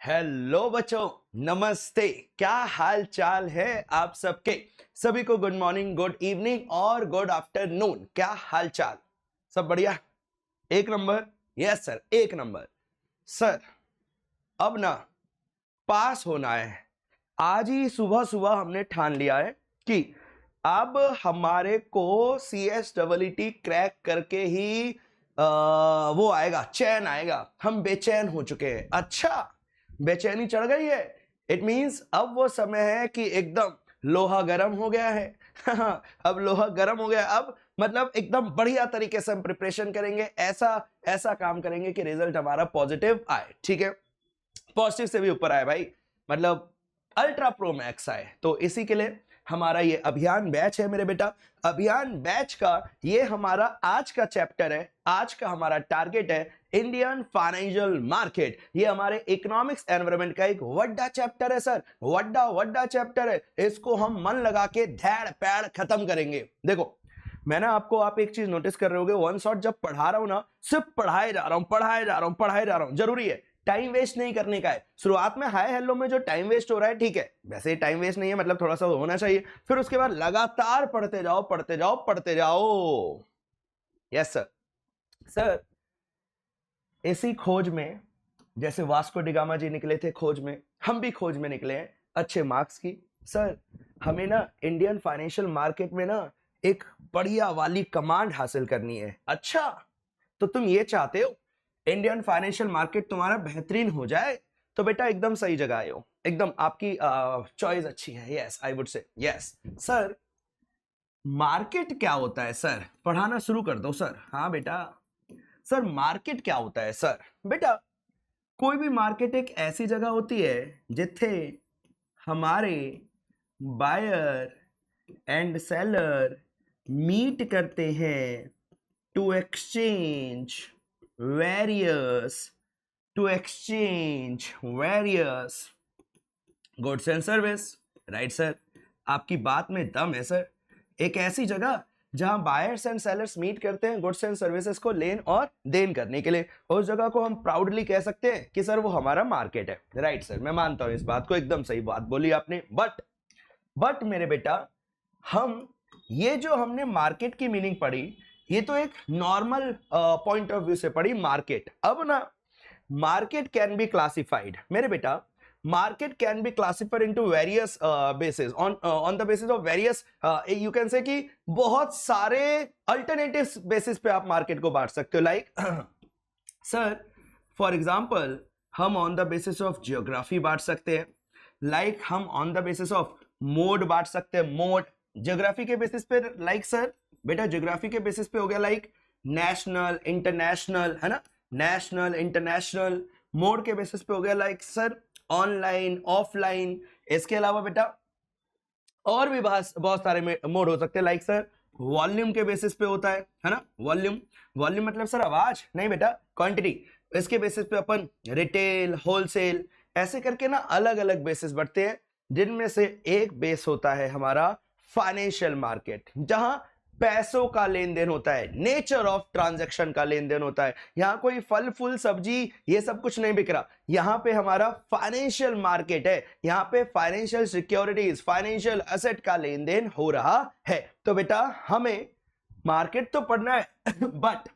Hello बच्चों, नमस्ते। क्या हाल चाल है आप सबके? सभी को गुड मॉर्निंग, गुड इवनिंग और गुड आफ्टरनून। क्या हाल चाल? सब बढ़िया? एक नंबर। यस सर, एक नंबर। सर अब ना पास होना है। आज ही सुबह सुबह हमने ठान लिया है कि अब हमारे को CSEET क्रैक करके ही वो आएगा, चैन आएगा। हम बेचैन हो चुके हैं। अच्छा, बेचैनी चढ़ गई है। इट मींस अब वो समय है कि एकदम लोहा गर्म हो गया है। अब लोहा गर्म हो गया। अब मतलब एकदम बढ़िया तरीके से हम प्रिपरेशन करेंगे। ऐसा ऐसा काम करेंगे कि रिजल्ट हमारा पॉजिटिव आए। ठीक है, पॉजिटिव से भी ऊपर आए भाई, मतलब अल्ट्रा प्रो मैक्स आए। तो इसी के लिए हमारा ये अभियान बैच है मेरे बेटा। अभियान बैच का ये हमारा आज का चैप्टर है। आज का हमारा टारगेट है इंडियन फाइनेंशियल मार्केट। ये हमारे इकोनॉमिक्स एनवायरनमेंट का एक वड्डा चैप्टर है सर, वड्डा चैप्टर है। इसको हम मन लगा के धैड़ पैड़ खत्म करेंगे। देखो, मैंने आपको, आप एक चीज नोटिस कर रहे होगे, वन शॉट जब पढ़ा रहा हूं ना, सिर्फ पढ़ाए जा रहा हूं। जरूरी है, टाइम वेस्ट नहीं करने का है। शुरुआत में हाय हेलो में जो टाइम वेस्ट हो रहा है, ठीक है, वैसे ही टाइम वेस्ट नहीं है, मतलब थोड़ा सा होना चाहिए। फिर उसके बाद लगातार पढ़ते जाओ। Yes sir. सर इसी खोज में, जैसे वास्को डिगामा जी निकले थे खोज में, हम भी खोज में निकले हैं अच्छे मार्क्स की। सर हमें ना इंडियन फाइनेंशियल मार्केट में ना एक बढ़िया वाली कमांड हासिल करनी है। अच्छा, तो तुम ये चाहते हो इंडियन फाइनेंशियल मार्केट तुम्हारा बेहतरीन हो जाए? तो बेटा एकदम सही जगह आए हो, एकदम आपकी चॉइस अच्छी है। Yes, I would say yes. Sir market क्या होता है सर? पढ़ाना शुरू कर दो सर। हाँ बेटा। सर मार्केट क्या होता है सर? बेटा कोई भी मार्केट एक ऐसी जगह होती है जिथे हमारे बायर एंड सेलर मीट करते हैं to exchange various goods and service. Right sir, आपकी बात में दम है सर। एक ऐसी जगह जहां बायर्स एंड सेलर्स मीट करते हैं गुड्स एंड सर्विसेज को लेन और देन करने के लिए, उस जगह को हम प्राउडली कह सकते हैं कि सर वो हमारा मार्केट है। राइट सर, मैं मानता हूं इस बात को, एकदम सही बात बोली आपने। बट मेरे बेटा, हम ये जो हमने मार्केट की मीनिंग पढ़ी, ये तो एक नॉर्मल पॉइंट ऑफ व्यू से पढ़ी मार्केट। अब ना मार्केट कैन बी क्लासिफाइड मेरे बेटा, market can be classified into various bases on the basis of various you can say कि बहुत सारे alternatives basis पे आप मार्केट को बांट सकते हो। लाइक सर फॉर एग्जांपल हम on the basis of geography बांट सकते हैं। लाइक हम on the basis of mode बांट सकते हैं। मोड जियोग्राफी के बेसिस पे, लाइक सर बेटा जियोग्राफी के बेसिस पे हो गया लाइक नेशनल इंटरनेशनल, है ना, नेशनल इंटरनेशनल। मोड के बेसिस पे हो गया लाइक सर ऑनलाइन ऑफलाइन। इसके अलावा बेटा और भी बहुत सारे मोड हो सकते हैं। लाइक सर वॉल्यूम के बेसिस पे होता है ना, वॉल्यूम मतलब सर आवाज नहीं बेटा, क्वांटिटी। इसके बेसिस पे अपन रिटेल, होलसेल, ऐसे करके ना अलग अलग बेसिस बढ़ते हैं, जिनमें से एक बेस होता है हमारा फाइनेंशियल मार्केट, जहां पैसों का लेन देन होता है, नेचर ऑफ ट्रांजैक्शन का लेन देन होता है। यहां कोई फल फूल सब्जी ये सब कुछ नहीं बिक रहा। यहां पे हमारा फाइनेंशियल मार्केट है, यहां पे फाइनेंशियल सिक्योरिटीज, फाइनेंशियल एसेट का लेन देन हो रहा है। तो बेटा हमें मार्केट तो पढ़ना है बट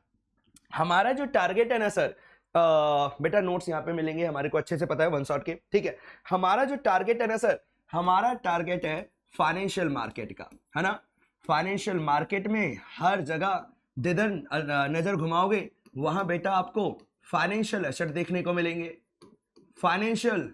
हमारा जो टारगेट है ना सर, बेटा नोट्स यहां पे मिलेंगे, हमारे को अच्छे से पता है वन शॉट के, ठीक है। हमारा जो टारगेट है ना सर, हमारा टारगेट है फाइनेंशियल मार्केट का, है ना। फाइनेंशियल मार्केट में हर जगह जिधर नजर घुमाओगे वहां बेटा आपको फाइनेंशियल एसेट देखने को मिलेंगे, फाइनेंशियल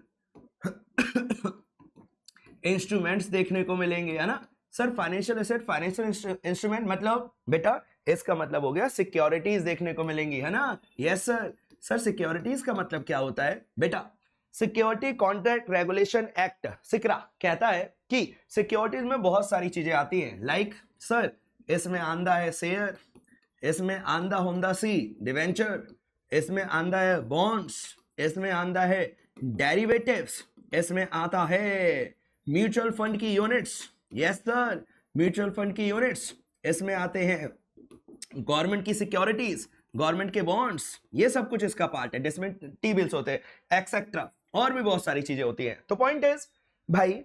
इंस्ट्रूमेंट्स देखने को मिलेंगे, है ना sir. Financial asset, financial instrument मतलब बेटा इसका मतलब हो गया सिक्योरिटीज देखने को मिलेंगी, है ना। Yes sir. सर सिक्योरिटीज का मतलब क्या होता है बेटा? सिक्योरिटी कॉन्ट्रैक्ट रेगुलेशन एक्ट सिकरा कहता है कि सिक्योरिटीज में बहुत सारी चीजें आती हैं। लाइक सर इसमें आंदा है शेयर, इसमें आंदा होंदा सी डिवेंचर, इसमें आंदा है बॉन्ड्स, इसमें आंदा है डेरिवेटिव्स, इसमें आता है म्यूचुअल फंड की units. Yes sir, mutual fund की यूनिट्स। इसमें आते हैं गवर्नमेंट की सिक्योरिटीज, गवर्नमेंट के बॉन्ड्स, ये सब कुछ इसका पार्ट है, जिसमें टी बिल्स होते हैं एक्सेट्रा। और भी बहुत सारी चीजें होती हैं। तो पॉइंट इज भाई,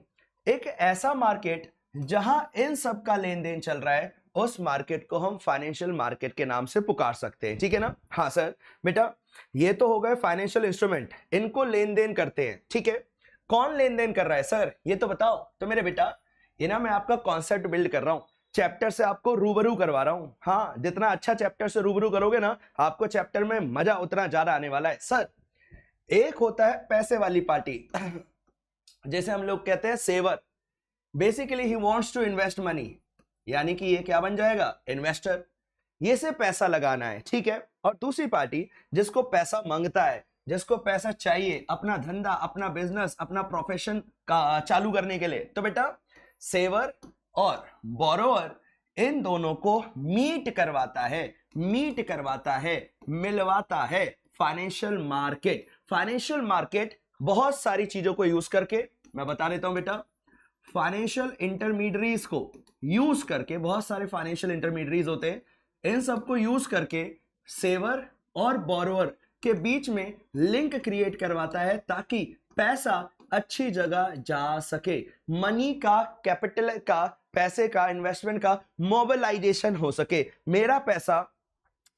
एक ऐसा मार्केट जहां इन सब का लेन देन चल रहा है, उस मार्केट को हम फाइनेंशियल मार्केट के नाम से पुकार सकते हैं, ठीक है ना। हाँ सर बेटा, ये तो हो गए फाइनेंशियल इंस्ट्रूमेंट, इनको लेन देन करते हैं, ठीक है। कौन लेन देन कर रहा है सर, ये तो बताओ। तो मेरे बेटा, ये ना मैं आपका कॉन्सेप्ट बिल्ड कर रहा हूं, चैप्टर से आपको रूबरू करवा रहा हूं। हाँ, जितना अच्छा चैप्टर से रूबरू करोगे ना, आपको चैप्टर में मजा उतना ज्यादा आने वाला है। सर, एक होता है पैसे वाली पार्टी जैसे हम लोग कहते हैं saver, basically he wants to invest money, यानी कि ये क्या बन जाएगा, इन्वेस्टर, ये से पैसा लगाना है, ठीक है। और दूसरी पार्टी जिसको पैसा मांगता है, जिसको पैसा चाहिए अपना धंधा, अपना बिजनेस, अपना प्रोफेशन का चालू करने के लिए। तो बेटा, सेवर और बोरोवर, इन दोनों को मीट करवाता है, मिलवाता है फाइनेंशियल मार्केट। फाइनेंशियल मार्केट बहुत सारी चीजों को यूज करके, मैं बता देता हूं बेटा, फाइनेंशियल इंटरमीडियरीज को यूज करके, बहुत सारे फाइनेंशियल इंटरमीडियरीज होते हैं, इन सबको यूज करके सेवर और बोरोवर के बीच में लिंक क्रिएट करवाता है, ताकि पैसा अच्छी जगह जा सके, मनी का, कैपिटल का, पैसे का, इन्वेस्टमेंट का मोबिलाइजेशन हो सके। मेरा पैसा,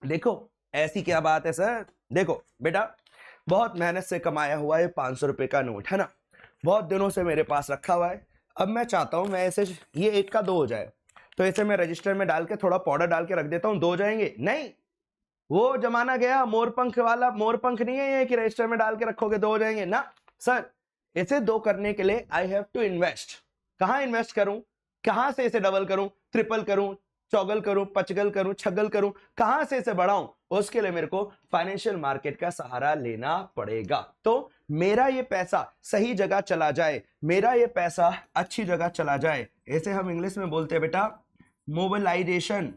देखो ऐसी क्या बात है सर, देखो बेटा, बहुत मेहनत से कमाया हुआ है 500 रुपए का नोट है ना, बहुत दिनों से मेरे पास रखा हुआ है। अब मैं चाहता हूं मैं ऐसे, ये 1 का 2 हो जाए, तो इसे मैं रजिस्टर में डाल के थोड़ा पाउडर डाल के रख देता हूं, 2 हो जाएंगे। नहीं, वो जमाना गया, मोरपंख वाला, मोरपंख नहीं है ये कि रजिस्टर में डाल के रखोगे 2 हो जाएंगे ना सर। इसे 2 करने के लिए आई हैव टू इन्वेस्ट। कहां इन्वेस्ट करूं, कहां से इसे डबल करूं, ट्रिपल करूं, चौगल करूं, पचगल करूं, छगल करूं, कहां से इसे बढ़ाऊं, उसके लिए मेरे को फाइनेंशियल मार्केट का सहारा लेना पड़ेगा। तो मेरा ये पैसा सही जगह चला जाए, मेरा ये पैसा अच्छी जगह चला जाए, इसे हम इंग्लिश में बोलते हैं बेटा मोबिलाइजेशन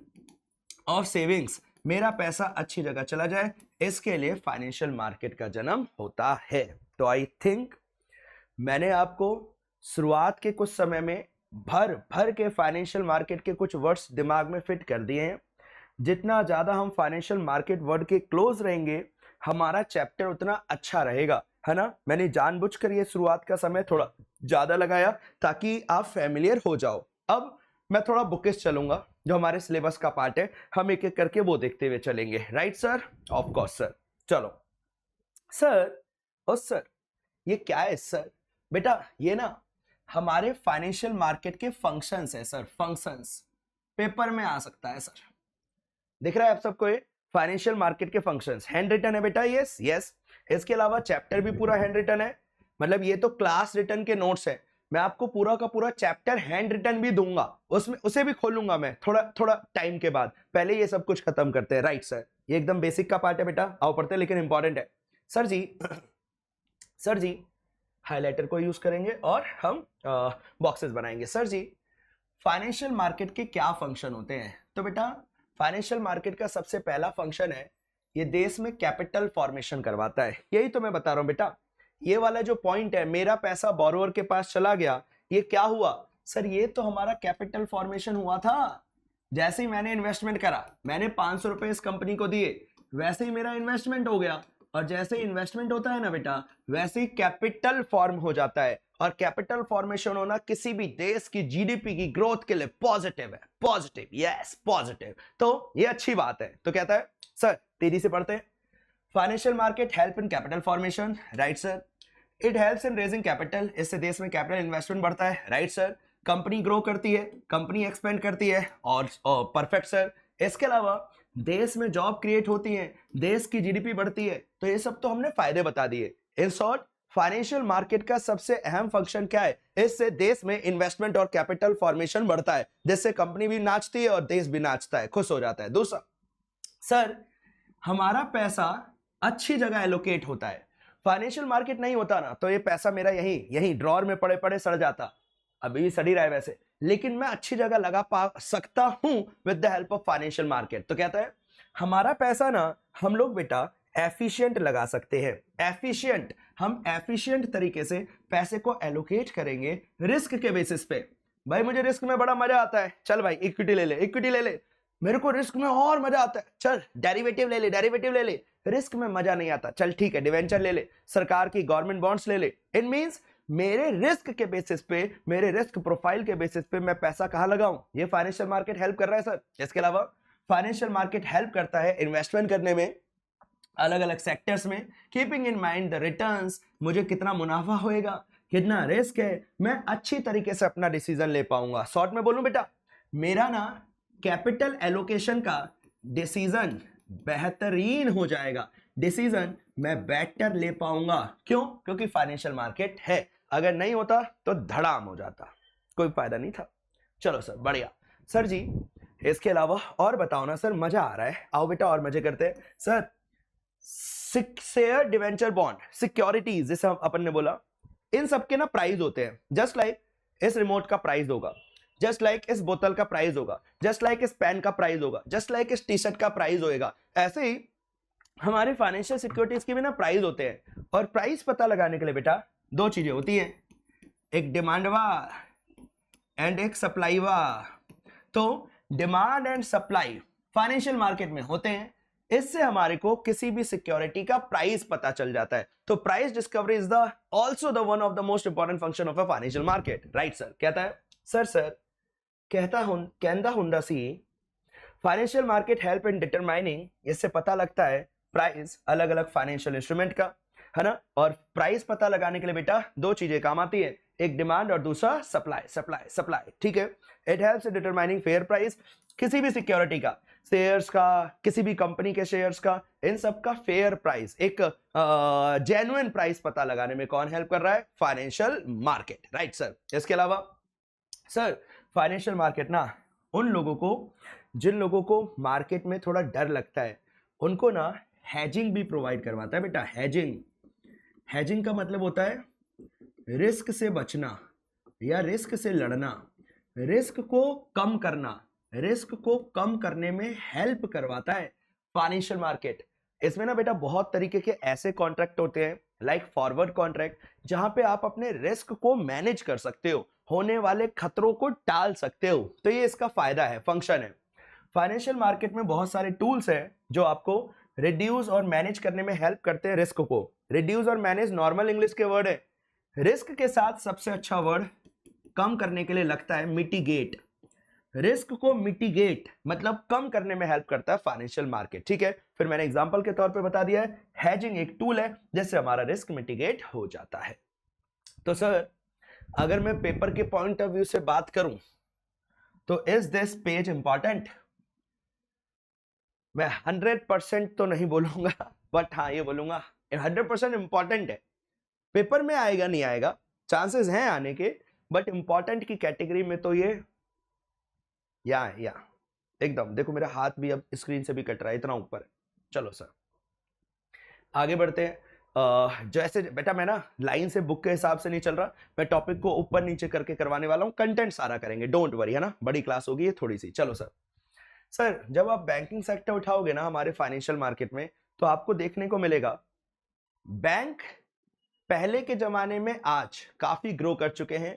ऑफ सेविंग्स। मेरा पैसा अच्छी जगह चला जाए, इसके लिए फाइनेंशियल मार्केट का जन्म होता है। तो आई थिंक मैंने आपको शुरुआत के कुछ समय में भर भर के फाइनेंशियल मार्केट के कुछ वर्ड्स दिमाग में फिट कर दिए हैं। जितना ज्यादा हम फाइनेंशियल मार्केट वर्ड के क्लोज रहेंगे, हमारा चैप्टर उतना अच्छा रहेगा, है ना। मैंने जानबूझकर ये शुरुआत का समय थोड़ा ज्यादा लगाया ताकि आप फैमिलियर हो जाओ। अब मैं थोड़ा बुकिश चलूंगा, जो हमारे सिलेबस का पार्ट है, हम एक एक करके वो देखते हुए चलेंगे। Right sir, of course sir. चलो सर, ओ सर, ये क्या है सर? बेटा ये ना हमारे फाइनेंशियल मार्केट के फंक्शंस है सर, फंक्शंस पेपर में आ सकता है सर। दिख रहा है आप सबको ये फाइनेंशियल मार्केट के फंक्शंस, हैंड रिटन है बेटा, यस यस। इसके अलावा चैप्टर भी पूरा हैंड रिटन है, मतलब ये तो क्लास रिटन के नोट्स है, मैं आपको पूरा का पूरा चैप्टर हैंड रिटन भी दूंगा, उसमें उसे भी खोलूंगा मैं थोड़ा थोड़ा टाइम के बाद। पहले ये सब कुछ खत्म करते हैं। राइट सर, ये एकदम बेसिक का पार्ट है बेटा, आओ पढ़ते हैं, लेकिन इंपॉर्टेंट है। सर जी सर जी हाइलाइटर को यूज करेंगे और हम बॉक्सेस बनाएंगे। सर जी, फाइनेंशियल मार्केट के क्या फंक्शन होते हैं? तो बेटा, फाइनेंशियल मार्केट का सबसे पहला फंक्शन है, ये देश में कैपिटल फॉर्मेशन करवाता है। यही तो मैं बता रहा हूं बेटा, ये वाला जो पॉइंट है, मेरा पैसा बोरोवर के पास चला गया, ये क्या हुआ सर? ये तो हमारा कैपिटल फॉर्मेशन हुआ था। जैसे ही मैंने इन्वेस्टमेंट करा, मैंने 500 रुपए इस कंपनी को दिए, वैसे ही मेरा इन्वेस्टमेंट हो गया, और जैसे इन्वेस्टमेंट होता है ना बेटा, वैसे ही कैपिटल फॉर्म हो जाता है। और कैपिटल फॉर्मेशन होना किसी भी देश की जीडीपी की ग्रोथ के लिए पॉजिटिव है, पॉजिटिव, यस पॉजिटिव। तो ये अच्छी बात है। तो कहता है सर, तेजी से पढ़ते हैं, financial market help in capital formation. Right sir. It helps in raising capital, इससे देश में कैपिटल इन्वेस्टमेंट बढ़ता है। Right sir. कंपनी ग्रो करती है, कंपनी एक्सपेंड करती है, और परफेक्ट सर। इसके अलावा देश में जॉब क्रिएट होती है, देश की जीडीपी बढ़ती है। तो ये सब तो हमने फायदे बता दिए। इन शॉर्ट, फाइनेंशियल मार्केट का सबसे अहम फंक्शन क्या है? इससे देश में इन्वेस्टमेंट और कैपिटल फॉर्मेशन बढ़ता है, जिससे कंपनी भी नाचती है और देश भी नाचता है, खुश हो जाता है। दूसरा सर, हमारा पैसा अच्छी जगह एलोकेट होता है। फाइनेंशियल मार्केट नहीं होता ना, तो ये पैसा मेरा यही ड्रॉर में पड़े पड़े सड़ जाता, अभी भी सड़ी रहा है वैसे, लेकिन मैं अच्छी जगह लगा पा सकता हूं with the help of financial market. तो कहता है हमारा पैसा ना हम लोग बेटा एफिशिएंट लगा सकते हैं। एफिशिएंट, हम एफिशिएंट तरीके से पैसे को एलोकेट करेंगे रिस्क के बेसिस पे। भाई मुझे रिस्क में बड़ा मजा आता है, चल भाई इक्विटी ले ले, इक्विटी ले ले। मेरे को रिस्क में और मजा आता है, चल डेरिवेटिव ले ले, डेरिवेटिव ले ले। रिस्क में मजा नहीं आता, चल ठीक है डिवेंचर ले ले, सरकार की गवर्नमेंट बॉन्ड्स ले ले। इट मींस मेरे रिस्क के बेसिस पे, मेरे रिस्क प्रोफाइल के बेसिस पे मैं पैसा कहां लगाऊं, ये फाइनेंशियल मार्केट हेल्प कर रहा है सर। इसके अलावा फाइनेंशियल मार्केट हेल्प करता है इन्वेस्टमेंट करने में अलग अलग सेक्टर्स में, keeping in mind the returns, मुझे कितना मुनाफा होएगा, कितना रिस्क है, मैं अच्छी तरीके से अपना डिसीजन ले पाऊंगा। शॉर्ट में बोलूं बेटा, मेरा ना कैपिटल एलोकेशन का डिसीजन बेहतरीन हो जाएगा, डिसीजन मैं बेटर ले पाऊंगा। क्यों? क्योंकि फाइनेंशियल मार्केट है। अगर नहीं होता तो धड़ाम हो जाता, कोई फायदा नहीं था। चलो सर बढ़िया। सर जी इसके अलावा और बताओ ना सर, मजा आ रहा है, आओ बेटा और मजे करते हैं। Sir share debenture bond securities जैसे अपन ने बोला, इन सबके ना प्राइस होते हैं। जस्ट लाइक इस रिमोट का प्राइस होगा, जस्ट लाइक इस बोतल का प्राइस होगा, जस्ट लाइक इस पेन का प्राइस होगा, जस्ट लाइक इस टी शर्ट का प्राइस होएगा। ऐसे ही हमारे फाइनेंशियल सिक्योरिटीज के भी ना प्राइस होते हैं। और प्राइस पता लगाने के लिए बेटा दो चीजें होती हैं, एक डिमांड वार एंड एक सप्लाई वार। तो demand and supply financial market में होते हैं, इससे हमारे को किसी भी सिक्योरिटी का प्राइस पता चल जाता है। तो price discovery is the also the one of the most important function of a financial market, right sir? कहता है सर कहता हुंदा सी financial market help in determining, इससे पता लगता है प्राइस अलग अलग फाइनेंशियल इंस्ट्रूमेंट का, है ना। और प्राइस पता लगाने के लिए बेटा दो चीजें काम आती है, एक डिमांड और दूसरा सप्लाई। ठीक है, it helps in determining fair price, किसी भी सिक्योरिटी का, शेयर्स का, किसी भी कंपनी के शेयर्स का, इन सब का फेयर प्राइस, एक जेन्युइन प्राइस पता लगाने में कौन हेल्प कर रहा है? Financial market, right sir? इसके अलावा सर फाइनेंशियल मार्केट ना उन लोगों को, जिन लोगों को मार्केट में थोड़ा डर लगता है, उनको ना हेजिंग भी प्रोवाइड करवाता है बेटा। हेजिंग का मतलब होता है रिस्क से बचना या रिस्क से लड़ना, रिस्क को कम करना, रिस्क को कम करने में हेल्प करवाता है फाइनेंशियल मार्केट। इसमें ना बेटा बहुत तरीके के ऐसे कॉन्ट्रैक्ट होते हैं लाइक फॉरवर्ड कॉन्ट्रैक्ट, जहां पे आप अपने रिस्क को मैनेज कर सकते हो, होने वाले खतरों को टाल सकते हो। तो ये इसका फायदा है, फंक्शन है। फाइनेंशियल मार्केट में बहुत सारे टूल्स हैं जो आपको रिड्यूस और मैनेज करने में हेल्प करते हैं रिस्क को। रिड्यूस और मैनेज नॉर्मल इंग्लिश के वर्ड है, रिस्क के साथ सबसे अच्छा वर्ड कम करने के लिए लगता है मिटिगेट। रिस्क को मिटिगेट मतलब कम करने में हेल्प करता है फाइनेंशियल मार्केट, ठीक है। फिर मैंने एग्जांपल के तौर पे बता दिया है, हेजिंग एक टूल है जिससे हमारा रिस्क मिटिगेट हो जाता है। तो सर अगर मैं पेपर के पॉइंट ऑफ व्यू से बात करूं तो इज दिस पेज इंपॉर्टेंट? मैं 100% तो नहीं बोलूंगा, बट हाँ ये बोलूंगा 100% इंपॉर्टेंट है। पेपर में आएगा नहीं आएगा, चांसेस हैं आने के, बट इंपॉर्टेंट की कैटेगरी में तो ये या एकदम। देखो मेरा हाथ भी अब स्क्रीन से भी कट रहा है, इतना ऊपर है। चलो सर आगे बढ़ते हैं। जैसे बेटा मैं ना लाइन से बुक के हिसाब से नहीं चल रहा, मैं टॉपिक को ऊपर नीचे करके करवाने वाला हूं, कंटेंट सारा करेंगे, डोंट वरी, है ना। बड़ी क्लास होगी ये थोड़ी सी। चलो सर जब आप बैंकिंग सेक्टर उठाओगे ना हमारे फाइनेंशियल मार्केट में, तो आपको देखने को मिलेगा बैंक पहले के जमाने में आज काफी ग्रो कर चुके हैं।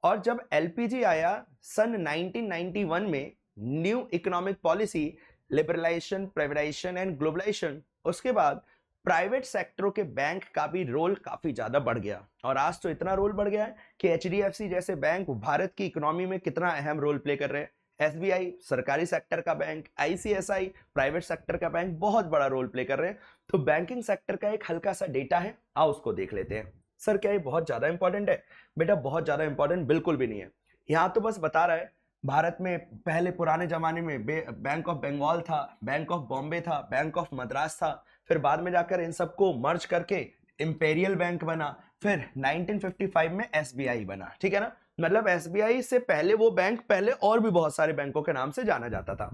और जब एलपीजी आया सन 1991 में, new economic policy, liberalisation, privatisation and globalisation, उसके बाद प्राइवेट सेक्टरों के बैंक का भी रोल काफी ज्यादा बढ़ गया। और आज तो इतना रोल बढ़ गया है कि एचडीएफसी जैसे बैंक भारत की इकोनॉमी में कितना अहम रोल प्ले कर रहे हैं। एसबीआई सरकारी सेक्टर का बैंक, आईसीआईसीआई प्राइवेट सेक्टर का बैंक बहुत बड़ा रोल प्ले कर रहे हैं। तो बैंकिंग सेक्टर का एक हल्का सा डेटा है, आओ उसको देख लेते हैं। सर क्या ये बहुत ज्यादा इंपॉर्टेंट है? बेटा बहुत ज्यादा इंपॉर्टेंट बिल्कुल भी नहीं है। यहाँ तो बस बता रहा है भारत में पहले पुराने जमाने में बैंक ऑफ बंगाल था, बैंक ऑफ बॉम्बे था, बैंक ऑफ मद्रास था, फिर बाद में जाकर इन सबको मर्ज करके इंपेरियल बैंक बना, फिर 1955 में एसबीआई बना, ठीक है ना। मतलब एसबीआई से पहले वो बैंक, पहले और भी बहुत सारे बैंकों के नाम से जाना जाता था।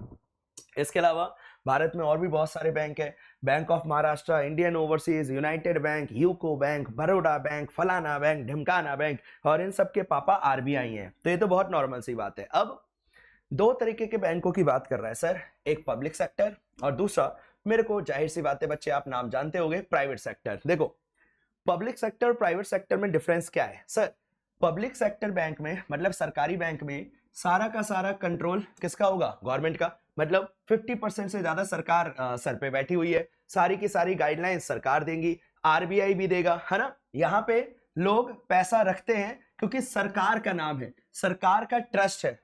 इसके अलावा भारत में और भी बहुत सारे बैंक है, bank of Maharashtra, Indian overseas, United bank, UCO bank, Baroda bank, फलाना बैंक, ढिमकाना बैंक, और इन सब के पापा आरबीआई हैं। तो ये तो बहुत नॉर्मल सी बात है। अब दो तरीके के बैंकों की बात कर रहा है सर, एक पब्लिक सेक्टर और दूसरा, मेरे को जाहिर सी बात है बच्चे आप नाम जानते होंगे, प्राइवेट सेक्टर। देखो पब्लिक सेक्टर और प्राइवेट सेक्टर में डिफरेंस क्या है सर? पब्लिक सेक्टर बैंक में मतलब सरकारी बैंक में सारा का सारा कंट्रोल किसका होगा? गवर्नमेंट का। मतलब 50% से ज्यादा सरकार सर पे बैठी हुई है, सारी की सारी गाइडलाइंस सरकार देंगी, आरबीआई भी देगा, है ना। यहाँ पे लोग पैसा रखते हैं क्योंकि सरकार का नाम है, सरकार का ट्रस्ट है,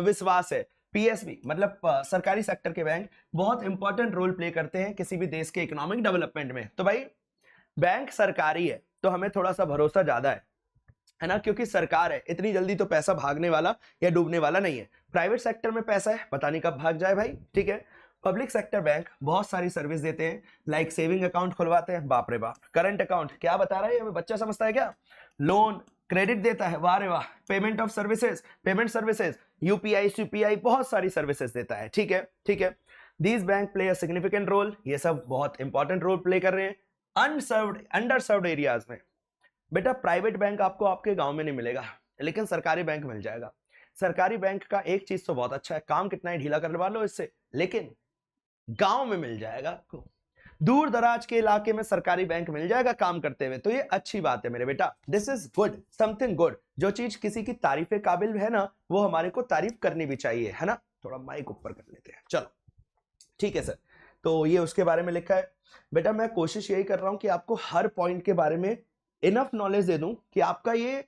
विश्वास है। पीएसबी मतलब सरकारी सेक्टर के बैंक बहुत इंपॉर्टेंट रोल प्ले करते हैं किसी भी देश के इकोनॉमिक डेवलपमेंट में। तो भाई बैंक सरकारी है तो हमें थोड़ा सा भरोसा ज्यादा है ना, क्योंकि सरकार है, इतनी जल्दी तो पैसा भागने वाला या डूबने वाला नहीं है। प्राइवेट सेक्टर में पैसा है, पता नहीं कब भाग जाए भाई, ठीक है। पब्लिक सेक्टर बैंक बहुत सारी सर्विस देते हैं, लाइक सेविंग अकाउंट खुलवाते हैं, बाप रे बाप, करंट अकाउंट क्या बता रहा है, हमें बच्चा समझता है क्या, लोन क्रेडिट देता है, वाह रे वाह, payment of services, payment services, UPI CPI, बहुत सारी सर्विसेज देता है, ठीक है ठीक है। These bank play a significant role, ये सब बहुत इंपॉर्टेंट रोल प्ले कर रहे हैं अनसर्व्ड अंडरसर्व्ड एरियाज में। बेटा प्राइवेट बैंक आपको आपके गांव में नहीं मिलेगा, लेकिन सरकारी बैंक मिल जाएगा। सरकारी बैंक का एक चीज तो बहुत अच्छा है, काम कितना ही ढीला करवा लो इससे, लेकिन गांव में मिल जाएगा आपको, दूर दराज के इलाके में सरकारी बैंक मिल जाएगा काम करते हुए, तो ये अच्छी बात है मेरे बेटा, this is good, something good. जो चीज किसी की तारीफ काबिल है ना, वो हमारे को तारीफ करनी भी चाहिए, है ना। थोड़ा माइक ऊपर कर लेते हैं, चलो ठीक है सर। तो ये उसके बारे में लिखा है। बेटा मैं कोशिश यही कर रहा हूं कि आपको हर पॉइंट के बारे में इनफ नॉलेज दे दूं कि आपका ये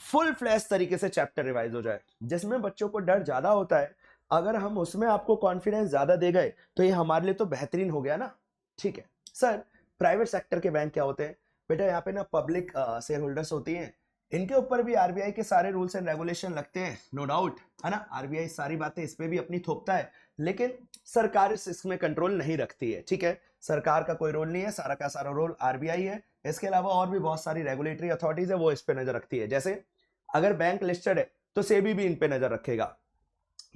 फुल फ्लैश तरीके से चैप्टर रिवाइज हो जाए। जिसमें बच्चों को डर ज्यादा होता है, अगर हम उसमें आपको कॉन्फिडेंस ज्यादा दे गए तो ये हमारे लिए तो बेहतरीन हो गया ना, ठीक है। सर प्राइवेट सेक्टर के बैंक क्या होते हैं, बेटा यहाँ पे ना पब्लिक शेयर होल्डर्स होती हैं, इनके ऊपर भी आरबीआई के सारे रूल्स एंड रेगुलेशन लगते हैं, नो डाउट, है ना। आरबीआई सारी बातें इस पे भी अपनी थोपता है, लेकिन सरकार इसमें कंट्रोल नहीं रखती है, ठीक है। सरकार का कोई रोल नहीं है, सारा का सारा रोल आरबीआई है। इसके अलावा और भी बहुत सारी रेगुलेटरी अथॉरिटीज है, वो इस पे नजर रखती है। जैसे अगर बैंक लिस्टेड है तो सेबी भी इन पे नजर रखेगा।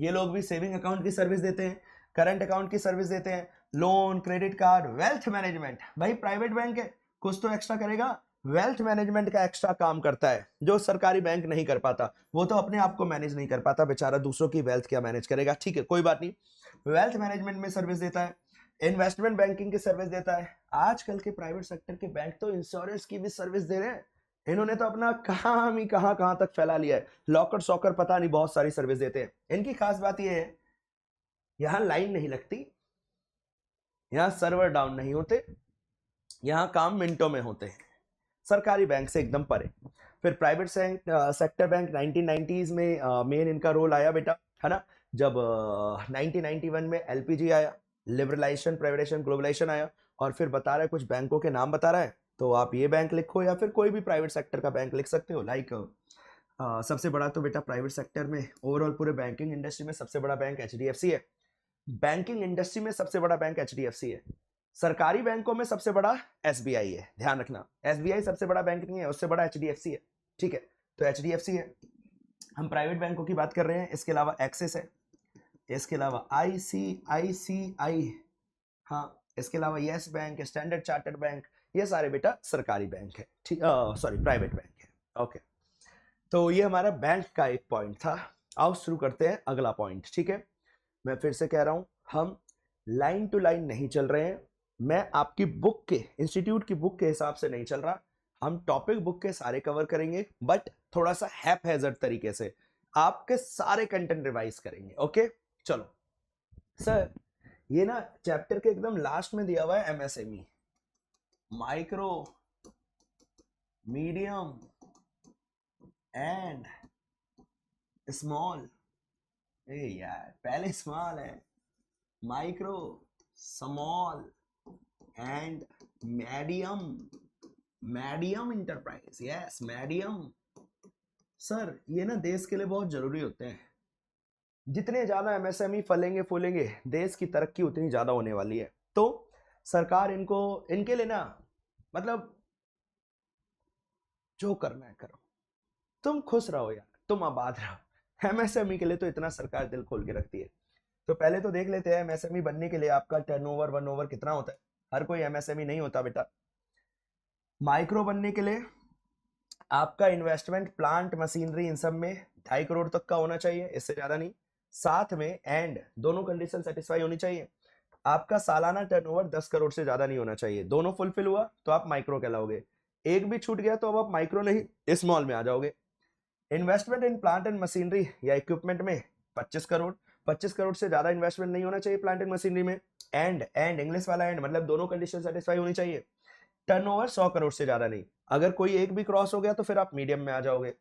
ये लोग भी सेविंग अकाउंट की सर्विस देते हैं, करंट अकाउंट की सर्विस देते हैं, loan, credit card, wealth management. भाई प्राइवेट बैंक है, कुछ तो एक्स्ट्रा करेगा, वेल्थ मैनेजमेंट का एक्स्ट्रा काम करता है जो सरकारी बैंक नहीं कर पाता। वो तो अपने आप को मैनेज नहीं कर पाता बेचारा, दूसरों की वेल्थ क्या मैनेज करेगा, ठीक है कोई बात नहीं। वेल्थ मैनेजमेंट में सर्विस देता है, इन्वेस्टमेंट बैंकिंग की सर्विस देता है। आजकल के प्राइवेट सेक्टर के बैंक तो इंश्योरेंस की भी सर्विस दे रहे हैं। इन्होंने तो अपना काम ही कहां तक फैला लिया है, लॉकर सॉकर पता नहीं, बहुत सारी सर्विस देते हैं। इनकी खास बात यह है, यहां लाइन नहीं लगती, यहां सर्वर डाउन नहीं होते, यहां काम मिनटों में होते हैं, सरकारी बैंक से एकदम परे। फिर प्राइवेट सेक्टर बैंक 1990s में मेन इनका रोल आया बेटा, है ना। जब 1991 में एलपीजी आया, लिबरलाइजेशन, प्राइवेटाइजेशन, ग्लोबलाइजेशन आया, और फिर बता रहा है कुछ बैंकों के नाम बता रहा है, तो आप ये बैंक लिखो या फिर कोई भी प्राइवेट सेक्टर का बैंक लिख सकते हो। लाइक सबसे बड़ा तो बेटा प्राइवेट सेक्टर में ओवरऑल पूरे बैंकिंग इंडस्ट्री में सबसे बड़ा बैंक एचडीएफसी है, बैंकिंग इंडस्ट्री में सबसे बड़ा बैंक एचडीएफसी है, सरकारी बैंकों में सबसे बड़ा एसबीआई है, ध्यान रखना, एसबीआई सबसे बड़ा बैंक नहीं है, उससे बड़ा एचडीएफसी है, ठीक है। तो एचडीएफसी है, हम प्राइवेट बैंकों की बात कर रहे हैं। इसके अलावा एक्सिस है, इसके अलावा आईसीआईसीआई, हाँ, इसके अलावा yes bank, standard chartered bank, ये सारे बेटा सरकारी बैंक है, ठीक, सॉरी प्राइवेट बैंक है, ओके। तो ये हमारा बैंक का एक पॉइंट था। आओ शुरू करते हैं अगला पॉइंट, ठीक है। मैं फिर से कह रहा हूं, हम लाइन टू लाइन नहीं चल रहे हैं, मैं आपकी बुक के, इंस्टीट्यूट की बुक के हिसाब से नहीं चल रहा, हम टॉपिक बुक के सारे कवर करेंगे, बट थोड़ा सा हैप-हैज़र्ड तरीके से आपके सारे कंटेंट रिवाइज करेंगे, ओके। चलो सर, ये ना चैप्टर के एकदम लास्ट में दिया हुआ है MSME, micro, medium and small. ए यार पहले स्मॉल है, micro, small and medium, medium enterprise, yes medium. Sir ये ना देश के लिए बहुत जरूरी होते हैं, जितने ज्यादा एमएसएमई फलेंगे फूलेंगे, देश की तरक्की उतनी ज्यादा होने वाली है। तो सरकार इनको, इनके लिए ना, मतलब जो करना है करो, तुम खुश रहो यार, तुम आबाद रहो। एमएसएमई के लिए तो इतना सरकार दिल खोल के रखती है। तो पहले तो देख लेते हैं एमएसएमई बनने के लिए आपका टर्नओवर वनओवर कितना होता है। हर कोई एमएसएमई नहीं होता बेटा। माइक्रो बनने के लिए आपका इन्वेस्टमेंट प्लांट मशीनरी इन सब में 2.5 करोड़ तक का होना चाहिए, इससे ज्यादा नहीं। साथ में एंड दोनों कंडीशन सेटिस्फाई होनी चाहिए। आपका सालाना टर्नओवर 10 करोड़ से ज्यादा नहीं होना चाहिए। दोनों फुलफिल हुआ तो आप माइक्रो कहलाओगे, एक भी छूट गया तो अब आप माइक्रो नहीं स्मॉल में आ जाओगे। Investment in plant and machinery या इक्विपमेंट में 25 करोड़, 25 करोड़ से ज्यादा इन्वेस्टमेंट नहीं होना चाहिए प्लांट एंड मशीनरी में। एंड इंग्लिश वाला एंड मतलब दोनों कंडीशन सेटिस्फाई होनी चाहिए। टर्नओवर 100 करोड़ से ज्यादा नहीं। अगर कोई एक भी क्रॉस हो गया तो फिर आप मीडियम में आ जाओगे।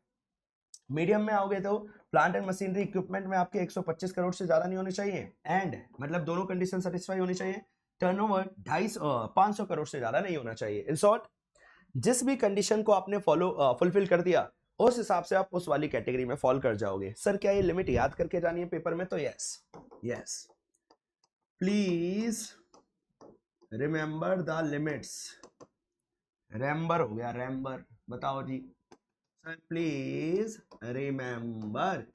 मीडियम में आओगे तो प्लांट एंड मशीनरी इक्विपमेंट में आपके 125 करोड़ से ज्यादा नहीं होने चाहिए। एंड मतलब दोनों कंडीशन सेटिस्फाई होनी चाहिए। टर्नओवर 500 करोड़ से ज्यादा नहीं होना चाहिए। इन शॉर्ट जिस भी कंडीशन को आपने फुलफिल कर दिया उस हिसाब से आप उस वाली कैटेगरी में फॉल कर जाओगे। सर क्या ये लिमिट याद करके जानी है पेपर में? तो yes please remember the limits. Remember हो गया, रैम्बर। बताओ जी sir, please remember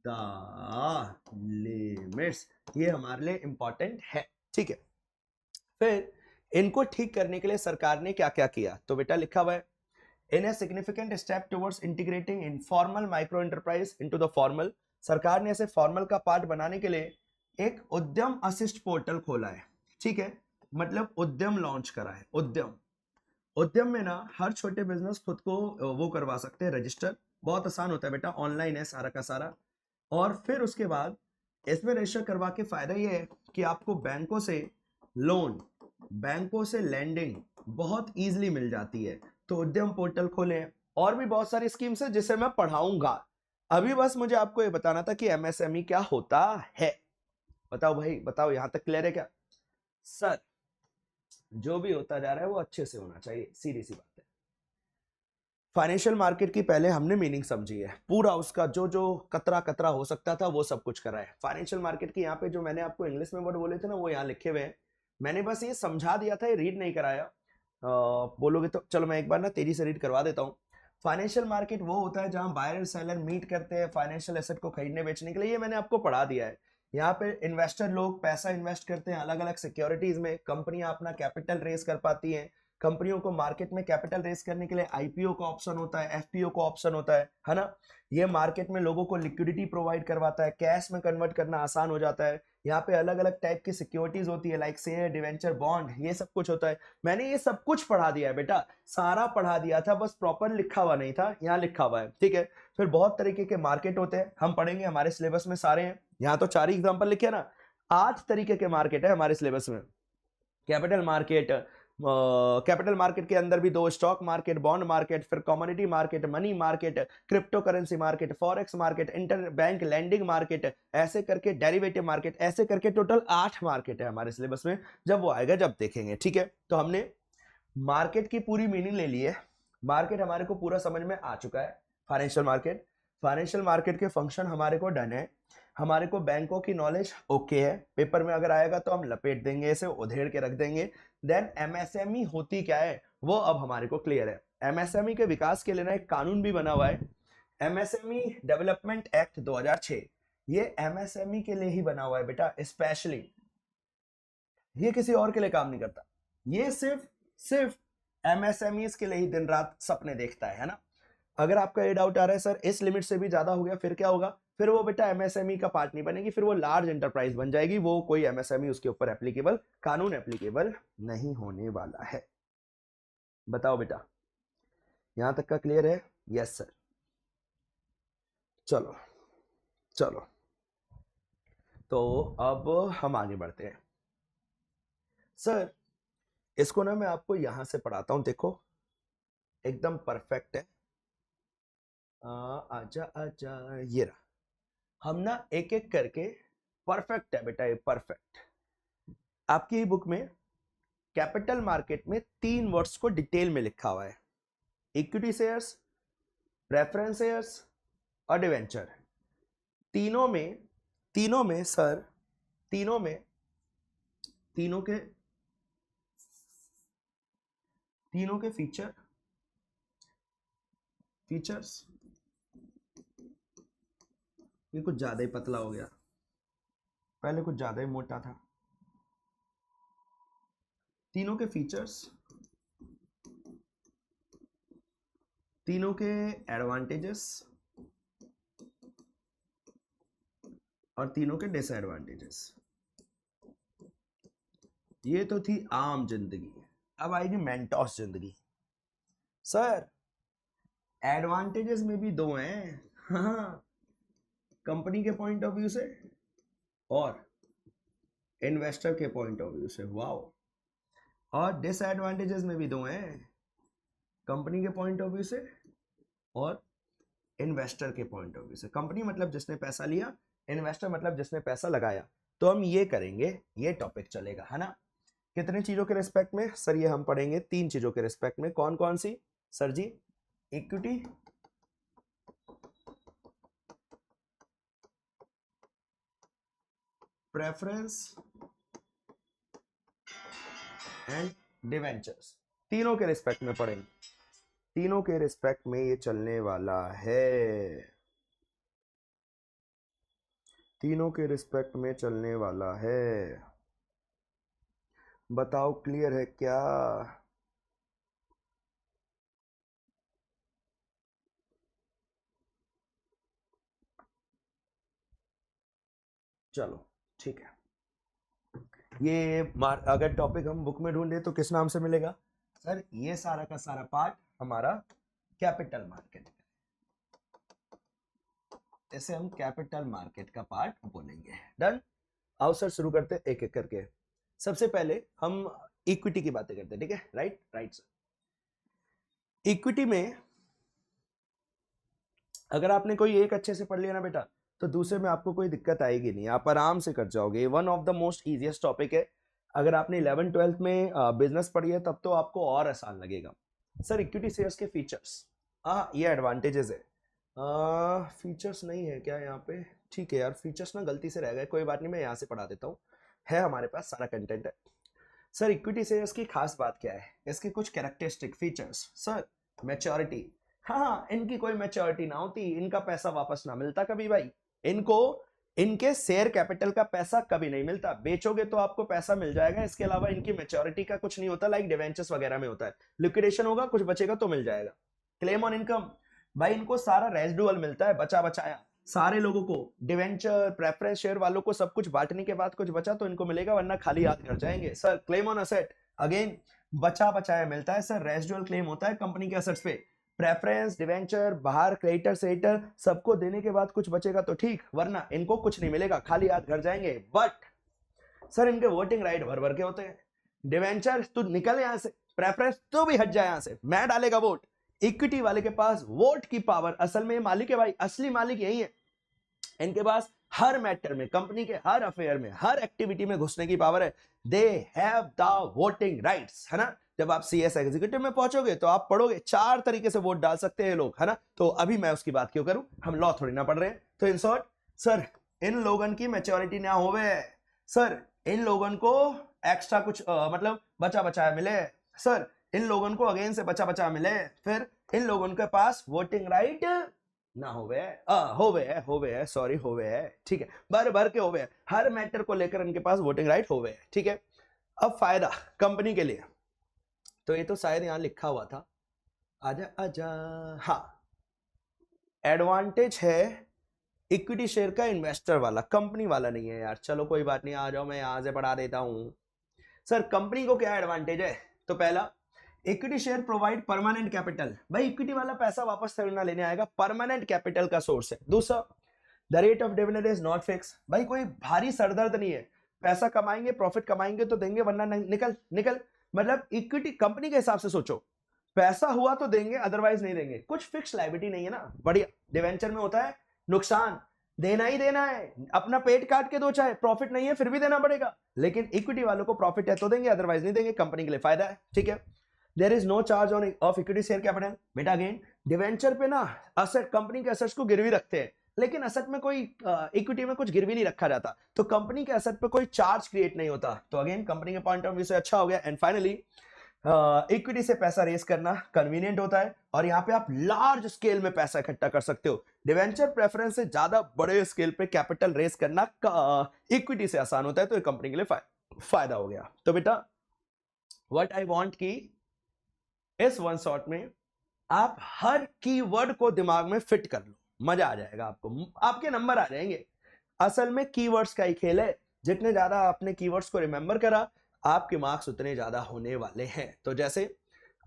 the limits. ये हमारे लिए इंपॉर्टेंट है, ठीक है। फिर इनको ठीक करने के लिए सरकार ने क्या क्या किया? तो बेटा लिखा हुआ है, in a significant step towards integrating informal micro enterprise into the formal. सरकार ने ऐसे फॉर्मल का पार्ट बनाने के लिए एक उद्यम असिस्ट पोर्टल खोला है, ठीक है। मतलब उद्यम लॉन्च करा है। उद्यम में ना हर छोटे बिजनेस खुद को वो करवा सकते हैं रजिस्टर। बहुत आसान होता है बेटा, ऑनलाइन है सारा का सारा। और फिर उसके बाद इसमें रजिस्टर करवा के फायदा ये है कि आपको बैंकों से लोन, बैंकों से लैंडिंग बहुत इजीली मिल जाती है। तो उद्यम पोर्टल खोले। और भी बहुत सारी स्कीम्स है जिसे मैं पढ़ाऊंगा। अभी बस मुझे आपको ये बताना था कि एमएसएमई क्या होता है। बताओ भाई, बताओ, यहां तक क्लियर है क्या? सर जो भी होता जा रहा है वो अच्छे से होना चाहिए, सीधी सी बात है। फाइनेंशियल मार्केट की पहले हमने मीनिंग समझी है, पूरा उसका जो जो कतरा कतरा हो सकता था वो सब कुछ करा है। फाइनेंशियल मार्केट की यहाँ पे जो मैंने आपको इंग्लिश में वर्ड बोले थे ना वो यहाँ लिखे हुए हैं। मैंने बस ये समझा दिया था, ये रीड नहीं कराया। बोलोगे तो चलो मैं एक बार ना तेजी से रीड करवा देता हूँ। फाइनेंशियल मार्केट वो होता है जहां बायर और सेलर मीट करते हैं फाइनेंशियल एसेट को खरीदने बेचने के लिए। ये मैंने आपको पढ़ा दिया है। यहाँ पे इन्वेस्टर लोग पैसा इन्वेस्ट करते हैं अलग अलग सिक्योरिटीज में। कंपनियां अपना कैपिटल रेस कर पाती हैं। कंपनियों को मार्केट में कैपिटल रेस करने के लिए आईपीओ का ऑप्शन होता है, एफपीओ का ऑप्शन होता है ना। ये मार्केट में लोगों को लिक्विडिटी प्रोवाइड करवाता है, कैश में कन्वर्ट करना आसान हो जाता है। यहाँ पे अलग अलग टाइप की सिक्योरिटीज होती है, लाइक शेयर, डिवेंचर, बॉन्ड, ये सब कुछ होता है। मैंने ये सब कुछ पढ़ा दिया है बेटा, सारा पढ़ा दिया था, बस प्रॉपर लिखा हुआ नहीं था, यहाँ लिखा हुआ है, ठीक है। फिर बहुत तरीके के मार्केट होते हैं, हम पढ़ेंगे, हमारे सिलेबस में सारे हैं। यहाँ तो 4 एग्जाम्पल लिखे ना, 8 तरीके के मार्केट है हमारे सिलेबस में। कैपिटल मार्केट, कैपिटल मार्केट के अंदर भी 2, स्टॉक मार्केट, बॉन्ड मार्केट, फिर commodity market, money market, crypto currency market, forex market, inter bank lending market, ऐसे करके डेरिवेटिव मार्केट, ऐसे करके टोटल 8 मार्केट है हमारे सिलेबस में। जब वो आएगा जब देखेंगे, ठीक है। तो हमने मार्केट की पूरी मीनिंग ले ली है, मार्केट हमारे को पूरा समझ में आ चुका है। फाइनेंशियल मार्केट के फंक्शन हमारे को डन है। हमारे को बैंकों की नॉलेज ओके है, पेपर में अगर आएगा तो हम लपेट देंगे, इसे उधेड़ के रख देंगे। देन एमएसएमई होती क्या है वो अब हमारे को क्लियर है। एमएसएमई के विकास के लिए ना एक कानून भी बना हुआ है, एमएसएमई डेवलपमेंट एक्ट 2006। ये एमएसएमई के लिए ही बना हुआ है बेटा, स्पेशली। ये किसी और के लिए काम नहीं करता, ये सिर्फ एमएसएमईज के लिए ही दिन रात सपने देखता है ना। अगर आपका ये डाउट आ रहा है सर इस लिमिट से भी ज्यादा हो गया फिर क्या होगा, फिर वो बेटा एमएसएमई का पार्ट नहीं बनेगी, फिर वो लार्ज एंटरप्राइज बन जाएगी। वो कोई एमएसएमई उसके ऊपर एप्लीकेबल, कानून एप्लीकेबल नहीं होने वाला है। बताओ बेटा, यहां तक का क्लियर है? Yes sir. चलो चलो, तो अब हम आगे बढ़ते हैं। सर इसको ना मैं आपको यहां से पढ़ाता हूं, देखो एकदम परफेक्ट है। आजा आजा, ये रहा। हम ना एक एक करके, परफेक्ट है बेटा ये, परफेक्ट। आपकी बुक में कैपिटल मार्केट में 3 वर्ड्स को डिटेल में लिखा हुआ है, इक्विटी शेयर्स, प्रेफरेंस शेयर्स और डिवेंचर। तीनों में सर, तीनों में, तीनों के फीचर्स, ये कुछ ज्यादा ही पतला हो गया, पहले कुछ ज्यादा ही मोटा था। तीनों के फीचर्स, तीनों के एडवांटेजेस और तीनों के डिसएडवांटेजेस। ये तो थी आम जिंदगी, अब आएगी मेंटोस जिंदगी। सर एडवांटेजेस में भी 2 हैं, हाँ, कंपनी के पॉइंट ऑफ व्यू से और इन्वेस्टर के पॉइंट ऑफ व्यू से। वाओ। और डिसएडवांटेजेस में भी दो हैं, कंपनी के पॉइंट ऑफ व्यू से और इन्वेस्टर के पॉइंट ऑफ व्यू से। कंपनी मतलब जिसने पैसा लिया, इन्वेस्टर मतलब जिसने पैसा लगाया। तो हम ये करेंगे, ये टॉपिक चलेगा, है ना। कितने चीजों के रिस्पेक्ट में सर? ये हम पढ़ेंगे 3 चीजों के रिस्पेक्ट में। कौन कौन सी सर जी? Equity, preference and debentures. तीनों के रिस्पेक्ट में पढ़ेंगे, तीनों के रिस्पेक्ट में ये चलने वाला है, तीनों के रिस्पेक्ट में चलने वाला है। बताओ क्लियर है क्या? चलो ठीक है। ये अगर टॉपिक हम बुक में ढूंढे तो किस नाम से मिलेगा सर? ये सारा का सारा पार्ट हमारा कैपिटल मार्केट, इसे हम कैपिटल मार्केट का पार्ट बोलेंगे। डन। आओ सर शुरू करते एक एक करके। सबसे पहले हम इक्विटी की बातें करते हैं, ठीक है? Right right sir. इक्विटी में अगर आपने कोई एक अच्छे से पढ़ लिया ना बेटा, तो दूसरे में आपको कोई दिक्कत आएगी नहीं, आप आराम से कर जाओगे। One of the most easiest topic है। अगर आपने 11th-12th में बिजनेस पढ़ी है तब तो आपको और आसान लगेगा। सर इक्विटी शेयर्स के फीचर्स, हाँ ये एडवांटेजेस है। फीचर्स नहीं है क्या यहाँ पे? ठीक है यार, फीचर्स ना गलती से रह गए, कोई बात नहीं, मैं यहाँ से पढ़ा देता हूँ, है हमारे पास सारा कंटेंट है। सर इक्विटी शेयर्स की खास बात क्या है? इसके कुछ कैरेक्टरिस्टिक फीचर्स। सर मैच्योरिटी, हाँ इनकी कोई मैच्योरिटी ना होती, इनका पैसा वापस ना मिलता कभी भाई, इनको इनके शेयर कैपिटल का पैसा कभी नहीं मिलता, बेचोगे तो आपको पैसा मिल जाएगा, इसके अलावा इनकी मैच्योरिटी का कुछ नहीं होता, लाइक डिवेंचर्स वगैरह में होता है। लिक्विडेशन होगा, कुछ बचेगा तो मिल जाएगा। क्लेम ऑन इनकम, भाई इनको सारा रेजिडुअल मिलता है, बचा बचाया सारे लोगों को, डिवेंचर प्रेफरेंस शेयर वालों को सब कुछ बांटने के बाद कुछ बचा तो इनको मिलेगा, वरना खाली हाथ घर जाएंगे। Sir claim on asset, again बचा बचाया मिलता है सर, रेजिडुअल क्लेम होता है कंपनी के असेट्स पे। प्रेफरेंस डिवेंचर बाहर क्रेडिटर सेटर सबको देने के बाद कुछ बचेगा तो ठीक, वरना इनको कुछ नहीं मिलेगा, खाली हाथ घर जाएंगे। बट सर इनके वोटिंग राइट भर भर के होते हैं। डिवेंचर तू निकल यहां से, प्रेफरेंस तू भी हट जाए यहां से, मैं डालेगा वोट। इक्विटी वाले के पास वोट की पावर, असल में मालिक है भाई, असली मालिक यही है। इनके पास हर मैटर में, कंपनी के हर अफेयर में, हर एक्टिविटी में घुसने की पावर है। They have the voting rights, है ना। जब आप सीएस एग्जीक्यूटिव में पहुंचोगे तो आप पढ़ोगे 4 तरीके से वोट डाल सकते हैं लोग, है ना। तो अभी मैं उसकी बात क्यों करूं, हम लॉ थोड़ी ना पढ़ रहे हैं। तो इन शॉर्ट सर इन लोगन की मैच्योरिटी ना होवे, सर इन लोगन को एक्स्ट्रा कुछ मतलब बचा बचाया मिले, सर इन लोगन को अगेन से बचा बचा मिले, फिर इन लोगों के पास वोटिंग राइट ना होवे है सॉरी होवे है, ठीक है, भर भर के होवे है, हर मैटर को लेकर इनके पास वोटिंग राइट होवे है, ठीक है। अब फायदा कंपनी के लिए, तो ये तो शायद यहां लिखा हुआ था, आजा आजा, हाँ एडवांटेज है इक्विटी शेयर का इन्वेस्टर वाला, कंपनी वाला नहीं है यार। चलो कोई बात नहीं, आ जाओ मैं यहां से पढ़ा देता हूं। सर कंपनी को क्या एडवांटेज है? तो पहला, equity share provide permanent capital, भाई इक्विटी वाला पैसा वापस थोड़ी ना लेने आएगा, परमानेंट कैपिटल का सोर्स है। दूसरा, the rate of dividend is not fix, भाई कोई भारी सरदर्द नहीं है, पैसा कमाएंगे प्रॉफिट कमाएंगे तो देंगे, वरना निकल निकल। मतलब इक्विटी कंपनी के हिसाब से सोचो, पैसा हुआ तो देंगे अदरवाइज नहीं देंगे, कुछ फिक्स लायबिलिटी नहीं है ना, बढ़िया। डिवेंचर में होता है नुकसान, देना ही देना है, अपना पेट काट के दो, चाहे प्रॉफिट नहीं है फिर भी देना पड़ेगा, लेकिन इक्विटी वालों को प्रॉफिट है तो देंगे अदरवाइज नहीं देंगे, कंपनी के लिए फायदा है, ठीक है। There is no charge on off equity share capital, बेटा अगेन डिवेंचर पे ना असेट, कंपनी के असेट्स को गिरवी रखते हैं, लेकिन असेट में कोई इक्विटी में कुछ गिरवी नहीं रखा जाता, तो कंपनी के असेट पे कोई चार्ज क्रिएट नहीं होता, तो अगेन कंपनी के पॉइंट ऑफ व्यू से अच्छा हो गया। एंड फाइनली इक्विटी से पैसा रेस करना कन्वीनियंट होता है, और यहाँ पे आप लार्ज स्केल में पैसा इकट्ठा कर सकते हो। डिवेंचर प्रेफरेंस से ज्यादा बड़े स्केल पे कैपिटल रेस करना इक्विटी से आसान होता है, तो ये कंपनी के लिए फायदा हो गया। तो बेटा व्हाट आई वांट की इस वन शॉट में आप हर कीवर्ड को दिमाग में फिट कर लो, मजा आ जाएगा आपको, आपके नंबर आ जाएंगे। असल में कीवर्ड्स का ही खेल है, जितने ज्यादा आपने कीवर्ड्स को रिमेंबर करा आपके मार्क्स उतने ज्यादा होने वाले हैं। तो जैसे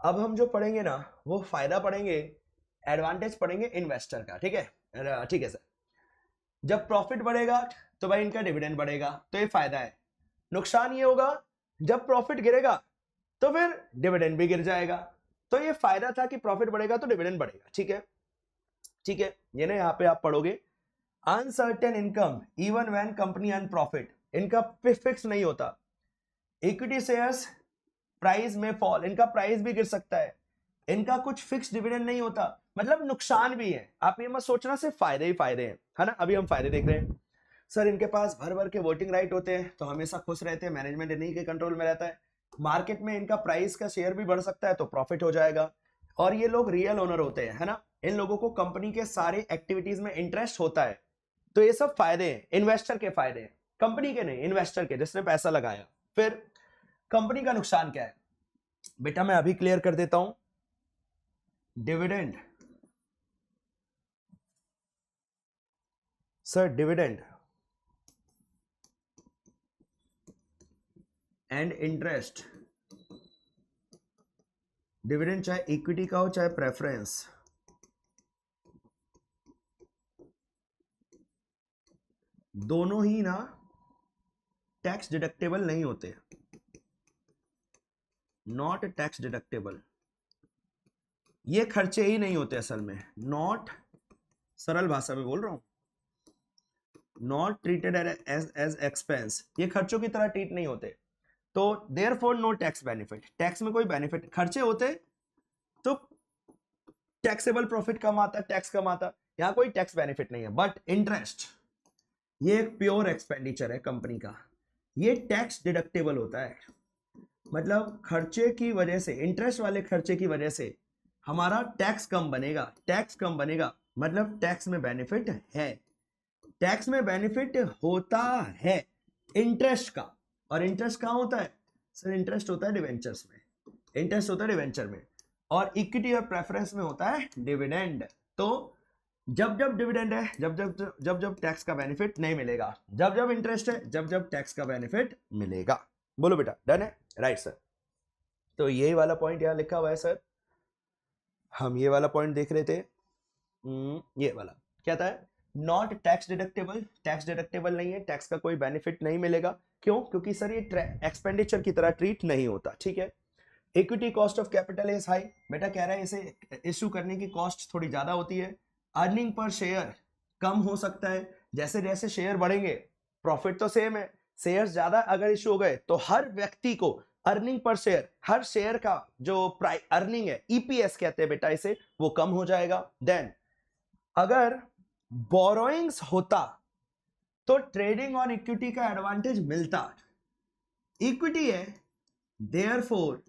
अब हम जो पढ़ेंगे ना वो फायदा पढ़ेंगे, एडवांटेज पढ़ेंगे इन्वेस्टर का, ठीक है। ठीक है सर, जब प्रॉफिट बढ़ेगा तो भाई इनका डिविडेंड बढ़ेगा, तो ये फायदा है। नुकसान ये होगा जब प्रॉफिट गिरेगा तो फिर डिविडेंड भी गिर जाएगा। तो ये फायदा था कि प्रॉफिट बढ़ेगा तो डिविडेंड बढ़ेगा। ठीक है, ठीक है। ये ना यहाँ पे आप पढ़ोगे uncertain income even when company earn profit, इनका फिक्स नहीं होता। इक्विटी शेयर्स प्राइस में फॉल, इनका प्राइस भी गिर सकता है। इनका कुछ फिक्स डिविडेंड नहीं होता, मतलब नुकसान भी है। आप ये मत सोचना सिर्फ फायदे ही फायदे हैं, है ना। अभी हम फायदे देख रहे हैं। सर इनके पास भर भर के वोटिंग राइट होते हैं तो हमेशा खुश रहते हैं, मैनेजमेंट इन्हीं के कंट्रोल में रहता है। मार्केट में इनका प्राइस का शेयर भी बढ़ सकता है तो प्रॉफिट हो जाएगा। और ये लोग रियल ओनर होते हैं, है ना। इन लोगों को कंपनी के सारे एक्टिविटीज में इंटरेस्ट होता है। तो ये सब फायदे हैं, इन्वेस्टर के फायदे हैं, कंपनी के नहीं, इन्वेस्टर के, जिसने पैसा लगाया। फिर कंपनी का नुकसान क्या है बेटा, मैं अभी क्लियर कर देता हूं। Dividend, sir dividend and interest, dividend चाहे इक्विटी का हो चाहे प्रेफरेंस, दोनों ही ना टैक्स डिडक्टेबल नहीं होते, नॉट टैक्स डिडक्टेबल। ये खर्चे ही नहीं होते असल में, नॉट, सरल भाषा में बोल रहा हूं, नॉट ट्रीटेड एज एक्सपेंस, ये खर्चों की तरह ट्रीट नहीं होते। तो therefore no tax benefit, tax में कोई बेनिफिट, खर्चे होते तो टैक्सेबल प्रॉफिट कम आता, टैक्स कम आता, यहां कोई टैक्स बेनिफिट नहीं है। बट इंटरेस्ट ये एक प्योर एक्सपेंडिचर है कंपनी का, ये टैक्स डिडक्टेबल होता है। मतलब खर्चे की वजह से, इंटरेस्ट वाले खर्चे की वजह से हमारा टैक्स कम बनेगा, टैक्स कम बनेगा मतलब टैक्स में बेनिफिट है, टैक्स में बेनिफिट होता है इंटरेस्ट का। और इंटरेस्ट कहाँ होता है सर, इंटरेस्ट होता है डिवेंचर्स में, इंटरेस्ट होता है डिवेंचर में, और इक्विटी और प्रेफरेंस में होता है डिविडेंड। तो जब जब डिविडेंड है, जब टैक्स का बेनिफिट नहीं मिलेगा, जब इंटरेस्ट है, जब टैक्स का बेनिफिट मिलेगा। बोलो बेटा, डन है, राइट सर। तो यही वाला पॉइंट यहां लिखा हुआ है सर, हम ये वाला पॉइंट देख रहे थे। ये वाला क्या था, not tax deductible, tax deductible नहीं है, टैक्स का कोई बेनिफिट नहीं मिलेगा। क्यों? क्योंकि सर ये एक्सपेंडिचर की तरह ट्रीट नहीं होता। ठीक है। Equity cost of capital is high, बेटा कह रहा है इसे इश्यू करने की कॉस्ट थोड़ी ज्यादा होती है। अर्निंग पर शेयर कम हो सकता है, जैसे जैसे शेयर बढ़ेंगे, प्रॉफिट तो सेम है, शेयर ज्यादा अगर इश्यू हो गए तो हर व्यक्ति को अर्निंग पर शेयर, हर शेयर का जो प्राइस अर्निंग है, ईपीएस कहते हैं बेटा इसे, वो कम हो जाएगा। देन अगर बोरोइंग्स होता तो ट्रेडिंग ऑन इक्विटी का एडवांटेज मिलता, इक्विटी है देयरफॉर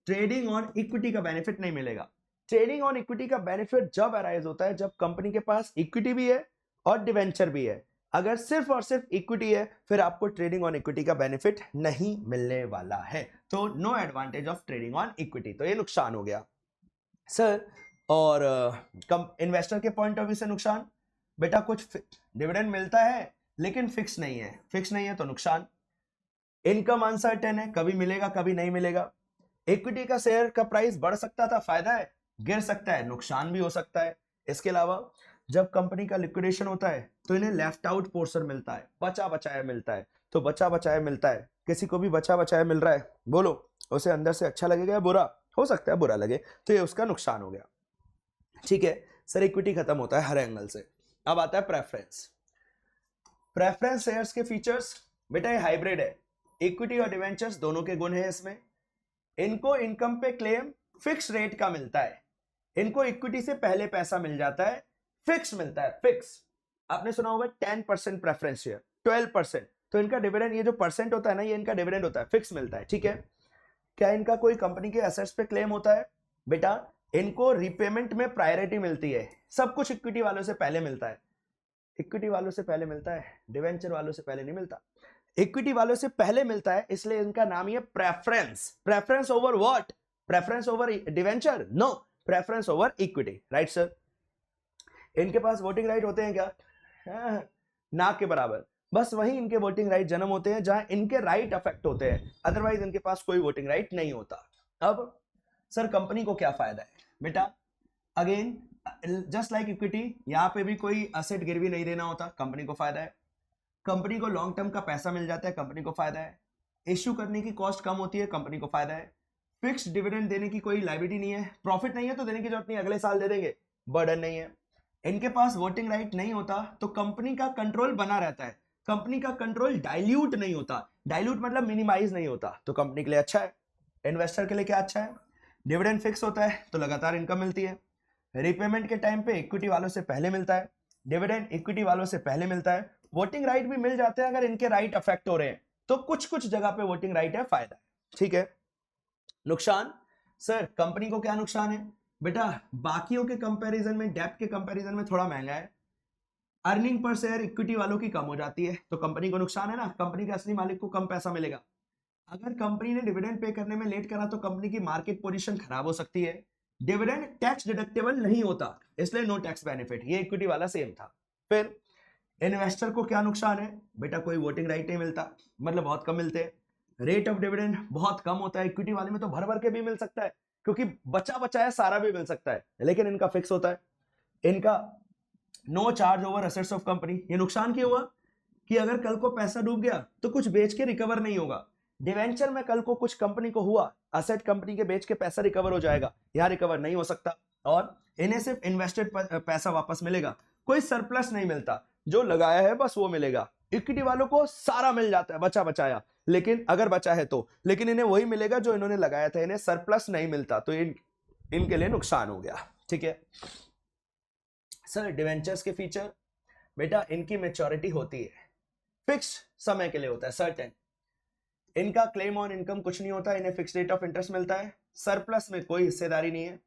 ट्रेडिंग ऑन इक्विटी का बेनिफिट नहीं मिलेगा। ट्रेडिंग ऑन इक्विटी का बेनिफिट जब अराइज होता है जब कंपनी के पास इक्विटी भी है और डिवेंचर भी है। अगर सिर्फ और सिर्फ इक्विटी है फिर आपको ट्रेडिंग ऑन इक्विटी का बेनिफिट नहीं मिलने वाला है। तो no advantage of trading on equity, तो ये नुकसान हो गया सर। और इन्वेस्टर के पॉइंट ऑफ व्यू से नुकसान, बेटा कुछ डिविडेंड मिलता है लेकिन फिक्स नहीं है, फिक्स नहीं है तो नुकसान। इनकम अनसर्टेन है, कभी मिलेगा कभी नहीं मिलेगा। इक्विटी का शेयर का प्राइस बढ़ सकता था, फायदा है, गिर सकता है, नुकसान भी हो सकता है। इसके अलावा जब कंपनी का लिक्विडेशन होता है तो इन्हें लेफ्ट आउट पोर्शन मिलता है, बचा बचाया मिलता है। तो बचा बचाया मिलता है, किसी को भी बचा बचाया मिल रहा है, बोलो उसे अंदर से अच्छा लगेगा या बुरा? हो सकता है बुरा लगे, तो ये उसका नुकसान हो गया। ठीक है सर, इक्विटी खत्म होता है हर एंगल से। अब आता है प्रेफरेंस। प्रेफरेंस शेयर्स के फीचर्स, बेटा ये हाइब्रिड है, इक्विटी और डिवेंचर्स दोनों के गुण है इसमें। इनको इनकम पे क्लेम फिक्स रेट का मिलता है, इनको इक्विटी से पहले पैसा मिल जाता है, फिक्स मिलता है, फिक्स। आपने सुना होगा 10% प्रेफरेंस शेयर, 12%, तो इनका डिविडेंड, ये जो परसेंट होता है ना, ये इनका डिविडेंड होता है, फिक्स मिलता है। ठीक है। क्या इनका कोई कंपनी के एसेट्स पे क्लेम होता है? बेटा इनको रिपेमेंट में प्रायोरिटी मिलती है, सब कुछ इक्विटी वालों से पहले मिलता है, इक्विटी वालों से पहले मिलता है, डिवेंचर वालों से पहले नहीं मिलता, इक्विटी वालों से पहले मिलता है, इसलिए इनका नाम ही है preference. Preference over what? Preference over debenture? No, preference over equity, right sir. इनके पास वोटिंग राइट होते हैं क्या? ना के बराबर, बस वही इनके वोटिंग राइट जन्म होते हैं जहां इनके राइट अफेक्ट होते हैं, अदरवाइज इनके पास कोई वोटिंग राइट नहीं होता। अब सर कंपनी को क्या फायदा है? बेटा अगेन जस्ट लाइक इक्विटी, यहां पे भी कोई असेट गिरवी नहीं देना होता, कंपनी को फायदा है। कंपनी को लॉन्ग टर्म का पैसा मिल जाता है, कंपनी को फायदा है। इश्यू करने की कॉस्ट कम होती है, कंपनी को फायदा है। फिक्स्ड डिविडेंड देने की कोई लायबिलिटी नहीं है, प्रॉफिट नहीं है तो देने की जरूरत नहीं, अगले साल दे देंगे, बर्डन नहीं है। इनके पास वोटिंग राइट नहीं होता तो कंपनी का कंट्रोल बना रहता है, कंपनी का कंट्रोल डाइल्यूट नहीं होता, डाइल्यूट मतलब मिनिमाइज नहीं होता, तो कंपनी के लिए अच्छा है। इन्वेस्टर के लिए क्या अच्छा है, डिविडेंड फिक्स होता है तो लगातार इनकम मिलती है। रिपेमेंट के टाइम पे इक्विटी वालों से पहले मिलता है, डिविडेंड इक्विटी वालों से पहले मिलता है। वोटिंग राइट भी मिल जाते हैं अगर इनके राइट अफेक्ट हो रहे हैं, तो कुछ कुछ जगह पे वोटिंग राइट है, फायदा है, ठीक है। नुकसान, सर कंपनी को क्या नुकसान है बेटा, बाकियों के कंपैरिजन में, डेब्ट के कंपैरिजन में थोड़ा महंगा है। अर्निंग पर शेयर इक्विटी वालों की कम हो जाती है, तो कंपनी को नुकसान है ना, कंपनी के असली मालिक को कम पैसा मिलेगा। अगर कंपनी ने डिविडेंड पे करने में लेट करा तो कंपनी की मार्केट पोजीशन खराब हो सकती है। डिविडेंड टैक्स डिडक्टेबल नहीं होता, इसलिए नो टैक्स बेनिफिट, ये इक्विटी वाला सेम था। फिर इन्वेस्टर को क्या नुकसान है बेटा, कोई वोटिंग राइट नहीं मिलता, मतलब बहुत कम मिलते हैं। रेट ऑफ डिविडेंड बहुत कम होता है, इक्विटी वाले में तो भर भर के भी मिल सकता है, क्योंकि बचा बचाया सारा भी मिल सकता है, लेकिन इनका फिक्स होता है। इनका no charge over assets of company, ये नुकसान क्यों हुआ कि अगर कल को पैसा डूब गया तो कुछ बेच के रिकवर नहीं होगा। डिवेंचर में कल को कुछ कंपनी को हुआ, असेट कंपनी के बेच के पैसा रिकवर हो जाएगा, यहां रिकवर नहीं हो सकता, और इन्हें सिर्फ इन्वेस्टेड पैसा वापस मिलेगा, कोई सरप्लस नहीं मिलता, जो लगाया है बस वो मिलेगा। इक्विटी वालों को सारा मिल जाता है बचा बचाया, लेकिन अगर बचा है तो, लेकिन इन्हें वही मिलेगा जो इन्होंने लगाया था, इन्हें सरप्लस नहीं मिलता, तो इनके लिए नुकसान हो गया, ठीक है। सर डिवेंचर्स के फीचर, बेटा इनकी मैच्योरिटी होती है, फिक्स समय के लिए होता है, सर्टेन। इनका क्लेम ऑन इनकम कुछ नहीं होता, इन्हें फिक्स रेट ऑफ इंटरेस्ट मिलता है, सरप्लस में कोई हिस्सेदारी नहीं है।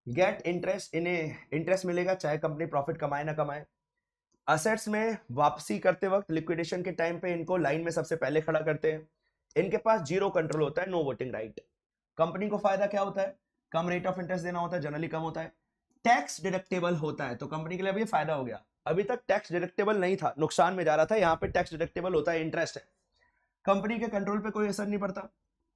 गेट इंटरेस्ट, इन्हें इंटरेस्ट मिलेगा चाहे कंपनी प्रॉफिट कमाए ना कमाए। असेट्स में वापसी करते वक्त लिक्विडेशन के टाइम पे इनको लाइन में सबसे पहले खड़ा करते हैं। इनके पास जीरो कंट्रोल होता है, नो वोटिंग राइट। कंपनी को फायदा क्या होता है, कम रेट ऑफ इंटरेस्ट देना होता है, जनरली कम होता है। टैक्स डिडक्टेबल होता है, तो कंपनी के लिए अब ये फायदा हो गया, अभी तक टैक्स डिडक्टेबल नहीं था, नुकसान में जा रहा था, यहाँ पे टैक्स डिडक्टेबल होता है, इंटरेस्ट है, कंपनी के कंट्रोल पे कोई असर नहीं पड़ता।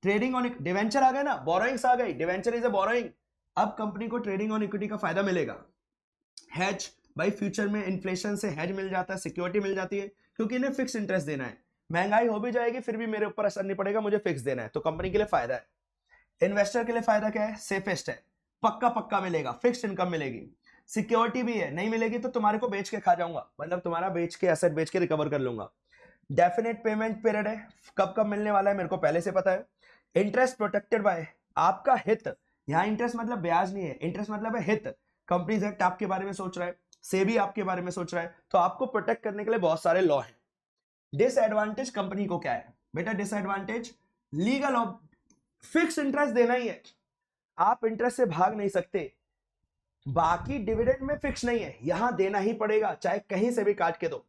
ट्रेडिंग ऑन डिवेंचर आ गए ना, बोरोइंग्स आ गई, डिवेंचर इज अ बोरोइंग, अब कंपनी को ट्रेडिंग ऑन इक्विटी का फायदा मिलेगा। हेज, भाई फ्यूचर में इन्फ्लेशन से हेज मिल जाता है, सिक्योरिटी मिल जाती है, क्योंकि इन्हें फिक्स इंटरेस्ट देना है, महंगाई हो भी जाएगी फिर भी मेरे ऊपर असर नहीं पड़ेगा, मुझे फिक्स देना है, तो कंपनी के लिए फायदा है। इन्वेस्टर के लिए फायदा क्या है, सेफेस्ट है, पक्का पक्का मिलेगा, फिक्स्ड इनकम मिलेगी, सिक्योरिटी भी है, नहीं मिलेगी तो तुम्हारे को बेच के खा जाऊंगा, मतलब तुम्हारा बेच के एसेट बेच के रिकवर कर लूंगा। डेफिनेट पेमेंट पीरियड है, कब कब मिलने वाला है मेरे को पहले से पता है। इंटरेस्ट प्रोटेक्टेड बाय, आपका हित, यहाँ इंटरेस्ट मतलब ब्याज नहीं है, इंटरेस्ट मतलब है हित, कंपनीज एक्ट आपके बारे में सोच रहा है, सेबी आपके बारे में सोच रहा है, तो आपको प्रोटेक्ट करने के लिए बहुत सारे लॉ हैं। डिसएडवांटेज कंपनी को क्या है बेटा, disadvantage legal of, fix interest देना ही है, आप इंटरेस्ट से भाग नहीं सकते, बाकी डिविडेंड में फिक्स नहीं है, यहां देना ही पड़ेगा चाहे कहीं से भी काट के दो,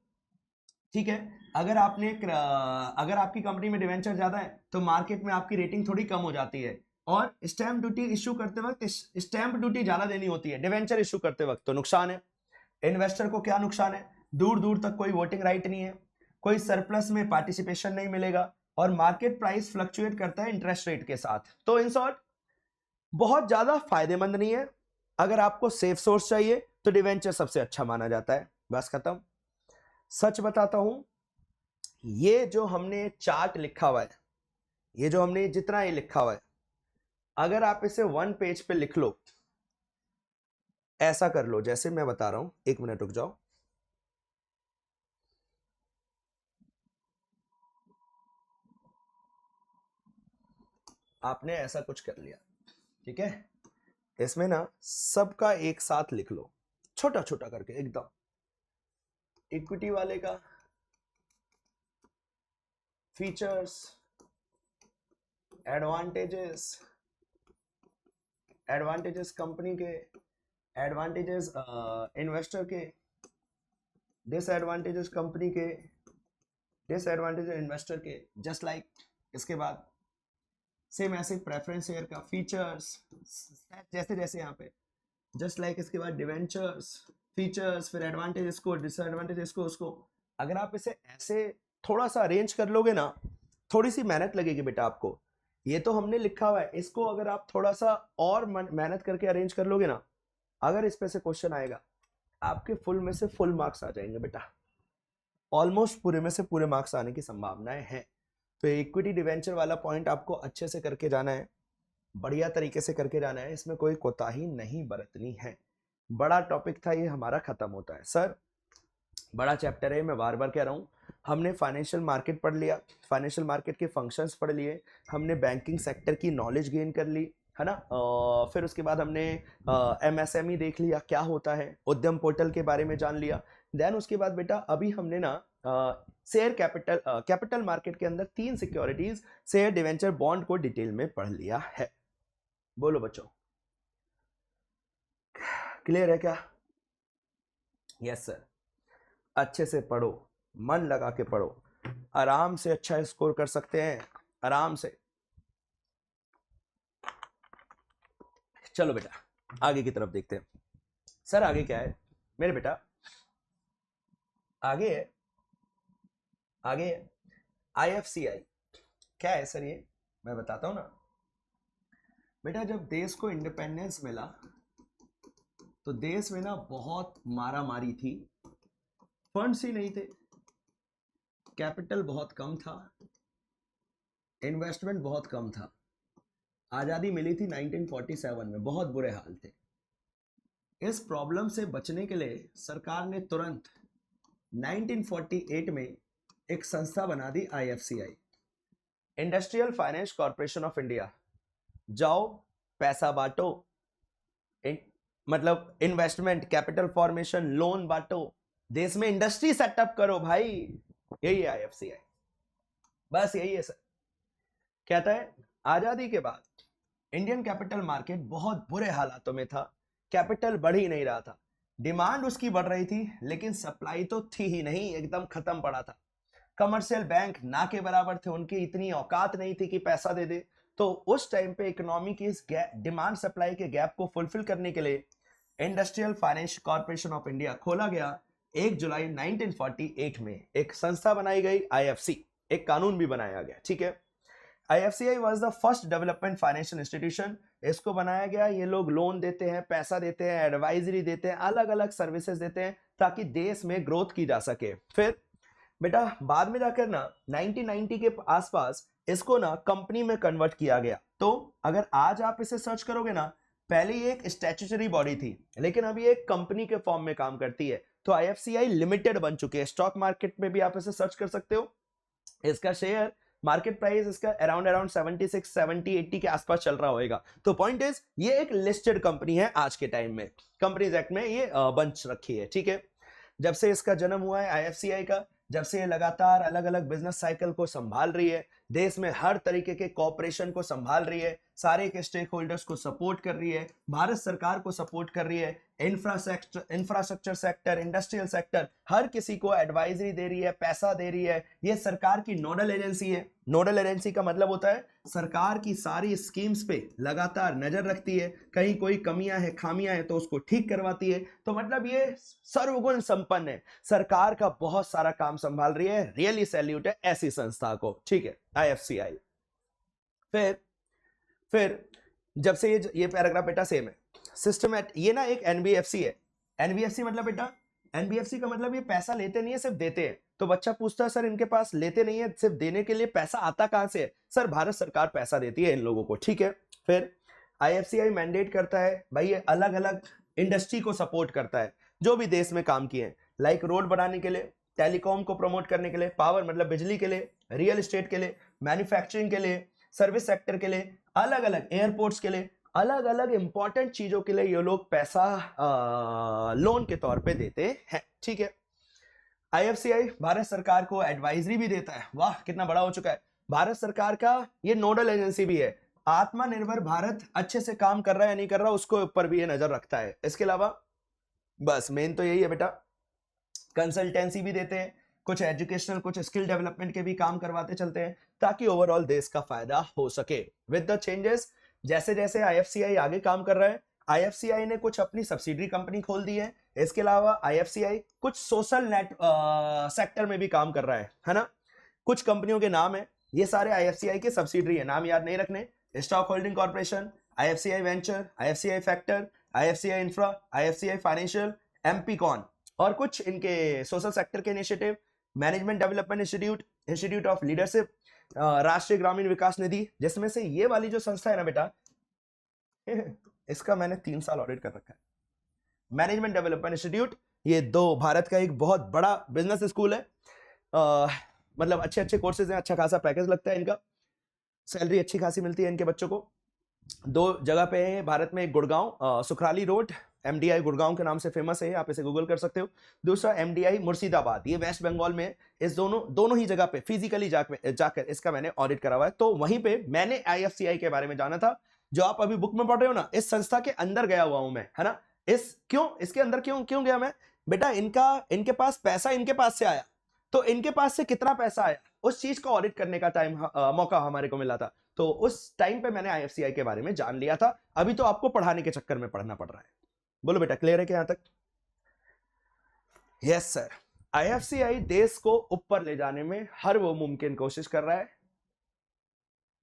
ठीक है। अगर आपकी कंपनी में डिवेंचर ज्यादा है तो मार्केट में आपकी रेटिंग थोड़ी कम हो जाती है, और स्टैंप ड्यूटी इश्यू करते वक्त स्टैंप ड्यूटी ज्यादा देनी होती है डिवेंचर इश्यू करते वक्त, तो नुकसान है। इन्वेस्टर को क्या नुकसान है, दूर दूर तक कोई वोटिंग राइट नहीं है, कोई सरप्लस में पार्टिसिपेशन नहीं मिलेगा, और मार्केट प्राइस फ्लक्चुएट करता है इंटरेस्ट रेट के साथ, तो इन शॉर्ट बहुत ज्यादा फायदेमंद नहीं है। अगर आपको सेफ सोर्स चाहिए तो डिवेंचर सबसे अच्छा माना जाता है, बस खत्म। सच बताता हूं, ये जो हमने चार्ट लिखा हुआ है, ये जो हमने जितना ये लिखा हुआ है, अगर आप इसे 1 पेज पे लिख लो, ऐसा कर लो जैसे मैं बता रहा हूं, 1 मिनट रुक जाओ, आपने ऐसा कुछ कर लिया, ठीक है, इसमें ना सबका एक साथ लिख लो, छोटा छोटा करके एकदम, इक्विटी वाले का फीचर्स, एडवांटेजेस, एडवांटेजेस कंपनी के, एडवांटेजेस इन्वेस्टर के, डिसएडवांटेजेस कंपनी के, डिसएडवांटेजेस इन्वेस्टर के, जस्ट लाइक इसके बाद सेम ऐसे प्रेफरेंस शेयर का फीचर्स, जैसे जैसे यहाँ पे जस्ट लाइक इसके बाद डिवेंचर्स, फीचर्स, फिर एडवांटेज इसको, डिसएडवांटेज इसको, उसको, अगर आप इसे ऐसे थोड़ा सा अरेंज कर लोगे ना, थोड़ी सी मेहनत लगेगी बेटा आपको, ये तो हमने लिखा हुआ है, इसको अगर आप थोड़ा सा और मेहनत करके अरेंज कर लोगे ना, अगर इस पे से क्वेश्चन आएगा, आपके फुल में से फुल मार्क्स आ जाएंगे बेटा, ऑलमोस्ट पूरे में से पूरे मार्क्स आने की संभावनाएं हैं। तो इक्विटी डिवेंचर वाला पॉइंट आपको अच्छे से करके जाना है, बढ़िया तरीके से करके जाना है, इसमें कोई कोताही नहीं बरतनी है। बड़ा टॉपिक था ये, हमारा खत्म होता है। सर बड़ा चैप्टर है, मैं बार बार कह रहा हूँ। हमने फाइनेंशियल मार्केट पढ़ लिया, फाइनेंशियल मार्केट के फंक्शंस पढ़ लिए, हमने बैंकिंग सेक्टर की नॉलेज गेन कर ली, है ना। फिर उसके बाद हमने एमएसएमई देख लिया क्या होता है, उद्यम पोर्टल के बारे में जान लिया। देन उसके बाद बेटा अभी हमने ना शेयर कैपिटल मार्केट के अंदर 3 सिक्योरिटीज शेयर डिवेंचर बॉन्ड को डिटेल में पढ़ लिया है। बोलो बच्चों, क्लियर है क्या? यस सर, अच्छे से पढ़ो, मन लगा के पढ़ो, आराम से अच्छा स्कोर कर सकते हैं, आराम से। चलो बेटा आगे की तरफ देखते हैं। सर आगे क्या है मेरे बेटा? आगे है, आगे है IFCI। क्या है सर ये? मैं बताता हूं ना बेटा। जब देश को इंडिपेंडेंस मिला तो देश में ना बहुत मारा मारी थी, फंड्स ही नहीं थे, कैपिटल बहुत कम था, इन्वेस्टमेंट बहुत कम था। आज़ादी मिली थी 1947 में, बहुत बुरे हाल थे। इस प्रॉब्लम से बचने के लिए सरकार ने तुरंत 1948 में एक संस्था बना दी, IFCI, industrial finance corporation of India. जाओ पैसा बांटो, मतलब इन्वेस्टमेंट, कैपिटल फॉर्मेशन, लोन बांटो, देश में इंडस्ट्री सेटअप करो भाई। यही है IFCI, बस यही है सर। कहता है आजादी के बाद इंडियन कैपिटल मार्केट बहुत बुरे हालातों में था, कैपिटल बढ़ ही नहीं रहा था, डिमांड उसकी बढ़ रही थी लेकिन सप्लाई तो थी ही नहीं, एकदम खत्म पड़ा था। कमर्शियल बैंक ना के बराबर थे, उनकी इतनी औकात नहीं थी कि पैसा दे दे। तो उस टाइम पे इकोनॉमी की इस डिमांड सप्लाई के गैप को फुलफिल करने के लिए industrial finance corporation of India खोला गया। 1 जुलाई 1948 में एक संस्था बनाई गई, IFC, एक कानून भी बनाया गया, ठीक है। IFCI was the first development financial institution. इसको बनाया गया, ये लोग लोन देते हैं, पैसा देते हैं, एडवाइजरी देते हैं, अलग अलग सर्विसेज देते हैं ताकि देश में ग्रोथ की जा सके। फिर बेटा बाद में जाकर ना 1990 के आसपास इसको ना कंपनी में कन्वर्ट किया गया। तो अगर आज आप इसे सर्च करोगे ना, पहले ये एक स्टैट्यूटरी बॉडी थी लेकिन अभी एक कंपनी के फॉर्म में काम करती है। तो IFCI लिमिटेड बन चुके हैं, स्टॉक मार्केट में भी आप इसे सर्च कर सकते हो। इसका शेयर मार्केट प्राइस इसका अराउंड 76, 70, 80 के आसपास चल रहा होगा। तो पॉइंट इज ये एक लिस्टेड कंपनी है आज के टाइम में, कंपनीज एक्ट में ये बन रखी है, ठीक है। जब से इसका जन्म हुआ है IFCI का, जब से ये लगातार अलग अलग बिजनेस साइकिल को संभाल रही है, देश में हर तरीके के कॉपरेशन को संभाल रही है, सारे के स्टेक होल्डर्स को सपोर्ट कर रही है, भारत सरकार को सपोर्ट कर रही है, इंफ्रास्ट्रक्चर सेक्टर, इंडस्ट्रियल सेक्टर, हर किसी को एडवाइजरी दे रही है, पैसा दे रही है। ये सरकार की नोडल एजेंसी है। नोडल एजेंसी का मतलब होता है सरकार की सारी स्कीम्स पे लगातार नजर रखती है, कहीं कोई कमियां है, खामियां है तो उसको ठीक करवाती है। तो मतलब ये सर्वगुण संपन्न है, सरकार का बहुत सारा काम संभाल रही है। रियली सैल्यूट है ऐसी संस्था को, ठीक है, IFCI। फिर जब से ये पैराग्राफ बेटा सेम है, सिस्टमैटिक, ये ना एक NBFC है। NBFC मतलब बेटा, NBFC का मतलब ये पैसा लेते नहीं है, सिर्फ देते हैं। तो बच्चा पूछता है सर इनके पास लेते नहीं है, सिर्फ देने के लिए पैसा आता कहां से है? सर भारत सरकार पैसा देती है इन लोगों को, ठीक है। फिर IFCI मैंडेट करता है भाई, ये अलग अलग इंडस्ट्री को सपोर्ट करता है जो भी देश में काम किए, लाइक रोड बनाने के लिए, टेलीकॉम को प्रमोट करने के लिए, पावर मतलब बिजली के लिए, रियल एस्टेट के लिए, मैन्युफैक्चरिंग के लिए, सर्विस सेक्टर के लिए, अलग अलग एयरपोर्ट्स के लिए, अलग अलग इंपॉर्टेंट चीजों के लिए ये लोग पैसा लोन के तौर पे देते हैं, ठीक है। IFCI भारत सरकार को एडवाइजरी भी देता है। वाह कितना बड़ा हो चुका है, भारत सरकार का ये नोडल एजेंसी भी है। आत्मनिर्भर भारत अच्छे से काम कर रहा है या नहीं कर रहा उसको ऊपर भी ये नजर रखता है। इसके अलावा बस मेन तो यही है बेटा, कंसल्टेंसी भी देते हैं, कुछ एजुकेशनल, कुछ स्किल डेवलपमेंट के भी काम करवाते चलते हैं ताकि ओवरऑल देश का फायदा हो सके। विद द चेंजेस, जैसे जैसे IFCI आगे काम कर रहा है, IFCI ने कुछ अपनी सब्सिडरी कंपनी खोल दी है। इसके अलावा IFCI कुछ सोशल नेट सेक्टर में भी काम कर रहा है ना। कुछ कंपनियों के नाम है, ये सारे IFCI के सब्सिडरी है, नाम याद नहीं रखने। Stock holding corporation, IFCI venture, IFCI factor, IFCI infra, IFCI financial, MP con, और कुछ इनके सोशल सेक्टर के initiative management development institute, institute of leadership, Rashtriya Gramin विकास निधि, जिसमें से ये वाली जो संस्था है ना बेटा, इसका मैंने 3 साल ऑडिट कर रखा है। मैनेजमेंट डेवलपमेंट इंस्टीट्यूट, ये भारत का एक बहुत बड़ा बिजनेस स्कूल है। मतलब अच्छे अच्छे कोर्सेज हैं, अच्छा खासा पैकेज लगता है इनका, सैलरी अच्छी खासी मिलती है इनके बच्चों को। 2 जगह पे है भारत में, एक गुड़गांव सुखराली रोड, एमडीआई गुड़गांव के नाम से फेमस है, आप इसे गूगल कर सकते हो। दूसरा एमडीआई मुर्शिदाबाद, ये वेस्ट बंगाल में। इस दोनों ही जगह पे फिजिकली जाकर इसका मैंने ऑडिट करा हुआ है। तो वहीं पे मैंने आईएफसीआई के बारे में जाना था, जो आप अभी बुक में पढ़ रहे हो ना, इस संस्था के अंदर गया हुआ हूं मैं, है ना। इसके अंदर क्यों गया मैं बेटा, इनके पास पैसा इनके पास से आया, तो इनके पास से कितना पैसा आया उस चीज को ऑडिट करने का मौका हमारे को मिला था। तो उस टाइम पे मैंने आईएफसीआई के बारे में जान लिया था। अभी तो आपको पढ़ाने के चक्कर में पढ़ना पड़ रहा है। बोलो बेटा, क्लियर है क्या यहां तक? Yes sir. आईएफसीआई देश को ऊपर ले जाने में हर वो मुमकिन कोशिश कर रहा है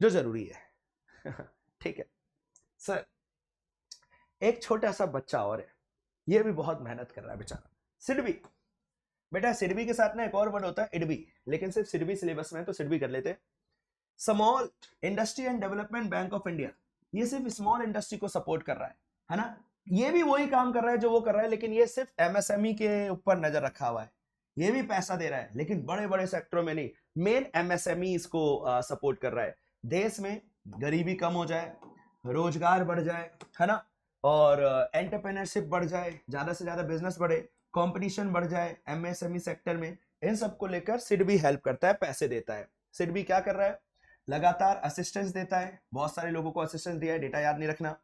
जो जरूरी है। ठीक है सर। एक छोटा सा बच्चा और है, ये भी बहुत मेहनत कर रहा है बेचारा, सिडबी। बेटा सिडबी के साथ ना एक और वर्ड होता है इडबी, लेकिन सिर्फ सिडबी सिलेबस में है तो सिडबी कर लेते हैं। Small industry and development bank of India, ये सिर्फ स्मॉल इंडस्ट्री को सपोर्ट कर रहा है ना। ये भी वही काम कर रहा है जो वो कर रहा है, लेकिन ये सिर्फ एमएसएमई के ऊपर नजर रखा हुआ है। ये भी पैसा दे रहा है, लेकिन बड़े बड़े सेक्टरों में नहीं, मेन एमएसएमई इसको सपोर्ट कर रहा है। देश में गरीबी कम हो जाए, रोजगार बढ़ जाए, है ना, और एंटरप्रेन्योरशिप बढ़ जाए, ज्यादा से ज्यादा बिजनेस बढ़े, कंपटीशन बढ़ जाए एमएसएमई सेक्टर में, इन सबको लेकर सिडबी हेल्प करता है, पैसे देता है। सिडबी क्या कर रहा है, लगातार असिस्टेंस देता है, बहुत सारे लोगों को असिस्टेंस दिया है, डेटा याद नहीं रखना।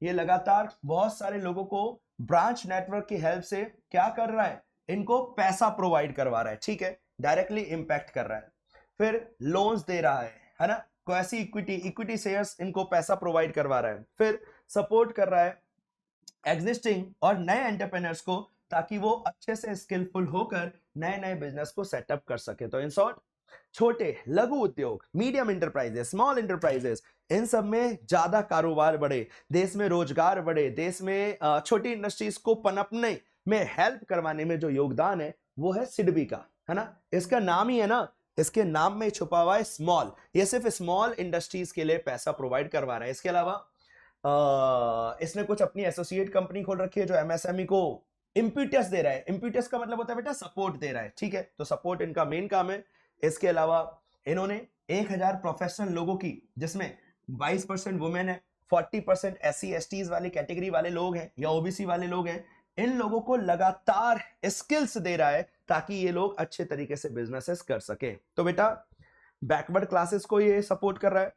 ये लगातार बहुत सारे लोगों को ब्रांच नेटवर्क की हेल्प से क्या कर रहा है, इनको पैसा प्रोवाइड करवा रहा है, ठीक है, डायरेक्टली इंपैक्ट कर रहा है। फिर लोन्स दे रहा है ना, क्वासी इक्विटी शेयर्स, इनको पैसा प्रोवाइड करवा रहा है। फिर सपोर्ट कर रहा है एग्जिस्टिंग और नए एंटरप्रेन्योर्स को, ताकि वो अच्छे से स्किलफुल होकर नए नए बिजनेस को सेटअप कर सके। तो इन शॉर्ट, छोटे लघु उद्योग, मीडियम इंटरप्राइजेस, स्मॉल इंटरप्राइजेस, इन सब में ज्यादा कारोबार बढ़े, देश में रोजगार बढ़े, देश में छोटी इंडस्ट्रीज को पनपने में हेल्प करवाने में जो योगदान है वो है सिडबी का, है ना। इसका नाम ही है ना, इसके नाम में छुपा हुआ है स्मॉल, ये सिर्फ स्मॉल इंडस्ट्रीज के लिए पैसा प्रोवाइड करवा रहा है। इसके अलावा इसने कुछ अपनी एसोसिएट कंपनी खोल रखी है जो एमएसएमई को इम्पीटस दे रहा है। इम्पीटस का मतलब होता है बेटा सपोर्ट दे रहा है, ठीक है, तो सपोर्ट इनका मेन काम है। इसके अलावा इन्होंने 1000 प्रोफेशनल लोगों की, जिसमें 22% वुमेन है, 40% SC STs वाली कैटेगरी वाले लोग हैं या ओबीसी वाले लोग हैं, इन लोगों को लगातार स्किल्स दे रहा है ताकि ये लोग अच्छे तरीके से बिजनेसेस कर सके। तो बेटा बैकवर्ड क्लासेस को ये सपोर्ट कर रहा है,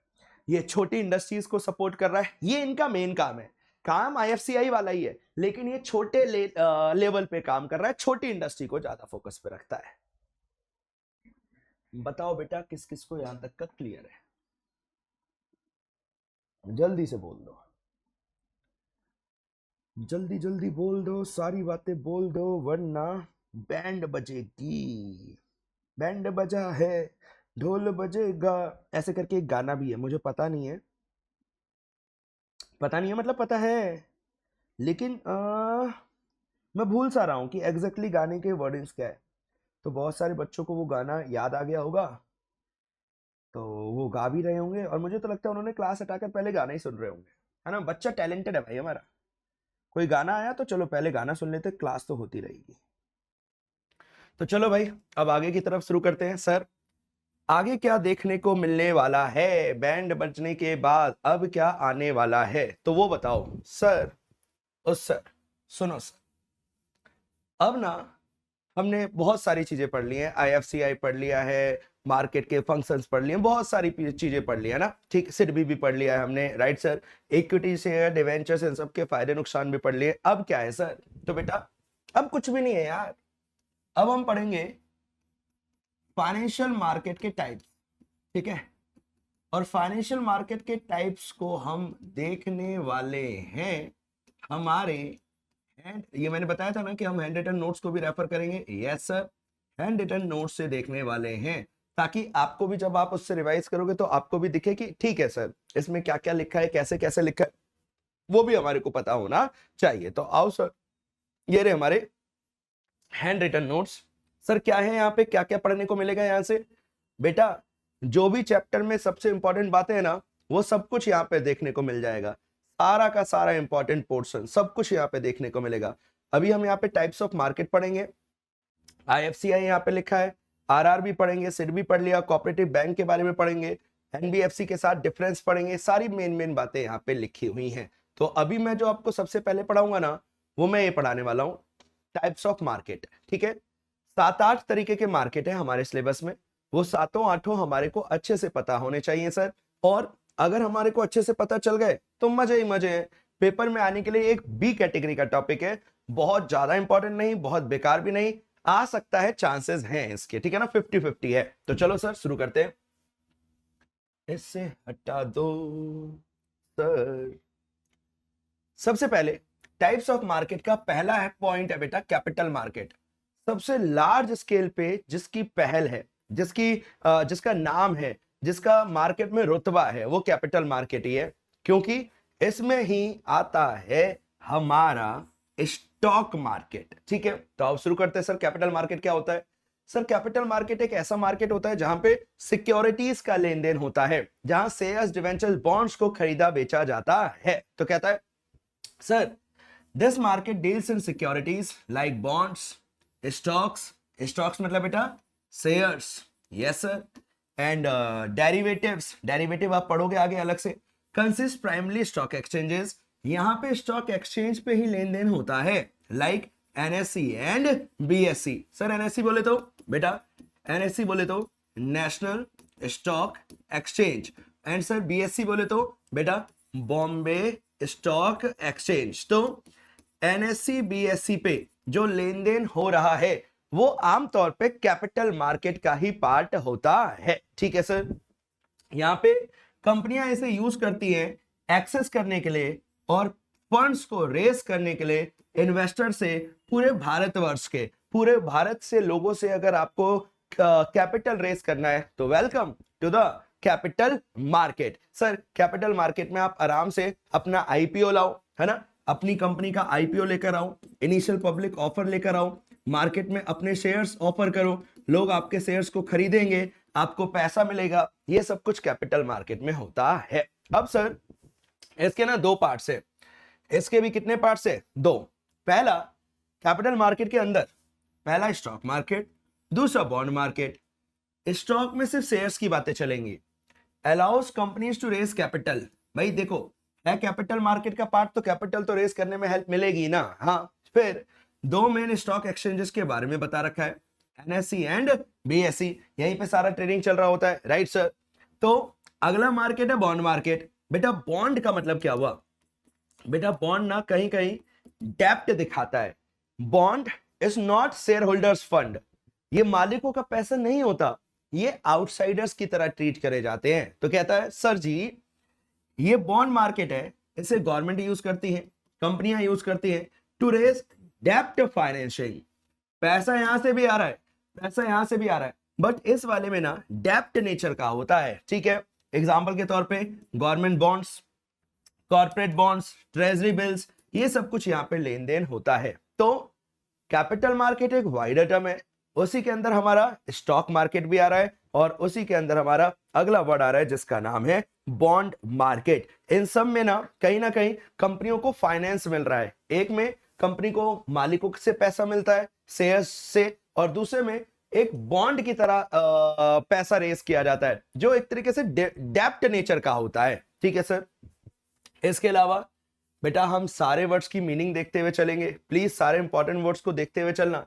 ये छोटी इंडस्ट्रीज को सपोर्ट कर रहा है, ये इनका मेन काम है। काम आईएफसीआई वाला ही है, लेकिन ये छोटे लेवल पे काम कर रहा है, छोटी इंडस्ट्री को ज्यादा फोकस पे रखता है। बताओ बेटा किस किस को यहां तक का क्लियर है, जल्दी से बोल दो, जल्दी जल्दी बोल दो, सारी बातें बोल दो, वरना बैंड बजेगी। बैंड बजा है, ढोल बजेगा, ऐसे करके एक गाना भी है, मुझे पता नहीं है, मतलब पता है, लेकिन मैं भूल सा रहा हूं कि एग्जैक्टली गाने के वर्डिंग्स क्या है। तो बहुत सारे बच्चों को वो गाना याद आ गया होगा, तो वो गा भी रहे होंगे, और मुझे तो लगता है उन्होंने क्लास हटाकर पहले गाना ही सुन रहे होंगे, है ना। बच्चा टैलेंटेड है भाई हमारा। कोई गाना आया तो चलो पहले गाना सुन लेते, क्लास तो होती रहेगी। तो चलो भाई अब आगे की तरफ शुरू करते हैं। सर आगे क्या देखने को मिलने वाला है, बैंड बजने के बाद अब क्या आने वाला है, तो वो बताओ सर। सर सुनो सर, अब ना हमने बहुत सारी चीजें पढ़ ली हैं, आईएफसीआई पढ़ लिया है, मार्केट के फंक्शंस पढ़ लिए, बहुत सारी चीजें पढ़ ली है ना, ठीक, सिडबी भी पढ़ लिया है हमने, right sir, equity share debentures, इन सब के फायदे नुकसान भी पढ़ लिए। अब क्या है सर, तो बेटा अब कुछ भी नहीं है यार, अब हम पढ़ेंगे फाइनेंशियल मार्केट के टाइप्स, ठीक है, और फाइनेंशियल मार्केट के टाइप्स को हम देखने वाले हैं हमारे ये मैंने बताया था ना कि हम हैंड रिटन नोट्स को भी रेफर करेंगे। Yes sir, handwritten notes से देखने वाले हैं, ताकि आपको भी जब आप उससे रिवाइज करोगे तो आपको भी दिखे कि ठीक है सर इसमें क्या क्या लिखा है, कैसे कैसे लिखा है, वो भी हमारे को पता होना चाहिए। तो आओ सर, ये रहे हमारे हैंड रिटन नोट्स। सर क्या है यहाँ पे, क्या क्या पढ़ने को मिलेगा यहाँ से? बेटा जो भी चैप्टर में सबसे इंपॉर्टेंट बातें है ना, वो सब कुछ यहाँ पे देखने को मिल जाएगा। सारा का सारा इंपॉर्टेंट पोर्शन सब कुछ यहाँ पे देखने को मिलेगा। अभी हम यहाँ पे टाइप्स ऑफ मार्केट पढ़ेंगे, IFCI यहाँ पे लिखा है, RR भी पढ़ेंगे, सिड भी पढ़ लिया, कोऑपरेटिव बैंक के बारे में पढ़ेंगे, NBFC के साथ डिफरेंस पढ़ेंगे, सारी मेन बातें यहाँ पे लिखी हुई हैं। तो अभी मैं जो आपको सबसे पहले पढ़ाऊंगा ना, वो मैं ये पढ़ाने वाला हूँ टाइप्स ऑफ मार्केट। ठीक है, 7-8 तरीके के मार्केट है हमारे सिलेबस में, वो 7-8 हमारे को अच्छे से पता होने चाहिए सर। और अगर हमारे को अच्छे से पता चल गए तो मजे ही मजे हैं। पेपर में आने के लिए एक बी कैटेगरी का टॉपिक है, बहुत ज्यादा इंपॉर्टेंट नहीं, बहुत बेकार भी नहीं, आ सकता है, चांसेस हैं इसके, ठीक है ना, 50-50 है। तो चलो सर शुरू करते हैं। इससे हटा दो सर। सबसे पहले टाइप्स ऑफ मार्केट का पहला है पॉइंट है बेटा कैपिटल मार्केट। सबसे लार्ज स्केल पे जिसकी पहल है, जिसका नाम है, जिसका मार्केट में रुतबा है, वो कैपिटल मार्केट ही है, क्योंकि इसमें ही आता है हमारा स्टॉक मार्केट। ठीक है, तो अब शुरू करते हैं सर, कैपिटल मार्केट क्या होता है? सर कैपिटल मार्केट एक ऐसा मार्केट होता है जहां पे सिक्योरिटीज का लेन देन होता है, जहां शेयर्स, डिवेंचर्स, बॉन्ड्स को खरीदा बेचा जाता है। तो कहता है sir this market deals in securities like bonds, stocks मतलब बेटा shares, yes sir, and derivatives, derivative आप पढ़ोगे आगे अलग से, कंसिस्ट प्राइमरी स्टॉक एक्सचेंजेस, यहां पे स्टॉक एक्सचेंज पे ही लेन देन होता है, like NSE and BSE। Sir NSE बोले तो बेटा, NSE बोले तो national stock exchange, and sir BSE बोले तो बेटा बॉम्बे स्टॉक एक्सचेंज। तो NSE BSE पे जो लेन देन हो रहा है वो आमतौर पे कैपिटल मार्केट का ही पार्ट होता है। ठीक है सर, यहाँ पे कंपनियां इसे यूज करती हैं एक्सेस करने के लिए और फंड्स को रेस करने के लिए इन्वेस्टर से, पूरे भारतवर्ष के, पूरे भारत से लोगों से अगर आपको कैपिटल रेस करना है तो welcome to the capital market. Sir capital market में आप आराम से अपना IPO लाओ, है ना, अपनी कंपनी का IPO लेकर आओ, इनिशियल पब्लिक ऑफर लेकर आओ, मार्केट में अपने शेयर्स ऑफर करो, लोग आपके शेयर्स को खरीदेंगे, आपको पैसा मिलेगा, ये सब कुछ कैपिटल मार्केट में होता है। अब सर इसके ना 2 पार्ट्स है, इसके भी कितने पार्ट्स है? 2। पहला कैपिटल मार्केट के अंदर पहला स्टॉक मार्केट, दूसरा बॉन्ड मार्केट। स्टॉक में सिर्फ शेयर्स की बातें चलेंगी। Allows companies to raise capital, भाई देखो है कैपिटल मार्केट का पार्ट, तो कैपिटल तो रेज करने में हेल्प मिलेगी ना। हाँ, फिर 2 मेन स्टॉक एक्सचेंजेस के बारे में बता रखा है, NSE एंड BSE, यहीं पे सारा ट्रेडिंग चल रहा होता है, राइट सर। तो अगला मार्केट है बॉन्ड मार्केट। बेटा बॉन्ड का मतलब क्या हुआ? बेटा बॉन्ड ना कहीं कहीं डेप्ट दिखाता है। Bond is not share holders fund, ये मालिकों का पैसा नहीं होता, ये आउटसाइडर्स की तरह ट्रीट करे जाते हैं। तो कहता है सर जी ये बॉन्ड मार्केट है, इसे गवर्नमेंट यूज करती है, कंपनियां यूज करती है टू रेज डेप्ट फाइनेंशिंग। पैसा यहां से भी आ रहा है, पैसा यहां से भी आ रहा है, बट इस वाले में ना डेप्ट नेचर का होता है। ठीक है, एग्जांपल के तौर पे government bonds, corporate bonds, treasury bills, ये सब कुछ यहाँ पे लेन देन होता है। तो कैपिटल मार्केट एक वाइडर टर्म है, उसी के अंदर हमारा स्टॉक मार्केट भी आ रहा है और उसी के अंदर हमारा अगला वर्ड आ रहा है जिसका नाम है बॉन्ड मार्केट। इन सब में ना कहीं कंपनियों को फाइनेंस मिल रहा है। एक में कंपनी को मालिकों से पैसा मिलता है शेयर्स से, और दूसरे में एक बॉन्ड की तरह पैसा रेस किया जाता है जो एक तरीके से डेप्ट नेचर का होता है। ठीक है सर, इसके अलावा बेटा हम सारे वर्ड्स की मीनिंग देखते हुए चलेंगे, प्लीज सारे इंपॉर्टेंट वर्ड्स को देखते हुए चलना।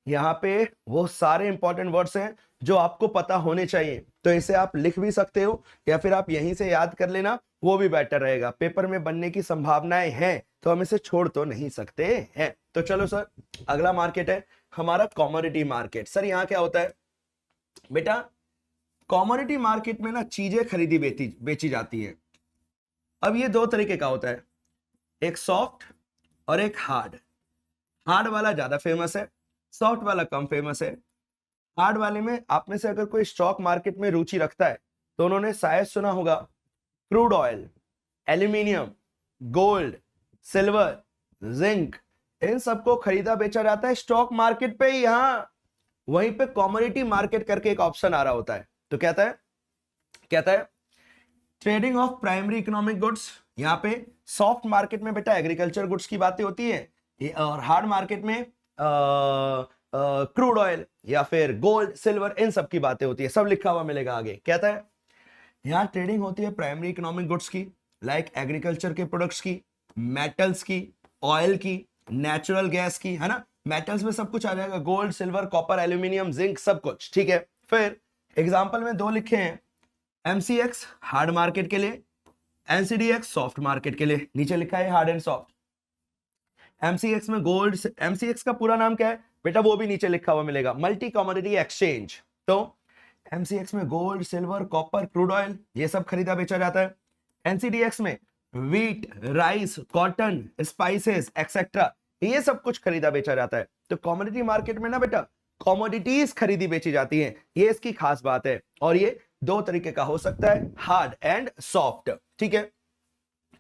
यहाँ पे वो सारे इंपॉर्टेंट वर्ड्स हैं जो आपको पता होने चाहिए, तो इसे आप लिख भी सकते हो या फिर आप यहीं से याद कर लेना, वो भी बेटर रहेगा। पेपर में बनने की संभावनाएं हैं तो हम इसे छोड़ तो नहीं सकते हैं। तो चलो सर, अगला मार्केट है हमारा कमोडिटी मार्केट। सर यहाँ क्या होता है? बेटा कमोडिटी मार्केट में ना चीजें खरीदी बेची जाती है। अब ये 2 तरीके का होता है, एक सॉफ्ट और एक हार्ड। हार्ड वाला ज्यादा फेमस है, सॉफ्ट वाला कम फेमस है। हार्ड वाले में आप में से अगर कोई स्टॉक मार्केट में रुचि रखता है तो उन्होंने शायद सुना होगा crude oil, aluminium, gold, silver, zinc, इन सबको खरीदा बेचा जाता है स्टॉक मार्केट पे ही। हाँ, वहीं पे कमोडिटी मार्केट करके एक ऑप्शन आ रहा होता है। तो कहता है trading of primary economic goods. यहाँ पे सॉफ्ट मार्केट में बेटा एग्रीकल्चर गुड्स की बातें होती है, और हार्ड मार्केट में क्रूड ऑयल या फिर गोल्ड सिल्वर इन सब की बातें होती है, सब लिखा हुआ मिलेगा आगे। कहता है यहाँ ट्रेडिंग होती है प्राइमरी इकोनॉमिक गुड्स की, लाइक एग्रीकल्चर के प्रोडक्ट्स की, मेटल्स की, ऑयल की, नेचुरल गैस की, है ना। मेटल्स में सब कुछ आ जाएगा, gold silver copper aluminium zinc सब कुछ, ठीक है। फिर एग्जांपल में दो लिखे हैं, एमसीएक्स हार्ड मार्केट के लिए, एनसीडीएक्स सॉफ्ट मार्केट के लिए। नीचे लिखा है हार्ड एंड सॉफ्ट। एमसीएक्स में गोल्ड, एमसीएक्स का पूरा नाम क्या है बेटा, वो भी नीचे लिखा हुआ मिलेगा, मल्टी कमोडिटी एक्सचेंज। तो एमसीएक्स में gold silver copper crude oil ये सब खरीदा बेचा जाता है। एनसीडीएक्स में wheat rice cotton spices etcetera ये सब कुछ खरीदा बेचा जाता है। तो कमोडिटी मार्केट में ना बेटा कमोडिटीज खरीदी बेची जाती हैं, ये इसकी खास बात है। और ये दो तरीके का हो सकता है, हार्ड एंड सॉफ्ट, ठीक है।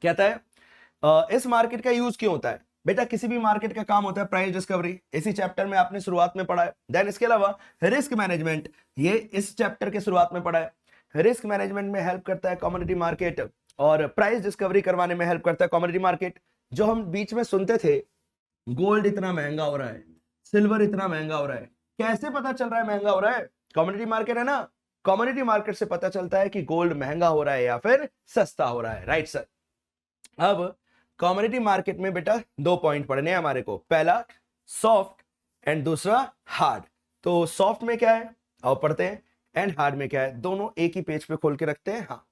कहता है इस मार्केट का यूज क्यों होता है बेटा, किसी भी मार्केट का काम होता है प्राइस डिस्कवरी, इसी चैप्टर में आपने शुरुआत में पढ़ा है। देन इसके अलावा रिस्क मैनेजमेंट, ये इस चैप्टर के शुरुआत में पढ़ा है। रिस्क मैनेजमेंट में हेल्प करता है कमोडिटी मार्केट, और प्राइस डिस्कवरी करवाने में हेल्प करता है कमोडिटी मार्केट। जो हम बीच में सुनते थे गोल्ड इतना महंगा हो रहा है, सिल्वर इतना महंगा हो रहा है, कैसे पता चल रहा है महंगा हो रहा है, कमोडिटी मार्केट है ना, कमोडिटी मार्केट से पता चलता है कि गोल्ड महंगा हो रहा है या फिर सस्ता हो रहा है, राइट सर। अब कमोडिटी मार्केट में बेटा दो पॉइंट पढ़ने हैं हमारे को, पहला सॉफ्ट एंड दूसरा हार्ड। तो सॉफ्ट में क्या है आओ पढ़ते हैं, एंड हार्ड में क्या है, दोनों एक ही पेज पे खोल के रखते हैं। हाँ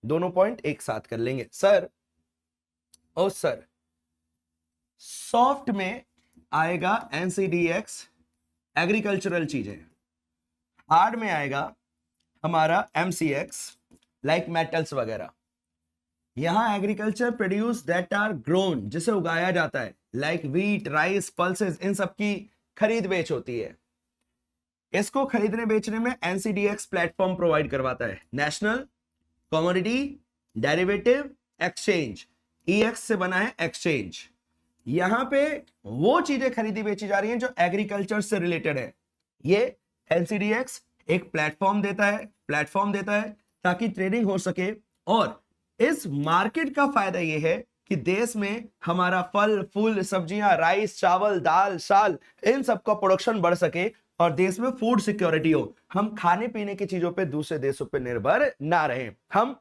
दोनों पॉइंट एक साथ कर लेंगे सर। ओ सर सॉफ्ट में आएगा एनसीडीएक्स एग्रीकल्चरल चीजें, हार्ड में आएगा हमारा एमसीएक्स लाइक मेटल्स वगैरह। यहां agriculture produce that are grown, जिसे उगाया जाता है, लाइक व्हीट राइस पल्सेस, इन सब की खरीद बेच होती है। इसको खरीदने बेचने में एनसीडीएक्स प्लेटफॉर्म प्रोवाइड करवाता है, national commodity derivative exchange, EX से बना है एक्सचेंज। यहां पे वो चीजें खरीदी बेची जा रही हैं जो एग्रीकल्चर से रिलेटेड है। ये एनसीडीएक्स एक प्लेटफॉर्म देता है ताकि ट्रेडिंग हो सके। और इस मार्केट का फायदा यह है कि देश में हमारा फल फूल सब्जियां राइस चावल दाल साल इन सब का प्रोडक्शन बढ़ सके और देश में फूड सिक्योरिटी हो, हम खाने पीने की चीजों पे दूसरे देशों पे निर्भर ना रहें, हम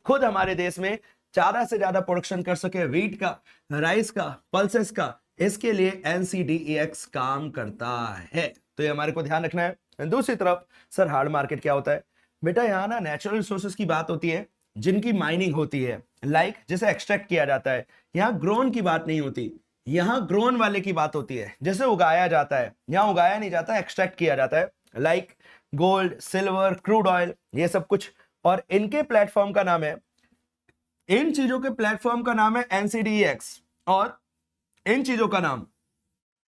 खुद हमारे देश में ज्यादा से ज्यादा प्रोडक्शन कर सके व्हीट का राइस का पल्सेस का। इसके लिए एनसीडीएक्स काम करता है, तो ये हमारे को ध्यान रखना है। दूसरी तरफ सर हार्ड मार्केट क्या होता है बेटा, यहाँ ना नेचुरल रिसोर्सेज की बात होती है जिनकी माइनिंग होती है, लाइक जिसे एक्सट्रैक्ट किया जाता है। यहाँ ग्रोन की बात नहीं होती, यहाँ ग्रोन वाले की बात होती है, जैसे उगाया जाता है। यहाँ उगाया नहीं जाता, एक्सट्रैक्ट किया जाता है, like gold silver crude oil ये सब कुछ। और इनके प्लेटफॉर्म का नाम है, इन चीजों के प्लेटफॉर्म का नाम है एनसीडीएक्स, और इन चीजों का नाम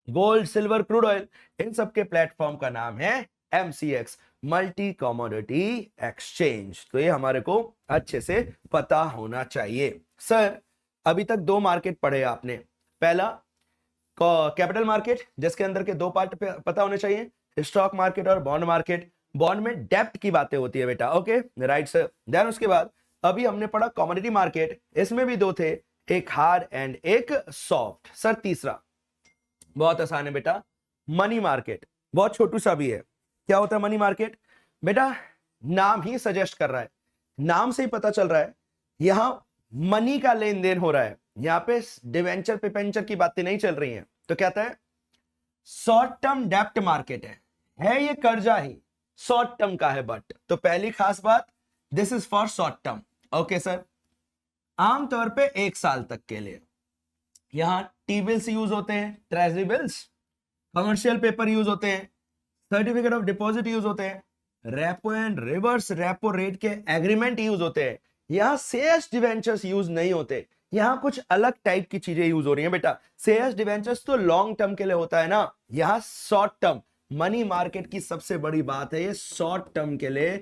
गोल्ड सिल्वर क्रूड ऑयल, इन सब के प्लेटफॉर्म का नाम है एमसीएक्स, मल्टी कमोडिटी एक्सचेंज। तो ये हमारे को अच्छे से पता होना चाहिए। सर अभी तक दो मार्केट पढ़े आपने, पहला कैपिटल मार्केट जिसके अंदर के दो पार्ट पता होने चाहिए, स्टॉक मार्केट और बॉन्ड मार्केट। बॉन्ड में डेप्ट की बातें होती है बेटा, ओके राइट सर। देन उसके बाद अभी हमने पढ़ा कमोडिटी मार्केट, इसमें भी दो थे, एक हार्ड एंड एक सॉफ्ट। सर तीसरा बहुत आसान है बेटा, मनी मार्केट, बहुत छोटू सा भी है। क्या होता है मनी मार्केट बेटा, नाम ही सजेस्ट कर रहा है, नाम से ही पता चल रहा है यहां मनी का लेन देन हो रहा है, यहां पे डिवेंचर पिपेंचर की बातें नहीं चल रही हैं। तो कहता है शॉर्ट टर्म डेप्ट मार्केट है ये कर्जा ही शॉर्ट टर्म का है। बट तो पहली खास बात, this is for short term, okay sir. आमतौर पे एक साल तक के लिए यहां टी बिल्स यूज होते हैं, treasury bills, commercial paper use होते हैं, सर्टिफिकेट ऑफ डिपॉजिट यूज होते हैं, repo and reverse repo rate के एग्रीमेंट यूज होते हैं। यहां शेयर्स डिवेंचर्स यूज नहीं होते, यहां कुछ अलग टाइप की चीजें यूज हो रही हैं बेटा। शेयर्स डिवेंचर्स तो लॉन्ग टर्म के लिए होता है ना, यहां शॉर्ट टर्म। मनी मार्केट की सबसे बड़ी बात है ये शॉर्ट टर्म के लिए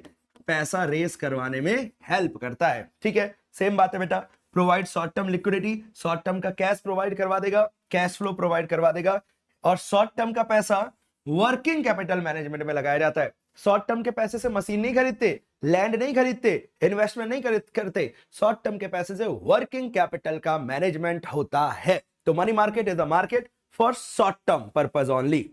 पैसा रेस करवाने में हेल्प करता है, ठीक है। सेम बात है बेटा, provide short term liquidity, short term का कैश प्रोवाइड करवा देगा, कैश फ्लो प्रोवाइड करवा देगा। और शॉर्ट टर्म का पैसा वर्किंग कैपिटल मैनेजमेंट में लगाया जाता है। शॉर्ट टर्म के पैसे से मशीन नहीं खरीदते, लैंड नहीं खरीदते, इन्वेस्टमेंट नहीं करते। शॉर्ट टर्म के पैसे से वर्किंग कैपिटल का मैनेजमेंट होता है। तो money market is a market for short term purpose only.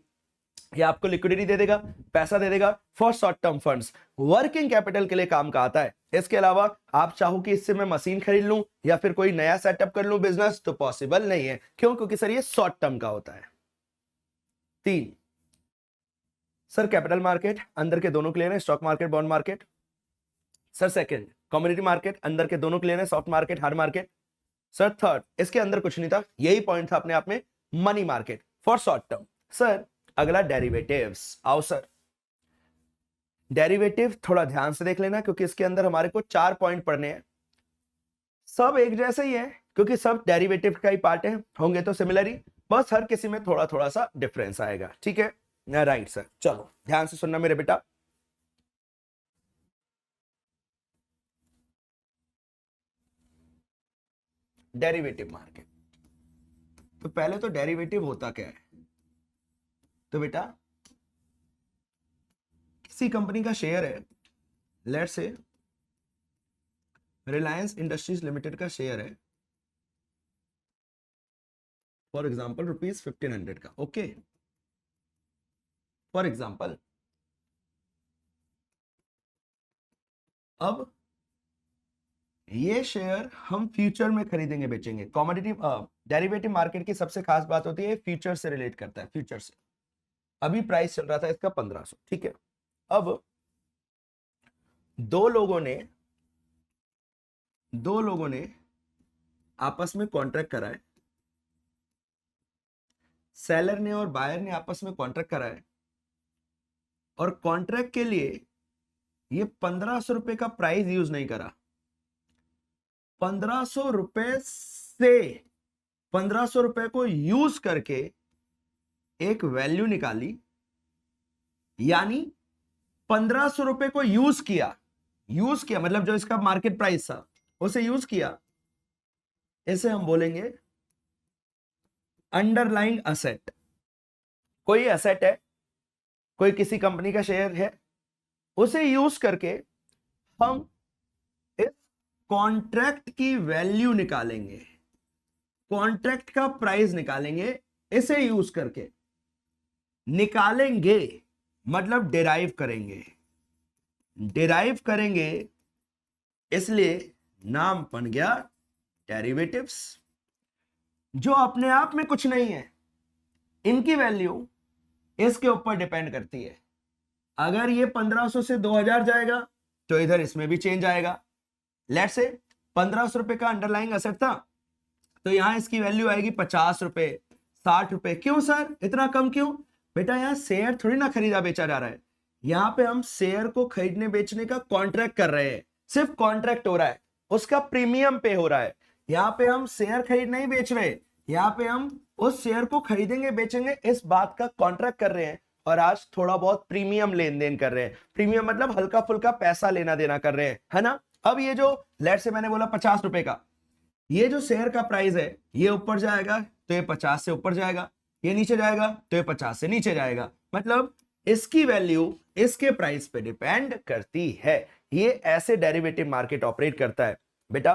ये आपको लिक्विडिटी दे देगा, पैसा दे देगा for short term funds, working capital के लिए काम का आता है। इसके अलावा आप चाहो कि इससे मैं मशीन खरीद लूं या फिर कोई नया सेटअप कर लूं बिजनेस, तो पॉसिबल नहीं है। क्यों? क्योंकि सर ये शॉर्ट टर्म का होता है। 3 सर कैपिटल मार्केट अंदर के दोनों क्लियर है, stock market bond market. Sir second commodity market अंदर के दोनों क्लियर है, soft market hard market. Sir third इसके अंदर कुछ नहीं था, यही पॉइंट था अपने आप में, money market for short term. Sir अगला डेरिवेटिव्स। आओ सर, डेरिवेटिव थोड़ा ध्यान से देख लेना क्योंकि इसके अंदर हमारे को 4 पॉइंट पढ़ने हैं। सब एक जैसे ही है क्योंकि सब डेरिवेटिव का ही पार्ट है, होंगे तो सिमिलर ही, बस हर किसी में थोड़ा थोड़ा सा डिफरेंस आएगा। ठीक है, राइट सर। चलो ध्यान से सुनना मेरे बेटा। डेरिवेटिव मार्केट, तो पहले तो डेरिवेटिव होता क्या है? तो बेटा किसी कंपनी का शेयर है, let's say Reliance industries limited का शेयर है, फॉर एग्जाम्पल ₹1500 का। ओके, फॉर एग्जाम्पल अब ये शेयर हम फ्यूचर में खरीदेंगे बेचेंगे। कॉमोडिटी डेरिवेटिव मार्केट की सबसे खास बात होती है फ्यूचर से रिलेट करता है, फ्यूचर से। अभी प्राइस चल रहा था इसका 1500, ठीक है। अब दो लोगों ने आपस में कॉन्ट्रैक्ट करा है, सेलर ने और बायर ने आपस में कॉन्ट्रैक्ट करा है, और कॉन्ट्रैक्ट के लिए ये 1500 रुपए का प्राइस यूज नहीं करा। 1500 रुपए से 1500 रुपए को यूज करके एक वैल्यू निकाली, यानी 1500 रुपए को यूज किया मतलब जो इसका मार्केट प्राइस था उसे यूज किया। इसे हम बोलेंगे अंडरलाइंग असेट। कोई एसेट है, कोई किसी कंपनी का शेयर है, उसे यूज करके हम इस कॉन्ट्रैक्ट की वैल्यू निकालेंगे, कॉन्ट्रैक्ट का प्राइस निकालेंगे। इसे यूज करके निकालेंगे मतलब डिराइव करेंगे, इसलिए नाम बन गया डेरिवेटिव्स। जो अपने आप में कुछ नहीं है, इनकी वैल्यू इसके ऊपर डिपेंड करती है। अगर ये 1500 से 2000 जाएगा तो इधर इसमें भी चेंज आएगा। लेट्स से 1500 रुपए का अंडरलाइंग असेट था, तो यहां इसकी वैल्यू आएगी 50 रुपए, 60 रुपए। क्यों सर इतना कम क्यों? बेटा यहां शेयर थोड़ी ना खरीदा बेचा जा रहा है, यहां पे हम शेयर को खरीदने बेचने का कॉन्ट्रैक्ट कर रहे हैं, सिर्फ कॉन्ट्रैक्ट हो रहा है, उसका प्रीमियम पे हो रहा है। यहां पे हम शेयर खरीद नहीं बेच रहे, यहां पे हम उस शेयर को खरीदेंगे बेचेंगे इस बात का कॉन्ट्रैक्ट कर रहे हैं, और आज थोड़ा बहुत प्रीमियम लेन देन कर रहे हैं। प्रीमियम मतलब हल्का फुल्का पैसा लेना देना कर रहे हैं, है ना। अब ये जो लेट से मैंने बोला 50 रुपए का, ये जो शेयर का प्राइस है, ये ऊपर जाएगा तो ये 50 से ऊपर जाएगा, ये नीचे जाएगा तो ये 50 से नीचे जाएगा। मतलब इसकी वैल्यू इसके प्राइस पे डिपेंड करती है। ये ऐसे डेरिवेटिव मार्केट ऑपरेट करता है बेटा।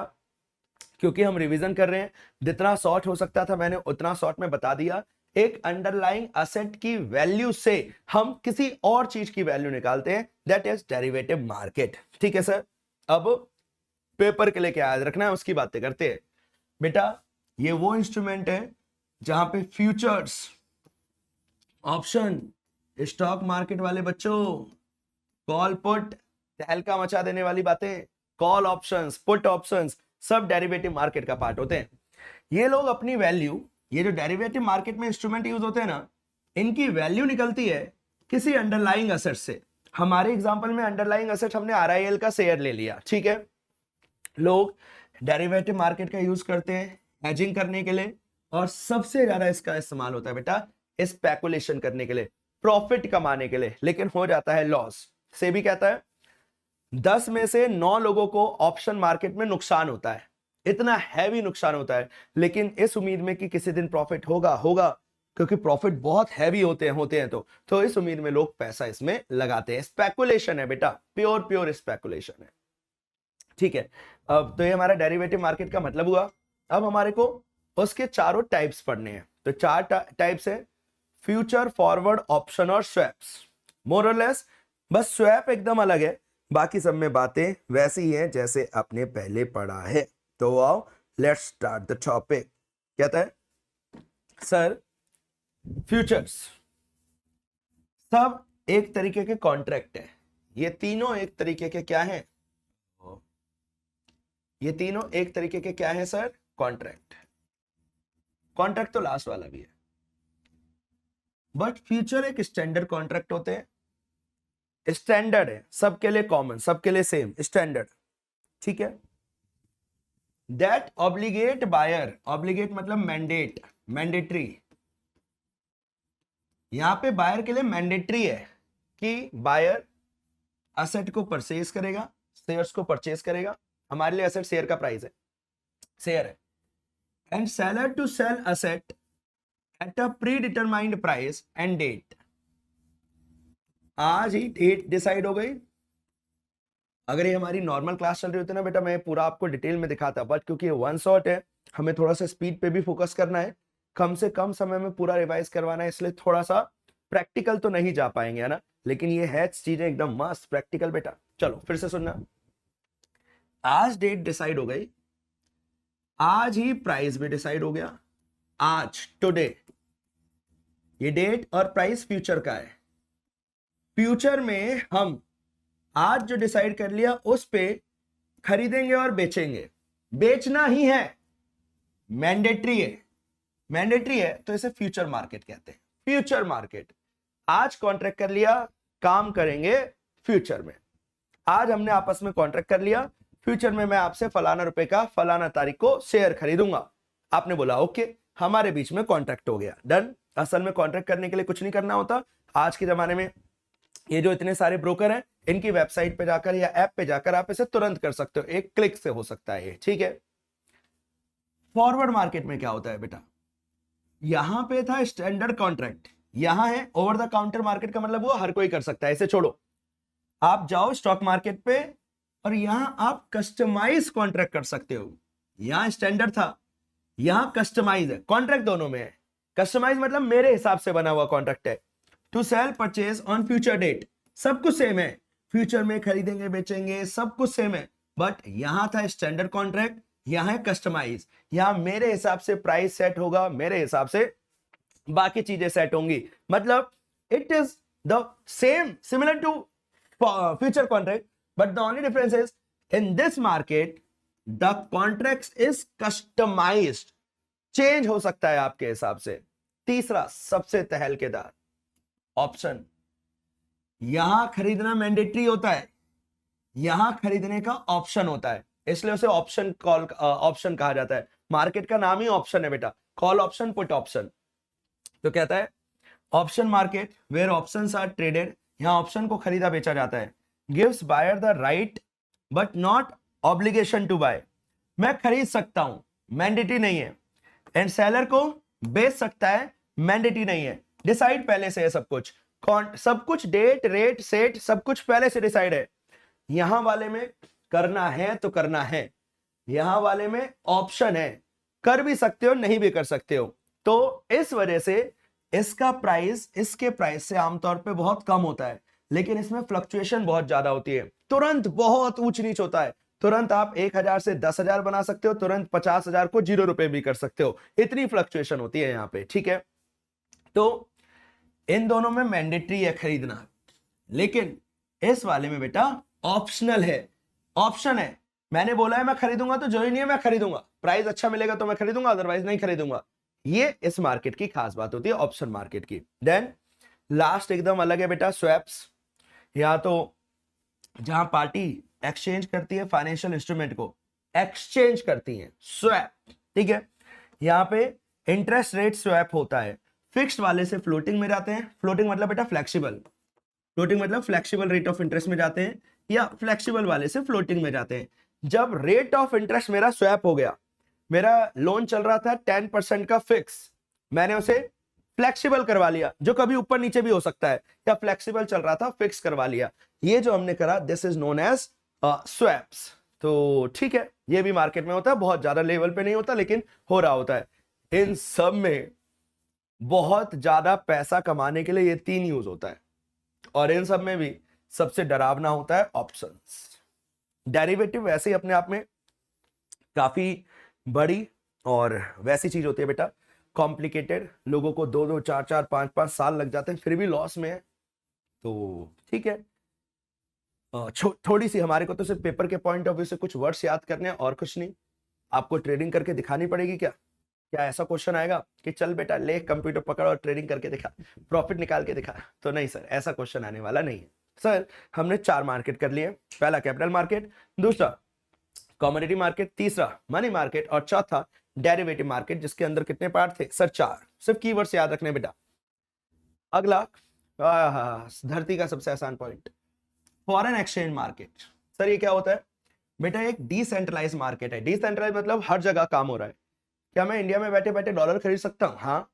क्योंकि हम रिवीजन कर रहे हैं, जितना शॉर्ट हो सकता था मैंने उतना शॉर्ट में बता दिया। एक अंडरलाइंग असेट की वैल्यू से हम किसी और चीज की वैल्यू निकालते हैं, दैट इज डेरिवेटिव मार्केट। ठीक है सर। अब पेपर के लिए क्या याद रखना है उसकी बातें करते हैं बेटा। ये वो इंस्ट्रूमेंट है जहां पे फ्यूचर्स, ऑप्शन, स्टॉक मार्केट वाले बच्चों, कॉल पुट, तहलका मचा देने वाली बातें, कॉल ऑप्शंस, पुट ऑप्शंस, सब डेरिवेटिव मार्केट का पार्ट होते हैं। ये लोग अपनी वैल्यू, ये जो डेरिवेटिव मार्केट में इंस्ट्रूमेंट यूज होते हैं ना, इनकी वैल्यू निकलती है किसी अंडरलाइंग एसेट से। हमारे एग्जांपल में अंडरलाइंग एसेट हमने आरआईएल का शेयर ले लिया, ठीक है। लोग डेरिवेटिव मार्केट का यूज करते हैं हेजिंग करने के लिए, और सबसे ज्यादा इसका इस्तेमाल होता है बेटा स्पेकुलेशन करने के लिए, प्रॉफिट कमाने के लिए, लेकिन हो जाता है लॉस। सेबी कहता है 10 में से 9 लोगों को ऑप्शन मार्केट में नुकसान होता है, इतना हैवी नुकसान होता है, लेकिन इस उम्मीद में कि किसी दिन प्रॉफिट होगा, क्योंकि प्रॉफिट बहुत हैवी होते हैं तो इस उम्मीद में लोग पैसा इसमें लगाते हैं। स्पेकुलेशन है बेटा, प्योर स्पेकुलेशन है, ठीक है। अब तो ये हमारा डेरिवेटिव मार्केट का मतलब हुआ। अब हमारे को उसके चारों टाइप्स पढ़ने हैं। तो चार टाइप्स है, फ्यूचर, फॉरवर्ड, ऑप्शन और स्वैप्स। मोर और लेस, बस स्वैप एकदम अलग है, बाकी सब में बातें वैसी ही हैं जैसे आपने पहले पढ़ा है। तो आओ लेट्स स्टार्ट द टॉपिक। कहता है सर फ्यूचर्स सब एक तरीके के कॉन्ट्रैक्ट है। ये तीनों एक तरीके के क्या हैं? ये तीनों एक तरीके के क्या है सर? कॉन्ट्रैक्ट। कॉन्ट्रैक्ट तो लास्ट वाला भी है, बट फ्यूचर एक स्टैंडर्ड कॉन्ट्रैक्ट होते हैं। स्टैंडर्ड है, सबके लिए कॉमन, सबके लिए सेम स्टैंडर्ड, ठीक है। दैट ऑब्लिगेट बायर, ऑब्लिगेट मतलब मैंडेट, मैंडेटरी। यहां पे बायर के लिए मैंडेटरी है कि बायर असेट को परचेज करेगा, शेयर्स को परचेज करेगा। हमारे लिए असेट शेयर का प्राइस है, शेयर है। And seller to sell asset at a predetermined price and date. आज ही डेट डिसाइड हो गई। अगर ये हमारी नॉर्मल क्लास चल रही होती ना बेटा, मैं पूरा आपको डिटेल में दिखाता, बट क्योंकि वन शॉट है, हमें थोड़ा सा स्पीड पे भी फोकस करना है, कम से कम समय में पूरा रिवाइज करवाना है, इसलिए थोड़ा सा प्रैक्टिकल तो नहीं जा पाएंगे, है ना। लेकिन ये है चीजें एकदम मस्त प्रैक्टिकल बेटा। चलो फिर से सुनना। आज डेट डिसाइड हो गई, आज ही प्राइस भी डिसाइड हो गया। आज, टुडे, ये डेट और प्राइस फ्यूचर का है। फ्यूचर में हम आज जो डिसाइड कर लिया उस पे खरीदेंगे और बेचेंगे। बेचना ही है, मैंडेटरी है, मैंडेटरी है, तो इसे फ्यूचर मार्केट कहते हैं। फ्यूचर मार्केट, आज कॉन्ट्रैक्ट कर लिया, काम करेंगे फ्यूचर में। आज हमने आपस में कॉन्ट्रैक्ट कर लिया, फ्यूचर में मैं आपसे फलाना रुपए का फलाना तारीख को शेयर खरीदूंगा। आपने बोला ओके, हमारे बीच में कॉन्ट्रैक्ट हो गया, डन। असल में कॉन्ट्रैक्ट करने के लिए कुछ नहीं करना होता। आज के जमाने में ये जो इतने सारे ब्रोकर हैं, इनकी वेबसाइट पे जाकर या ऐप पे जाकर आप इसे तुरंत कर सकते हो, एक क्लिक से हो सकता है ये, ठीक है। फॉरवर्ड मार्केट में क्या होता है बेटा? यहां पे था स्टैंडर्ड कॉन्ट्रैक्ट, यहां है ओवर द काउंटर मार्केट का मतलब वो हर कोई कर सकता है। इसे छोड़ो, आप जाओ स्टॉक मार्केट पे और यहां आप कस्टमाइज कॉन्ट्रैक्ट कर सकते हो। यहां स्टैंडर्ड था, यहां कस्टमाइज है, कॉन्ट्रैक्ट दोनों में है। कस्टमाइज मतलब मेरे हिसाब से बना हुआ कॉन्ट्रैक्ट है। To sell purchase on future date, सब कुछ सेम है, फ्यूचर में खरीदेंगे बेचेंगे सब कुछ सेम है। बट यहां था स्टैंडर्ड कॉन्ट्रैक्ट, यहां है कस्टमाइज। यहां मेरे हिसाब से प्राइस सेट होगा, मेरे हिसाब से बाकी चीजें सेट होंगी। मतलब it is the same, similar to future contract, but the only difference is in this market the contract is customised, change हो सकता है आपके हिसाब से। तीसरा सबसे तहलकेदार ऑप्शन, यहां खरीदना मैंडेटरी होता है, यहां खरीदने का ऑप्शन होता है, इसलिए उसे ऑप्शन कॉल ऑप्शन कहा जाता है। मार्केट का नाम ही ऑप्शन है बेटा, कॉल ऑप्शन, पुट ऑप्शन। तो कहता है option market where options are traded, यहां ऑप्शन को खरीदा बेचा जाता है। Gives buyer the right but not obligation to buy, मैं खरीद सकता हूं, मैंडेटरी नहीं है। एंड सेलर को बेच सकता है, मैंडेटरी नहीं है। डिसाइड पहले से है सब कुछ, सब कुछ डेट रेट सेट सब कुछ पहले से डिसाइड है। यहां वाले में करना है तो करना है, यहां वाले में ऑप्शन है, कर भी सकते हो नहीं भी कर सकते हो। तो इस वजह से इसका प्राइस इसके प्राइस से आमतौर पे बहुत कम होता है, लेकिन इसमें फ्लक्चुएशन बहुत ज्यादा होती है। तुरंत बहुत ऊंच नीच होता है, तुरंत आप 1000 से 10,000 बना सकते हो, तुरंत 50,000 को 0 रुपए भी कर सकते हो, इतनी फ्लक्चुएशन होती है यहां पे, ठीक है। तो इन दोनों में मैंडेटरी है खरीदना, लेकिन इस वाले में बेटा ऑप्शनल है, ऑप्शन है। मैंने बोला है मैं खरीदूंगा तो जो ही नहीं है मैं खरीदूंगा, प्राइस अच्छा मिलेगा तो मैं खरीदूंगा, अदरवाइज नहीं खरीदूंगा। ये इस मार्केट की खास बात होती है, ऑप्शन मार्केट की। देन लास्ट एकदम अलग है बेटा, स्वैप्स। या तो जहां पार्टी एक्सचेंज करती है फाइनेंशियल इंस्ट्रूमेंट को, एक्सचेंज करती है, स्वैप, ठीक है। यहां पे इंटरेस्ट रेट स्वैप होता है, फिक्स्ड वाले से फ्लोटिंग में जाते हैं। फ्लोटिंग मतलब बेटा फ्लेक्सिबल, फ्लोटिंग मतलब फ्लेक्सिबल रेट ऑफ इंटरेस्ट में जाते हैं, या फ्लेक्सिबल वाले से फ्लोटिंग में जाते हैं। जब रेट ऑफ इंटरेस्ट मेरा स्वैप हो गया, मेरा लोन चल रहा था 10% का फिक्स, मैंने उसे फ्लेक्सिबल करवा लिया, जो कभी ऊपर नीचे भी हो सकता है, या फ्लेक्सिबल चल रहा था फिक्स करवा लिया, ये जो हमने करा this is known as swaps. तो ठीक है, ये भी मार्केट में होता है, बहुत ज्यादा लेवल पे नहीं होता लेकिन हो रहा होता है। इन सब में बहुत ज्यादा पैसा कमाने के लिए ये 3 यूज होता है, और इन सब में भी सबसे डरावना होता है ऑप्शंस। डेरिवेटिव वैसे ही अपने आप में काफी बड़ी और वैसी चीज होती है बेटा, कॉम्प्लिकेटेड, लोगों को 2-2 4-4 5-5 साल लग जाते हैं फिर भी लॉस में है। तो ठीक है, थोड़ी सी हमारे को तो सिर्फ पेपर के पॉइंट ऑफ व्यू से कुछ वर्ड्स याद करने हैं और कुछ नहीं। आपको ट्रेडिंग करके दिखानी पड़ेगी क्या? क्या ऐसा क्वेश्चन आएगा कि चल बेटा ले कंप्यूटर पकड़ और ट्रेडिंग करके दिखा, प्रॉफिट निकाल के दिखा? तो नहीं सर, ऐसा क्वेश्चन आने वाला नहीं है। सर हमने 4 मार्केट कर लिए, पहला कैपिटल मार्केट, दूसरा कमोडिटी मार्केट, तीसरा मनी मार्केट, और चौथा डेरिवेटिव मार्केट, जिसके अंदर कितने पार्ट थे सर? 4। सिर्फ कीवर्ड्स याद रखने बेटा। अगला धरती का सबसे आसान point, foreign exchange market. Sir ये क्या होता है बेटा? एक डिसेंट्रलाइज मार्केट है। डिसेंट्रलाइज मतलब हर जगह काम हो रहा है। क्या मैं इंडिया में बैठे बैठे डॉलर खरीद सकता हूँ? हाँ।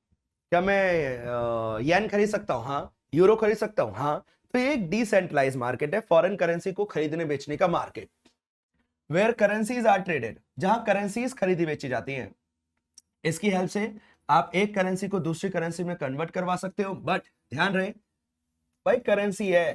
क्या मैं येन खरीद सकता हूँ? हाँ। यूरो खरीद सकता हूँ? हाँ। तो ये एक डिसेंट्रलाइज मार्केट है, फॉरेन करेंसी को खरीदने बेचने का market, where currencies are traded, जहां करेंसीज खरीदी बेची जाती हैं। इसकी हेल्प से आप एक करेंसी को दूसरी करेंसी में कन्वर्ट करवा सकते हो, बट ध्यान रहे भाई करेंसी है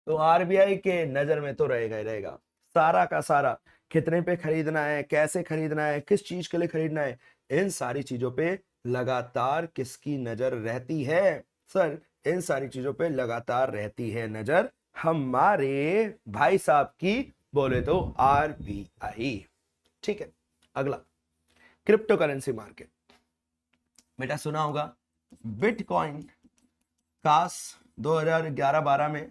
तो आरबीआई के नजर में तो रहेगा ही रहेगा। सारा का सारा कितने पे खरीदना है, कैसे खरीदना है, किस चीज के लिए खरीदना है, इन सारी चीजों पे लगातार किसकी नजर रहती है? सर इन सारी चीजों पे लगातार रहती है नजर हमारे भाई साहब की, बोले तो आरबीआई। ठीक है, अगला क्रिप्टो करेंसी मार्केट। बेटा सुना होगा बिटकॉइन काश 2011-12 में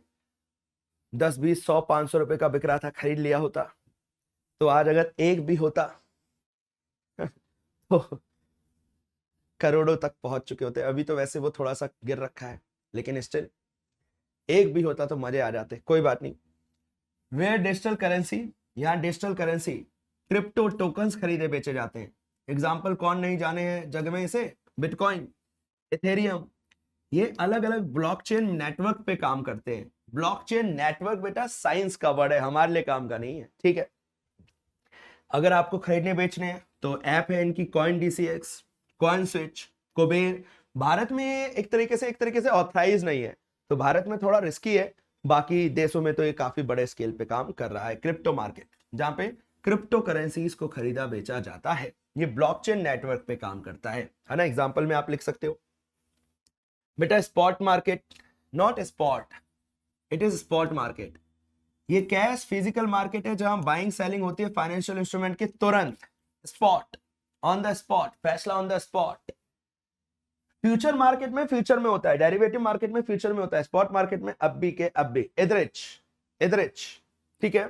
10 20 100 500 रुपए का बिक रहा था, खरीद लिया होता तो आज अगर एक भी होता तो करोड़ों तक पहुंच चुके होते। अभी तो वैसे वो थोड़ा सा गिर रखा है, लेकिन स्टिल एक भी होता तो मजे आ जाते। कोई बात नहीं। वेयर डिजिटल करेंसी, यहाँ डिजिटल करेंसी क्रिप्टो टोकन्स खरीदे बेचे जाते हैं। एग्जाम्पल कौन नहीं जाने हैं जग में इसे? बिटकॉइन, इथेरियम, ये अलग अलग ब्लॉकचेन नेटवर्क पे काम करते हैं। ब्लॉकचेन नेटवर्क बेटा साइंस का वर्ड है, हमारे लिए काम का नहीं है, ठीक है। अगर आपको खरीदने बेचने हैं तो ऐप है इनकी, coin DCX, coin switch, Kuber. Bharat में एक तरीके से ऑथराइज नहीं है, तो भारत में थोड़ा रिस्की है। बाकी देशों में तो ये काफी बड़े स्केल पे काम कर रहा है। क्रिप्टो मार्केट, जहां पे क्रिप्टो करेंसीज को खरीदा बेचा जाता है, ये ब्लॉकचेन नेटवर्क पे काम करता है ना। एग्जांपल में आप लिख सकते हो बेटा spot market, not spot, it is spot market. ये कैश फिजिकल मार्केट है जहां बाइंग सेलिंग होती है फाइनेंशियल इंस्ट्रूमेंट की तुरंत, स्पॉट, ऑन द स्पॉट, फैसला on the spot. Future market में फ्यूचर में होता है, डेरिवेटिव मार्केट में फ्यूचर में होता है, स्पॉट मार्केट में अब भी के अब भी, इधरिच, ठीक है।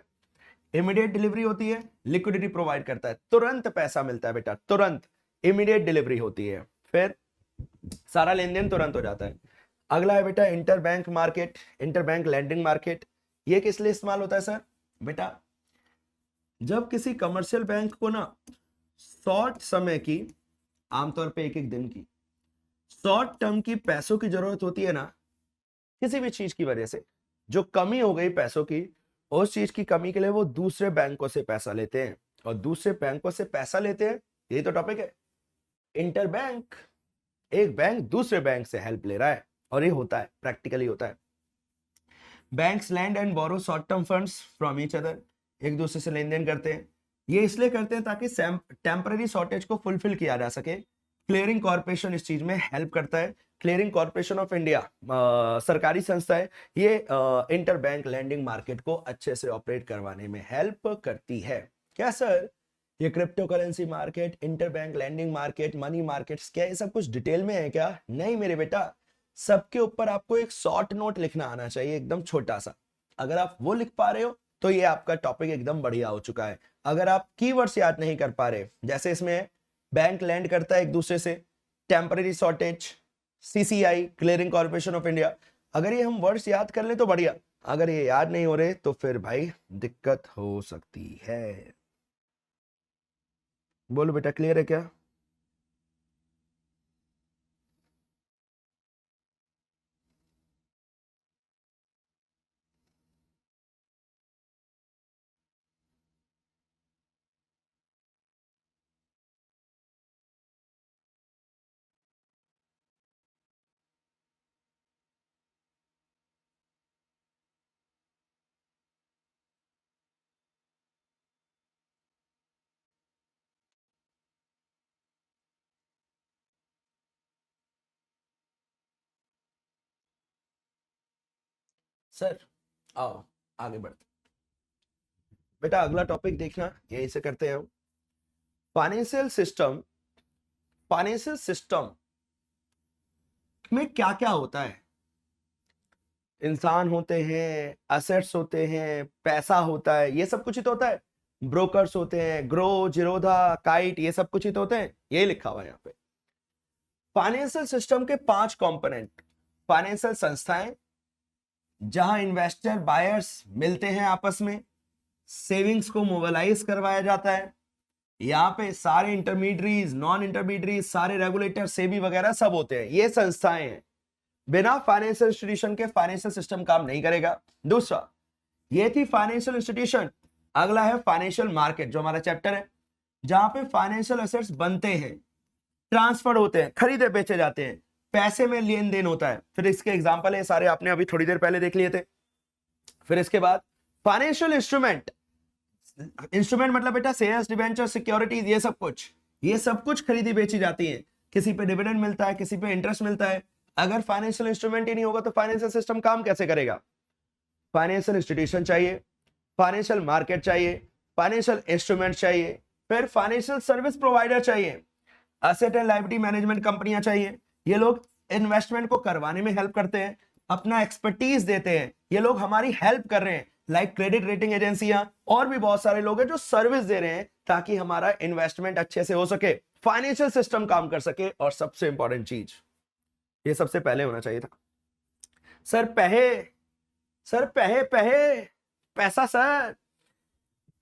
इमीडिएट डिलीवरी होती है, लिक्विडिटी प्रोवाइड करता है, तुरंत पैसा मिलता है बेटा, तुरंत इमीडिएट डिलीवरी होती है, फिर सारा लेन देन तुरंत हो जाता है। अगला है बेटा interbank market, interbank lending market. ये किस लिए इस्तेमाल होता है सर? बेटा जब किसी कमर्शियल बैंक को ना शॉर्ट समय की, आमतौर पे एक एक दिन की, शॉर्ट टर्म की पैसों की जरूरत होती है ना, किसी भी चीज की वजह से जो कमी हो गई पैसों की, उस चीज की कमी के लिए वो दूसरे बैंकों से पैसा लेते हैं, और दूसरे बैंकों से पैसा लेते हैं, यही तो टॉपिक है। इंटरबैंक, एक बैंक दूसरे बैंक से हेल्प ले रहा है, और ये होता है, प्रैक्टिकली होता है। Banks lend and borrow short term funds from each other, एक दूसरे से लेन देन करते हैं। ये इसलिए करते हैं ताकि टेम्पररी शॉर्टेज को फुलफिल किया जा सके। क्लियरिंग कॉर्पोरेशन इस चीज में हेल्प करता है। क्लियरिंग कॉर्पोरेशन ऑफ इंडिया सरकारी संस्था है, ये इंटरबैंक लैंडिंग मार्केट को अच्छे से ऑपरेट करवाने में हेल्प करती है। क्या सर ये crypto currency market, interbank lending market, money markets, क्या ये सब कुछ डिटेल में है क्या? नहीं मेरे बेटा, सबके ऊपर आपको एक शॉर्ट नोट लिखना आना चाहिए, एकदम छोटा सा। अगर आप वो लिख पा रहे हो तो ये आपका टॉपिक एकदम बढ़िया हो चुका है। अगर आप कीवर्ड्स याद नहीं कर पा रहे, जैसे इसमें बैंक लैंड करता है एक दूसरे से, temporary shortage, CCI clearing corporation of India, अगर ये हम वर्ड्स याद कर ले तो बढ़िया। अगर ये याद नहीं हो रहे तो फिर भाई दिक्कत हो सकती है। बोलो बेटा क्लियर है क्या? सर आओ आगे बढ़ते बेटा, अगला टॉपिक देखना, यही से करते हैं। फाइनेंशियल सिस्टम, फाइनेंशियल सिस्टम में क्या क्या होता है? इंसान होते हैं, असेट्स होते हैं, पैसा होता है, ये सब कुछ ही तो होता है। ब्रोकर्स होते हैं, ग्रो, जिरोधा, काइट, ये सब कुछ ही तो होते हैं। ये लिखा हुआ है यहाँ पे। फाइनेंशियल सिस्टम के 5 कंपोनेंट। फाइनेंशियल संस्थाएं जहां इन्वेस्टर बायर्स मिलते हैं आपस में, सेविंग्स को मोबिलाइज करवाया जाता है। यहाँ पे सारे इंटरमीडियरीज, नॉन इंटरमीडियरीज, सारे रेगुलेटर, सेबी वगैरह सब होते हैं। ये संस्थाएं हैं। बिना फाइनेंशियल इंस्टीट्यूशन के फाइनेंशियल सिस्टम काम नहीं करेगा। दूसरा, ये थी फाइनेंशियल इंस्टीट्यूशन। अगला है फाइनेंशियल मार्केट, जो हमारा चैप्टर है, जहां पे फाइनेंशियल एसेट्स बनते हैं, ट्रांसफर होते हैं, खरीदे बेचे जाते हैं, पैसे में लेन देन होता है। फिर इसके एग्जांपल है सारे, आपने अभी थोड़ी देर पहले देख लिए थे। फिर इसके बाद फाइनेंशियल इंस्ट्रूमेंट। इंस्ट्रूमेंट मतलब बेटा शेयर्स, डिबेंचर, सिक्योरिटीज, ये सब कुछ खरीदी बेची जाती है। किसी पे डिविडेंड मिलता है, किसी पे इंटरेस्ट मिलता है। अगर फाइनेंशियल इंस्ट्रूमेंट ही नहीं होगा तो फाइनेंशियल सिस्टम काम कैसे करेगा? फाइनेंशियल इंस्टीट्यूशन चाहिए, फाइनेंशियल मार्केट चाहिए, फाइनेंशियल इंस्ट्रूमेंट चाहिए, फिर फाइनेंशियल सर्विस प्रोवाइडर चाहिए, एसेट एंड लायबिलिटी मैनेजमेंट कंपनियां चाहिए। ये लोग इन्वेस्टमेंट को करवाने में हेल्प करते हैं, अपना एक्सपर्टीज देते हैं। ये लोग हमारी हेल्प कर रहे हैं, लाइक क्रेडिट रेटिंग एजेंसियां और भी बहुत सारे लोग हैं जो सर्विस दे रहे हैं ताकि हमारा इन्वेस्टमेंट अच्छे से हो सके, फाइनेंशियल सिस्टम काम कर सके। और सबसे इंपॉर्टेंट चीज, ये सबसे पहले होना चाहिए था, सर पैसा। सर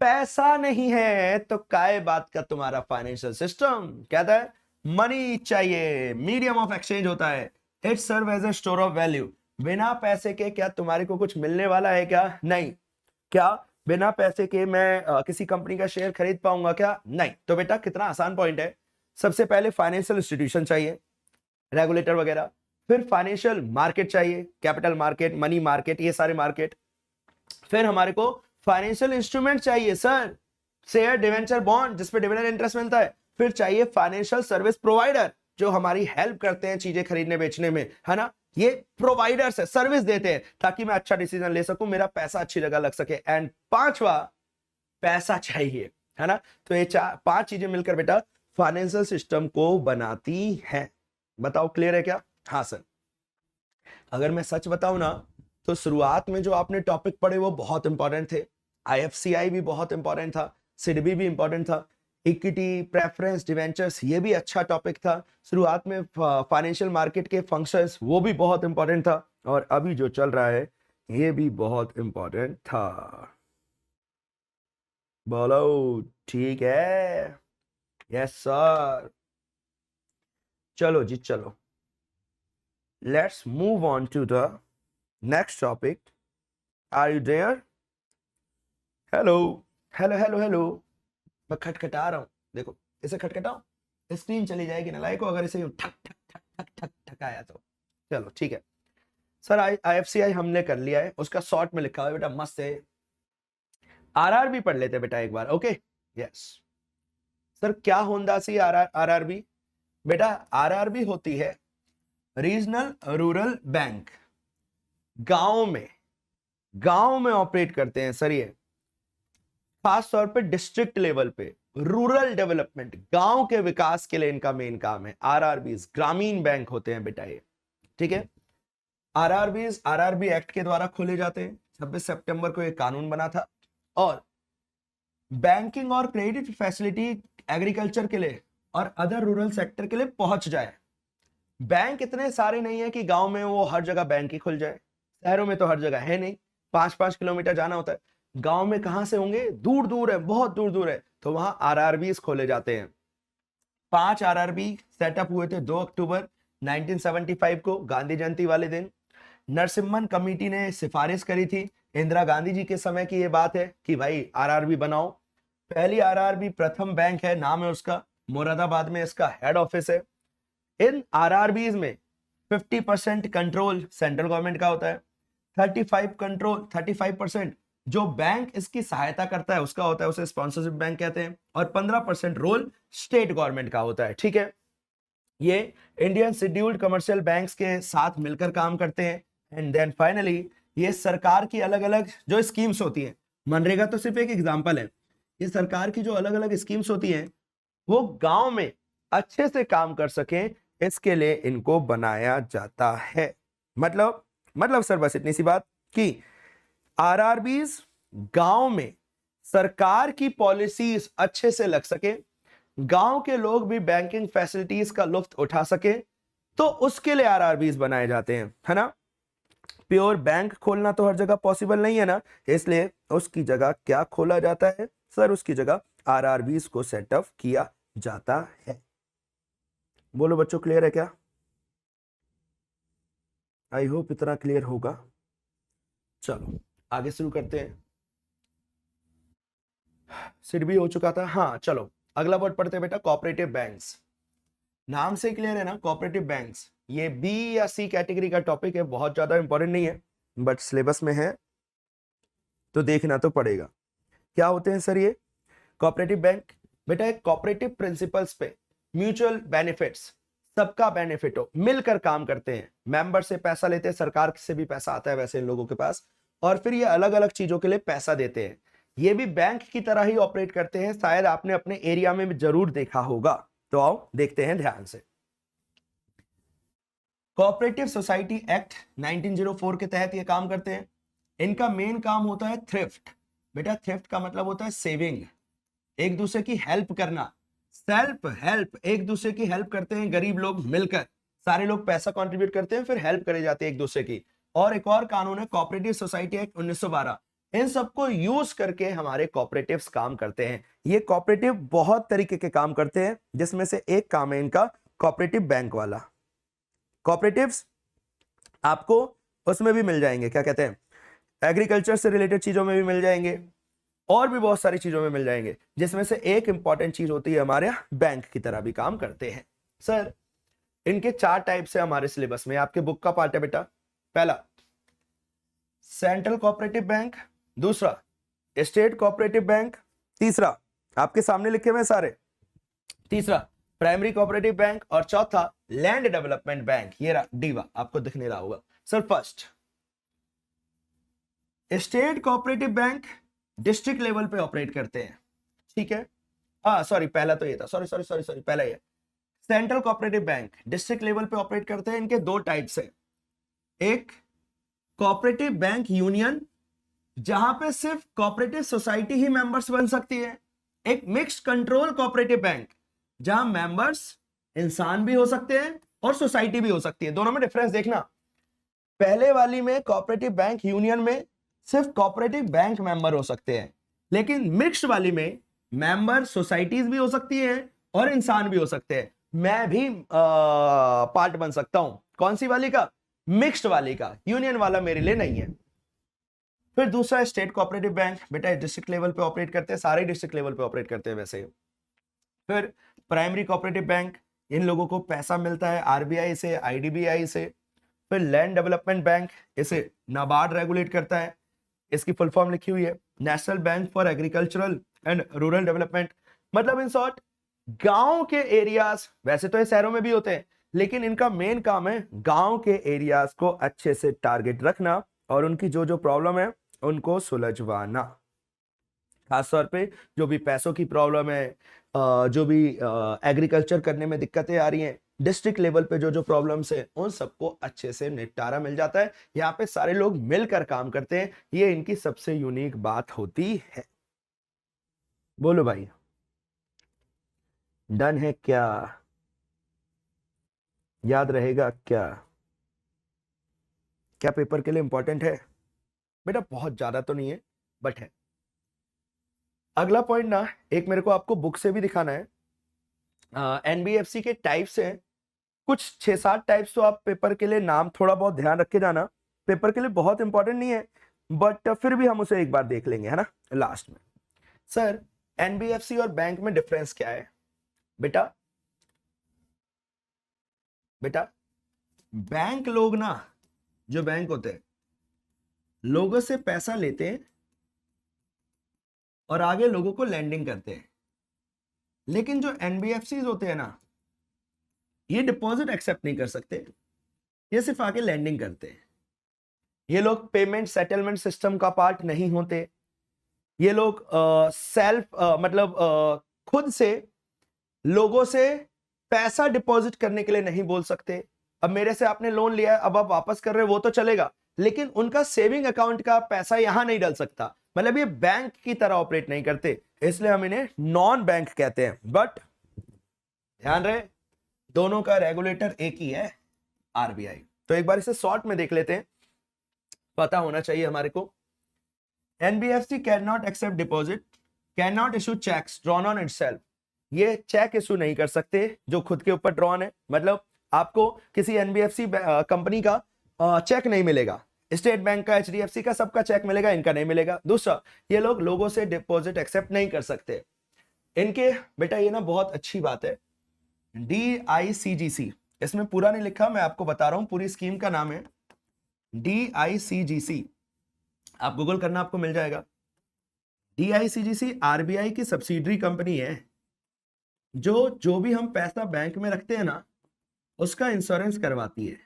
पैसा नहीं है तो काय बात का तुम्हारा फाइनेंशियल सिस्टम? कहता है मनी चाहिए, मीडियम ऑफ एक्सचेंज होता है, it serve as a store of value. बिना पैसे के क्या तुम्हारे को कुछ मिलने वाला है क्या? नहीं। क्या बिना पैसे के मैं किसी कंपनी का शेयर खरीद पाऊंगा क्या? नहीं। तो बेटा कितना आसान पॉइंट है। सबसे पहले फाइनेंशियल इंस्टीट्यूशन चाहिए, रेगुलेटर वगैरह। फिर फाइनेंशियल मार्केट चाहिए, कैपिटल मार्केट, मनी मार्केट, ये सारे मार्केट। फिर हमारे को फाइनेंशियल इंस्ट्रूमेंट चाहिए सर, शेयर, डिवेंचर, बॉन्ड, जिसपे डिविडेंड इंटरेस्ट मिलता है। फिर चाहिए फाइनेंशियल सर्विस प्रोवाइडर, जो हमारी हेल्प करते हैं चीजें खरीदने बेचने में, है ना। ये प्रोवाइडर्स है, सर्विस देते हैं ताकि मैं अच्छा डिसीजन ले सकूं, मेरा पैसा अच्छी जगह लग सके। एंड पांचवा, पैसा चाहिए, है ना। तो ये 5 चीजें मिलकर बेटा फाइनेंशियल सिस्टम को बनाती हैं। बताओ क्लियर है क्या? हाँ सर। अगर मैं सच बताऊं ना तो शुरुआत में जो आपने टॉपिक पढ़े वो बहुत इंपॉर्टेंट थे। आईएफसीआई भी बहुत इंपॉर्टेंट था, सिडबी भी इंपॉर्टेंट था, इक्विटी, प्रेफरेंस, डिवेंचर्स, ये भी अच्छा टॉपिक था। शुरुआत में फाइनेंशियल मार्केट के फंक्शंस, वो भी बहुत इंपॉर्टेंट था। और अभी जो चल रहा है ये भी बहुत इंपॉर्टेंट था। बोलो ठीक है? Yes sir. चलो जी चलो, let's move on to the next topic. Are you there? Hello hello hello hello. मैं खटखटा रहा हूं, देखो इसे खटखटाओ, स्क्रीन चली जाएगी ना लाइक को, अगर इसे ठक ठक ठक ठक ठक ठकाया तो। चलो ठीक है सर। आईएफसीआई हमने कर लिया है, उसका शॉर्ट में लिखा हुआ है बेटा, मस्त है। आरआरबी पढ़ लेते बेटा एक बार, ओके? Yes sir. क्या होता सी आरआरबी? बेटा आरआरबी होती है रीजनल रूरल बैंक। गांव में ऑपरेट करते हैं सर ये, खास तौर पे डिस्ट्रिक्ट लेवल पे, रूरल डेवलपमेंट, गांव के विकास के लिए इनका मेन काम है। आरआरबीज ग्रामीण बैंक होते हैं बेटा ये, ठीक है। आरआरबीज आरआरबी एक्ट के द्वारा खोले जाते हैं। 26 सितंबर को एक कानून बना था। और बैंकिंग और क्रेडिट फैसिलिटी एग्रीकल्चर के लिए और अदर रूरल सेक्टर के लिए पहुंच जाए। बैंक इतने सारे नहीं है कि गांव में वो हर जगह बैंक ही खुल जाए। शहरों में तो हर जगह है नहीं, 5-5 किलोमीटर जाना होता है। गांव में कहां से होंगे? दूर दूर है, बहुत दूर दूर है, तो वहां आरआरबीज खोले जाते हैं। 5 आरआरबी सेटअप हुए थे 2 अक्टूबर 1975 को, गांधी जयंती वाले दिन। नरसिम्हन कमेटी ने सिफारिश करी थी, इंदिरा गांधी जी के समय की ये बात है कि भाई आरआरबी बनाओ। पहली आरआरबी प्रथम बैंक है, नाम है उसका, मुरादाबाद में इसका हेड ऑफिस है। इन आरआरबीज में 50% कंट्रोल सेंट्रल गवर्नमेंट का होता है, 35% जो बैंक इसकी सहायता करता है उसका होता है, उसे स्पॉन्सरशिप बैंक कहते हैं, और 15% रोल स्टेट गवर्नमेंट का होता है, ठीक है। ये इंडियन शेड्यूल्ड कमर्शियल बैंक्स के साथ मिलकर काम करते हैं। एंड देन फाइनली ये सरकार की अलग अलग जो स्कीम्स होती हैं, मनरेगा तो सिर्फ एक एग्जांपल है, ये सरकार की जो अलग अलग स्कीम्स होती हैं वो गांव में अच्छे से काम कर सकें, इसके लिए इनको बनाया जाता है। मतलब सर बस इतनी सी बात कि आरआरबीज गांव में सरकार की पॉलिसीज अच्छे से लग सके, गांव के लोग भी बैंकिंग फैसिलिटीज का लुत्फ उठा सके, तो उसके लिए आरआरबीज बनाए जाते हैं, है ना। प्योर बैंक खोलना तो हर जगह पॉसिबल नहीं है ना, इसलिए उसकी जगह क्या खोला जाता है सर, उसकी जगह आरआरबीज को सेटअप किया जाता है। बोलो बच्चों, क्लियर है क्या? आई होप इतना क्लियर होगा। चलो आगे शुरू करते हैं। सिर भी हो चुका था, हाँ चलो अगला वर्ड पढ़ते हैं बेटा, कोऑपरेटिव बैंक्स। नाम से क्लियर है ना, कोऑपरेटिव बैंक्स। ये बी या सी कैटेगरी का टॉपिक है, बहुत ज्यादा इंपॉर्टेंट नहीं है, बट सिलेबस में है तो देखना तो पड़ेगा। क्या होते हैं सर ये कोऑपरेटिव बैंक? बेटा एक कोऑपरेटिव प्रिंसिपल्स पे म्यूचुअल बेनिफिट्स, सबका बेनिफिट हो, मिलकर काम करते हैं, मेंबर से पैसा लेते हैं, सरकार से भी पैसा आता है वैसे इन लोगों के पास, और फिर ये अलग अलग चीजों के लिए पैसा देते हैं। ये भी बैंक की तरह ही ऑपरेट करते हैं, शायद आपने अपने एरिया में भी जरूर देखा होगा। तो आओ देखते हैं ध्यान से। कोऑपरेटिव सोसाइटी एक्ट 1904 के तहत ये काम करते हैं। इनका मेन काम होता है थ्रिफ्ट। बेटा थ्रिफ्ट का मतलब होता है सेविंग, एक दूसरे की हेल्प करना, सेल्फ हेल्प, एक दूसरे की हेल्प करते हैं गरीब लोग मिलकर, सारे लोग पैसा कंट्रीब्यूट करते हैं, फिर हेल्प करे जाते हैं एक दूसरे की। और एक और कानून है कोऑपरेटिव सोसाइटी एक्ट 1912। इन सबको यूज करके हमारे कोऑपरेटिव्स काम करते हैं। ये कोऑपरेटिव बहुत तरीके के काम करते हैं, जिसमें से एक काम है इनका कोऑपरेटिव बैंक वाला। कोऑपरेटिव्स आपको उसमें भी मिल जाएंगे, क्या कहते हैं, एग्रीकल्चर से रिलेटेड चीजों में भी मिल जाएंगे, और भी बहुत सारी चीजों में मिल जाएंगे, जिसमें से एक इंपॉर्टेंट चीज होती है हमारे बैंक की तरह भी काम करते हैं। सर इनके 4 टाइप्स है हमारे सिलेबस में, आपके बुक का पार्ट है बेटा। पहला सेंट्रल कोऑपरेटिव बैंक, दूसरा स्टेट कोऑपरेटिव बैंक, तीसरा आपके सामने लिखे हुए सारे, तीसरा प्राइमरी कोऑपरेटिव बैंक, और चौथा लैंड डेवलपमेंट बैंक, ये रहा डीवा, आपको दिख नहीं रहा होगा। Sir first state cooperative bank district level पे ऑपरेट करते हैं, ठीक है। सॉरी पहला तो ये था, सॉरी पहला ये। Central cooperative bank district level पे ऑपरेट करते हैं। इनके 2 टाइप्स है, एक कोऑपरेटिव बैंक यूनियन, जहां पे सिर्फ कोऑपरेटिव सोसाइटी ही मेंबर्स बन सकती है। एक मिक्स्ड कंट्रोल कोऑपरेटिव बैंक, जहां मेंबर्स इंसान भी हो सकते हैं और सोसाइटी भी हो सकती है। दोनों में डिफरेंस देखना, पहले वाली में कोऑपरेटिव बैंक यूनियन में सिर्फ कोऑपरेटिव बैंक मेंबर हो सकते हैं, लेकिन मिक्स्ड वाली में मेंबर सोसाइटीज भी हो सकती हैं और इंसान भी हो सकते हैं। मैं भी पार्ट बन सकता हूं, कौन सी वाली का? मिक्स्ड वाली का, यूनियन वाला मेरे लिए नहीं है। फिर दूसरा स्टेट कोऑपरेटिव बैंक, बेटा डिस्ट्रिक्ट लेवल पे ऑपरेट करते हैं, सारे डिस्ट्रिक्ट लेवल पे ऑपरेट करते हैं वैसे। फिर प्राइमरी कोऑपरेटिव बैंक, इन लोगों को पैसा मिलता है आरबीआई से, आईडीबीआई से। फिर लैंड डेवलपमेंट बैंक, इसे नाबार्ड रेगुलेट करता है, इसकी फुल फॉर्म लिखी हुई है national bank for agricultural and rural development. मतलब इन शॉर्ट गांव के एरियाज, वैसे तो ये शहरों में भी होते हैं, लेकिन इनका मेन काम है गांव के एरियाज को अच्छे से टारगेट रखना और उनकी जो जो प्रॉब्लम है उनको सुलझवाना। खासतौर पे जो भी पैसों की प्रॉब्लम है, जो भी एग्रीकल्चर करने में दिक्कतें आ रही हैं, डिस्ट्रिक्ट लेवल पे जो जो प्रॉब्लम्स है उन सबको अच्छे से निपटारा मिल जाता है। यहाँ पे सारे लोग मिलकर काम करते हैं, ये इनकी सबसे यूनिक बात होती है। बोलो भाई, डन है क्या? याद रहेगा क्या? क्या पेपर के लिए इंपॉर्टेंट है? बेटा बहुत ज्यादा तो नहीं है, बट है। अगला पॉइंट ना, एक मेरे को आपको बुक से भी दिखाना है। एनबीएफसी के टाइप्स हैं कुछ 6-7 टाइप्स, तो आप पेपर के लिए नाम थोड़ा बहुत ध्यान रख के जाना, पेपर के लिए बहुत इंपॉर्टेंट नहीं है, बट फिर भी हम उसे एक बार देख लेंगे, है ना, लास्ट में। सर एनबीएफसी और बैंक में डिफरेंस क्या है? बेटा बैंक लोग ना, जो बैंक होते हैं लोगों से पैसा लेते हैं और आगे लोगों को लैंडिंग करते हैं, लेकिन जो एनबीएफसी होते हैं ना, ये डिपॉजिट एक्सेप्ट नहीं कर सकते, ये सिर्फ आगे लैंडिंग करते हैं। ये लोग पेमेंट सेटलमेंट सिस्टम का पार्ट नहीं होते। ये लोग मतलब खुद से लोगों से पैसा डिपॉजिट करने के लिए नहीं बोल सकते। अब मेरे से आपने लोन लिया है, अब आप वापस कर रहे हो वो तो चलेगा, लेकिन उनका सेविंग अकाउंट का पैसा यहां नहीं डल सकता। मतलब ये बैंक की तरह ऑपरेट नहीं करते, इसलिए हम इन्हें नॉन बैंक कहते हैं। बट ध्यान रहे, दोनों का रेगुलेटर एक ही है, आरबीआई। तो एक बार इसे शॉर्ट में देख लेते हैं, पता होना चाहिए हमारे को। NBFC can not accept deposit, can not issue cheques drawn on itself. ये चेक इशू नहीं कर सकते जो खुद के ऊपर ड्रॉन है। मतलब आपको किसी एनबीएफसी कंपनी का चेक नहीं मिलेगा, स्टेट बैंक का, एचडीएफसी का, सबका चेक मिलेगा, इनका नहीं मिलेगा। दूसरा, ये लोग लोगों से डिपॉजिट एक्सेप्ट नहीं कर सकते। इनके बेटा ये ना बहुत अच्छी बात है, DICGC, इसमें पूरा नहीं लिखा, मैं आपको बता रहा हूं, पूरी स्कीम का नाम है DICGC। आप गूगल करना, आपको मिल जाएगा। DICGC आरबीआई की सब्सिडरी कंपनी है। जो भी हम पैसा बैंक में रखते हैं ना, उसका इंश्योरेंस करवाती है।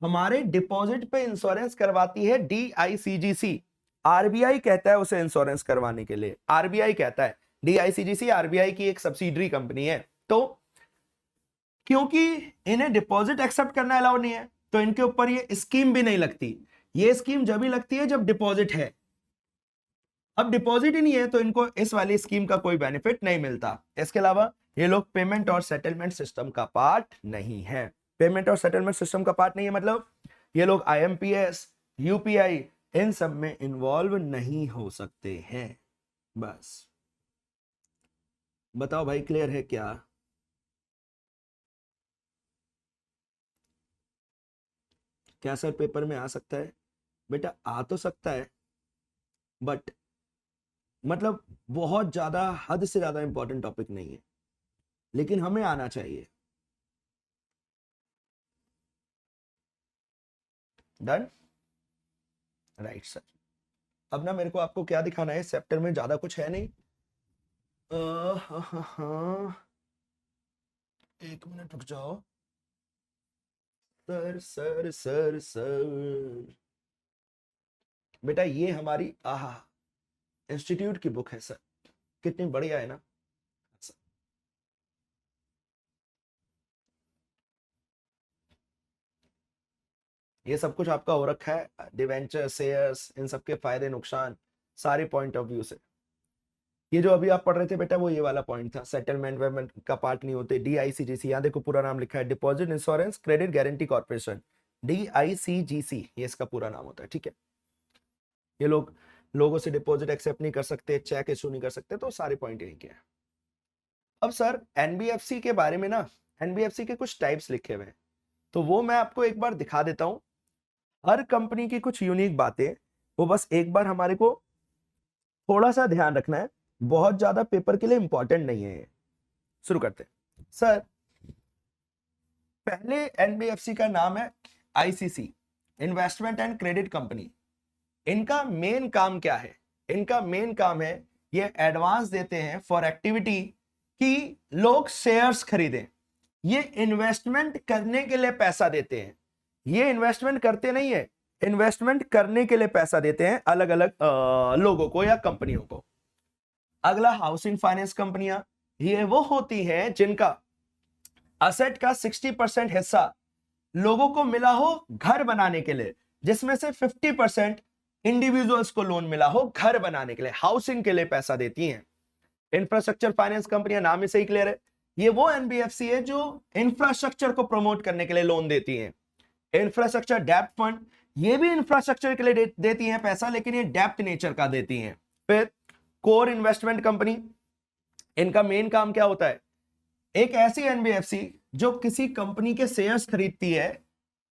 हमारे डिपॉजिट पे इंश्योरेंस करवाती है DICGC। आरबीआई कहता है उसे इंश्योरेंस करवाने के लिए, आरबीआई कहता है। DICGC आरबीआई की एक सब्सिडरी कंपनी है। तो क्योंकि इन्हें डिपॉजिट एक्सेप्ट करना अलाउ नहीं है, तो इनके ऊपर ये स्कीम भी नहीं लगती। ये स्कीम जब भी लगती है जब डिपॉजिट है। अब डिपॉजिट ही नहीं है तो इनको इस वाली स्कीम का कोई बेनिफिट नहीं मिलता। इसके अलावा ये लोग पेमेंट और सेटलमेंट सिस्टम का पार्ट नहीं है। पेमेंट और सेटलमेंट सिस्टम का पार्ट नहीं है मतलब ये लोग IMPS, UPI इन सब में इन्वॉल्व नहीं हो सकते हैं। बस बताओ भाई, क्लियर है क्या? क्या सर पेपर में आ सकता है? बेटा आ तो सकता है, बट मतलब बहुत ज्यादा, हद से ज्यादा इंपॉर्टेंट टॉपिक नहीं है, लेकिन हमें आना चाहिए। Done, right sir. अब ना मेरे को आपको क्या दिखाना है, चैप्टर में ज्यादा कुछ है नहीं। हाँ, एक मिनट रुक जाओ। सर सर सर सर बेटा ये हमारी आहा इंस्टीट्यूट की बुक है सर, कितनी बढ़िया है ना। ये सब कुछ आपका हो रखा है, डिवेंचर, शेयर्स, इन सब के फायदे नुकसान सारे पॉइंट ऑफ व्यू से। ये जो अभी आप पढ़ रहे थे बेटा वो ये वाला पॉइंट था, सेटलमेंट वेटलमेंट का पार्ट नहीं होते। DICGC, यहाँ देखो पूरा नाम लिखा है, deposit insurance credit guarantee corporation, DICGC ये इसका पूरा नाम होता है। ठीक है, ये लोग लोगों से डिपॉजिट एक्सेप्ट नहीं कर सकते, चेक इशू नहीं कर सकते, तो सारे पॉइंट यही के हैं। अब सर एनबीएफसी के बारे में ना, एनबीएफसी के कुछ टाइप्स लिखे हुए हैं, तो वो मैं आपको एक बार दिखा देता हूं। हर कंपनी की कुछ यूनिक बातें, वो बस एक बार हमारे को थोड़ा सा ध्यान रखना है, बहुत ज्यादा पेपर के लिए इंपॉर्टेंट नहीं है। शुरू करते हैं सर। पहले एनबीएफसी का नाम है ICC, investment and credit company. इनका मेन काम क्या है? इनका मेन काम है ये एडवांस देते हैं फॉर एक्टिविटी कि लोग शेयर्स खरीदें। ये इन्वेस्टमेंट करने के लिए पैसा देते हैं, ये इन्वेस्टमेंट करते नहीं है, इन्वेस्टमेंट करने के लिए पैसा देते हैं अलग अलग लोगों को या कंपनियों को। अगला हाउसिंग फाइनेंस कंपनियां, ये वो होती हैं जिनका असेट का 60% हिस्सा लोगों को मिला हो घर बनाने के लिए, जिसमें से 50% इंडिविजुअल्स को लोन मिला हो घर बनाने के लिए, हाउसिंग के लिए पैसा देती हैं। इंफ्रास्ट्रक्चर फाइनेंस कंपनियां, नाम ही से ही क्लियर है, ये वो एनबीएफसी है जो इंफ्रास्ट्रक्चर को प्रमोट करने के लिए लोन देती हैं। इंफ्रास्ट्रक्चर डेप्ट फंड, ये भी इंफ्रास्ट्रक्चर के लिए देती हैं पैसा, लेकिन ये डेप्ट नेचर का देती हैं। फिर कोर इन्वेस्टमेंट कंपनी, इनका मेन काम क्या होता है? एक ऐसी एनबीएफसी जो किसी कंपनी के शेयर्स खरीदती है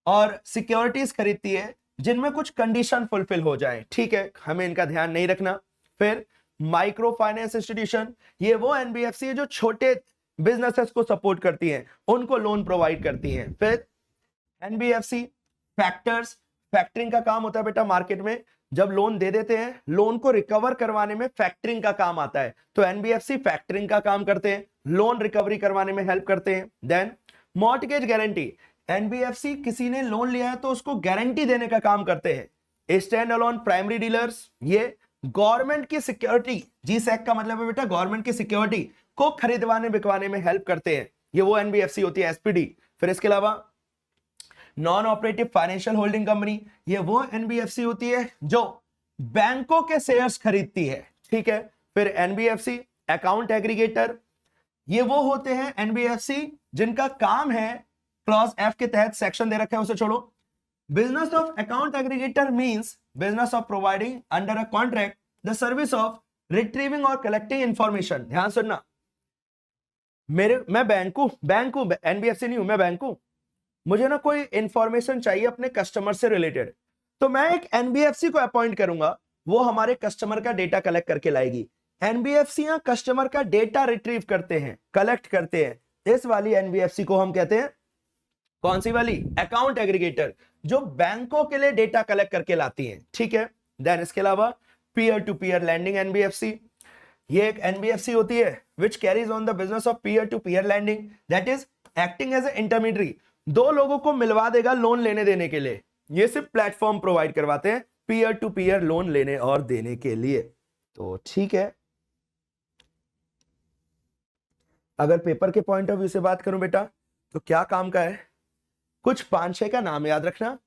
और सिक्योरिटीज खरीदती है जिनमें कुछ कंडीशन फुलफिल हो जाए। ठीक है, हमें इनका ध्यान नहीं रखना। फिर माइक्रो फाइनेंस इंस्टीट्यूशन, ये वो एनबीएफसी है जो छोटे बिजनेसेस को सपोर्ट करती हैं, उनको लोन प्रोवाइड करती हैं। फिर एनबीएफसी फैक्टर्स, फैक्टरिंग का काम होता है बेटा मार्केट में, जब लोन दे देते हैं लोन को रिकवर करवाने में फैक्टरिंग का काम आता है, तो एनबीएफसी फैक्टरिंग का काम करते हैं, लोन रिकवरी करवाने में हेल्प करते हैं। देन मॉर्टगेज गारंटी, एनबीएफसी किसी ने लोन लिया है तो उसको गारंटी देने का काम करते हैं। स्टैंड अलोन प्राइमरी डीलर्स, ये गवर्नमेंट की सिक्योरिटी, जी सैक का मतलब है बेटा गवर्नमेंट की सिक्योरिटी को खरीदवाने बिकवाने में हेल्प करते हैं, ये वो एनबीएफसी होती है, एसपीडी। फिर इसके अलावा non operative financial holding company, ये वो एनबीएफसी होती है जो बैंकों के शेयर्स खरीदती है, ठीक है। फिर एनबीएफसी अकाउंट एग्रीगेटर, ये वो होते हैं एनबीएफसी जिनका काम है, क्लॉज एफ के तहत सेक्शन दे रखा है उसे छोड़ो, business of account aggregator means business of providing under a contract the service of retrieving और कलेक्टिंग इंफॉर्मेशन। ध्यान सुनना, मैं बैंक हूं, एनबीएफसी नहीं हूं, मैं बैंक हूं, मुझे ना कोई इंफॉर्मेशन चाहिए अपने कस्टमर से रिलेटेड, तो मैं एक एनबीएफसी को अपॉइंट करूंगा, वो हमारे कस्टमर का डेटा कलेक्ट करके लाएगी। एनबीएफसी कस्टमर का डेटा रिट्रीव करते हैं, कलेक्ट करते हैं, इस वाली एनबीएफसी को हम कहते हैं कौन सी वाली, अकाउंट एग्रीगेटर, जो बैंकों के लिए डेटा कलेक्ट करके लाती हैं, ठीक है। देन इसके अलावा peer to peer lending NBFC, ये एक एनबीएफसी होती है which carries on the business of peer to peer lending, that is acting as a intermediary, दो लोगों को मिलवा देगा लोन लेने देने के लिए, ये सिर्फ प्लेटफॉर्म प्रोवाइड करवाते हैं पीयर टू पीयर लोन लेने और देने के लिए। तो ठीक है, अगर पेपर के पॉइंट ऑफ व्यू से बात करूं बेटा तो क्या काम का है, कुछ 5-6 का नाम याद रखना,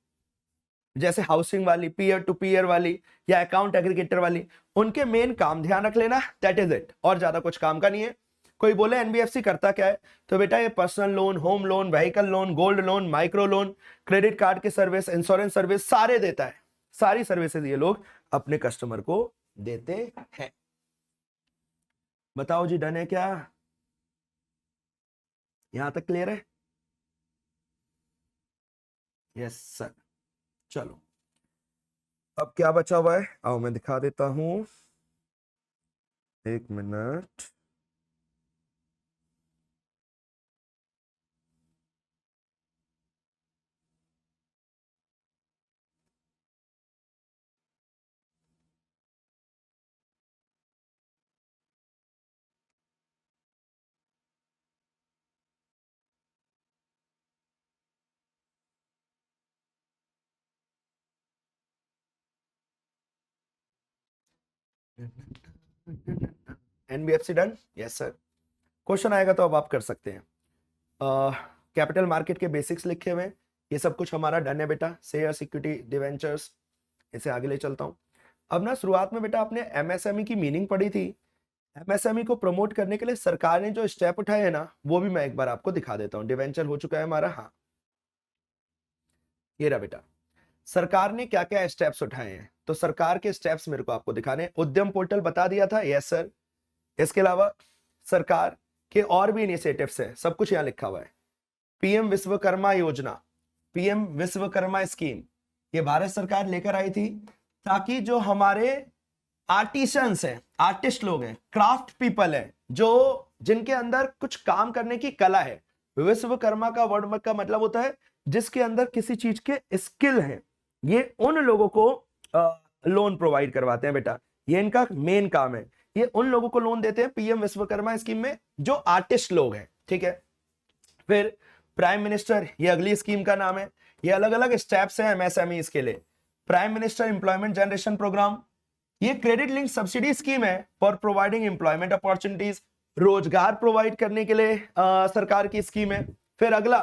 जैसे हाउसिंग वाली, पीयर टू पीयर वाली या अकाउंट एग्रीगेटर वाली, उनके मेन काम ध्यान रख लेना, दैट इज इट, और ज्यादा कुछ काम का नहीं है। कोई बोले एनबीएफसी करता क्या है, तो बेटा ये personal loan, home loan, vehicle loan, gold loan, micro loan, credit card की सर्विस, इंश्योरेंस सर्विस सारे देता है, सारी सर्विसेज ये लोग अपने कस्टमर को देते हैं। बताओ जी, डन है क्या, यहां तक क्लियर है? Yes sir. चलो अब क्या बचा हुआ है, आओ मैं दिखा देता हूं, एक minute. NBFC done, yes sir. Question आएगा तो अब आप कर सकते हैं। कैपिटल मार्केट के बेसिक्स लिखे हुए, ये सब कुछ हमारा डन है बेटा, शेयर्स, इक्विटी, डिवेंचर्स, इसे आगे ले चलता हूं। अब ना शुरुआत में बेटा आपने एमएसएमई की मीनिंग पढ़ी थी, एमएसएमई को प्रमोट करने के लिए सरकार ने जो स्टेप उठाए हैं ना, वो भी मैं एक बार आपको दिखा देता हूं। डिवेंचर हो चुका है हमारा, हाँ ये रहा बेटा, सरकार ने क्या क्या स्टेप्स उठाए हैं, तो सरकार के स्टेप्स मेरे को आपको दिखाने। उद्यम पोर्टल बता दिया था, यस सर। इसके अलावा सरकार के और भी इनिशिएटिव्स है, सब कुछ यहां लिखा हुआ है। पीएम विश्वकर्मा योजना, पीएम विश्वकर्मा स्कीम, ये भारत सरकार लेकर आई थी ताकि जो हमारे आर्टिसंस हैं, आर्टिस्ट लोग हैं, क्राफ्ट पीपल हैं, जो जिनके अंदर कुछ काम करने की कला है, विश्वकर्मा का वर्ड का मतलब होता है जिसके अंदर किसी चीज के स्किल है, ये उन लोगों को लोन प्रोवाइड करवाते हैं बेटा, ये इनका मेन काम है, ये उन लोगों को लोन देते हैं पीएम विश्वकर्मा स्कीम में जो आर्टिस्ट लोग हैं, ठीक है। फिर प्राइम मिनिस्टर, ये अगली स्कीम का नाम है, ये अलग अलग स्टेप्स हैं एमएसएमई के लिए। Prime minister employment generation program, ये क्रेडिट लिंक सब्सिडी स्कीम है फॉर प्रोवाइडिंग एम्प्लॉयमेंट अपॉर्चुनिटीज, रोजगार प्रोवाइड करने के लिए सरकार की स्कीम है। फिर अगला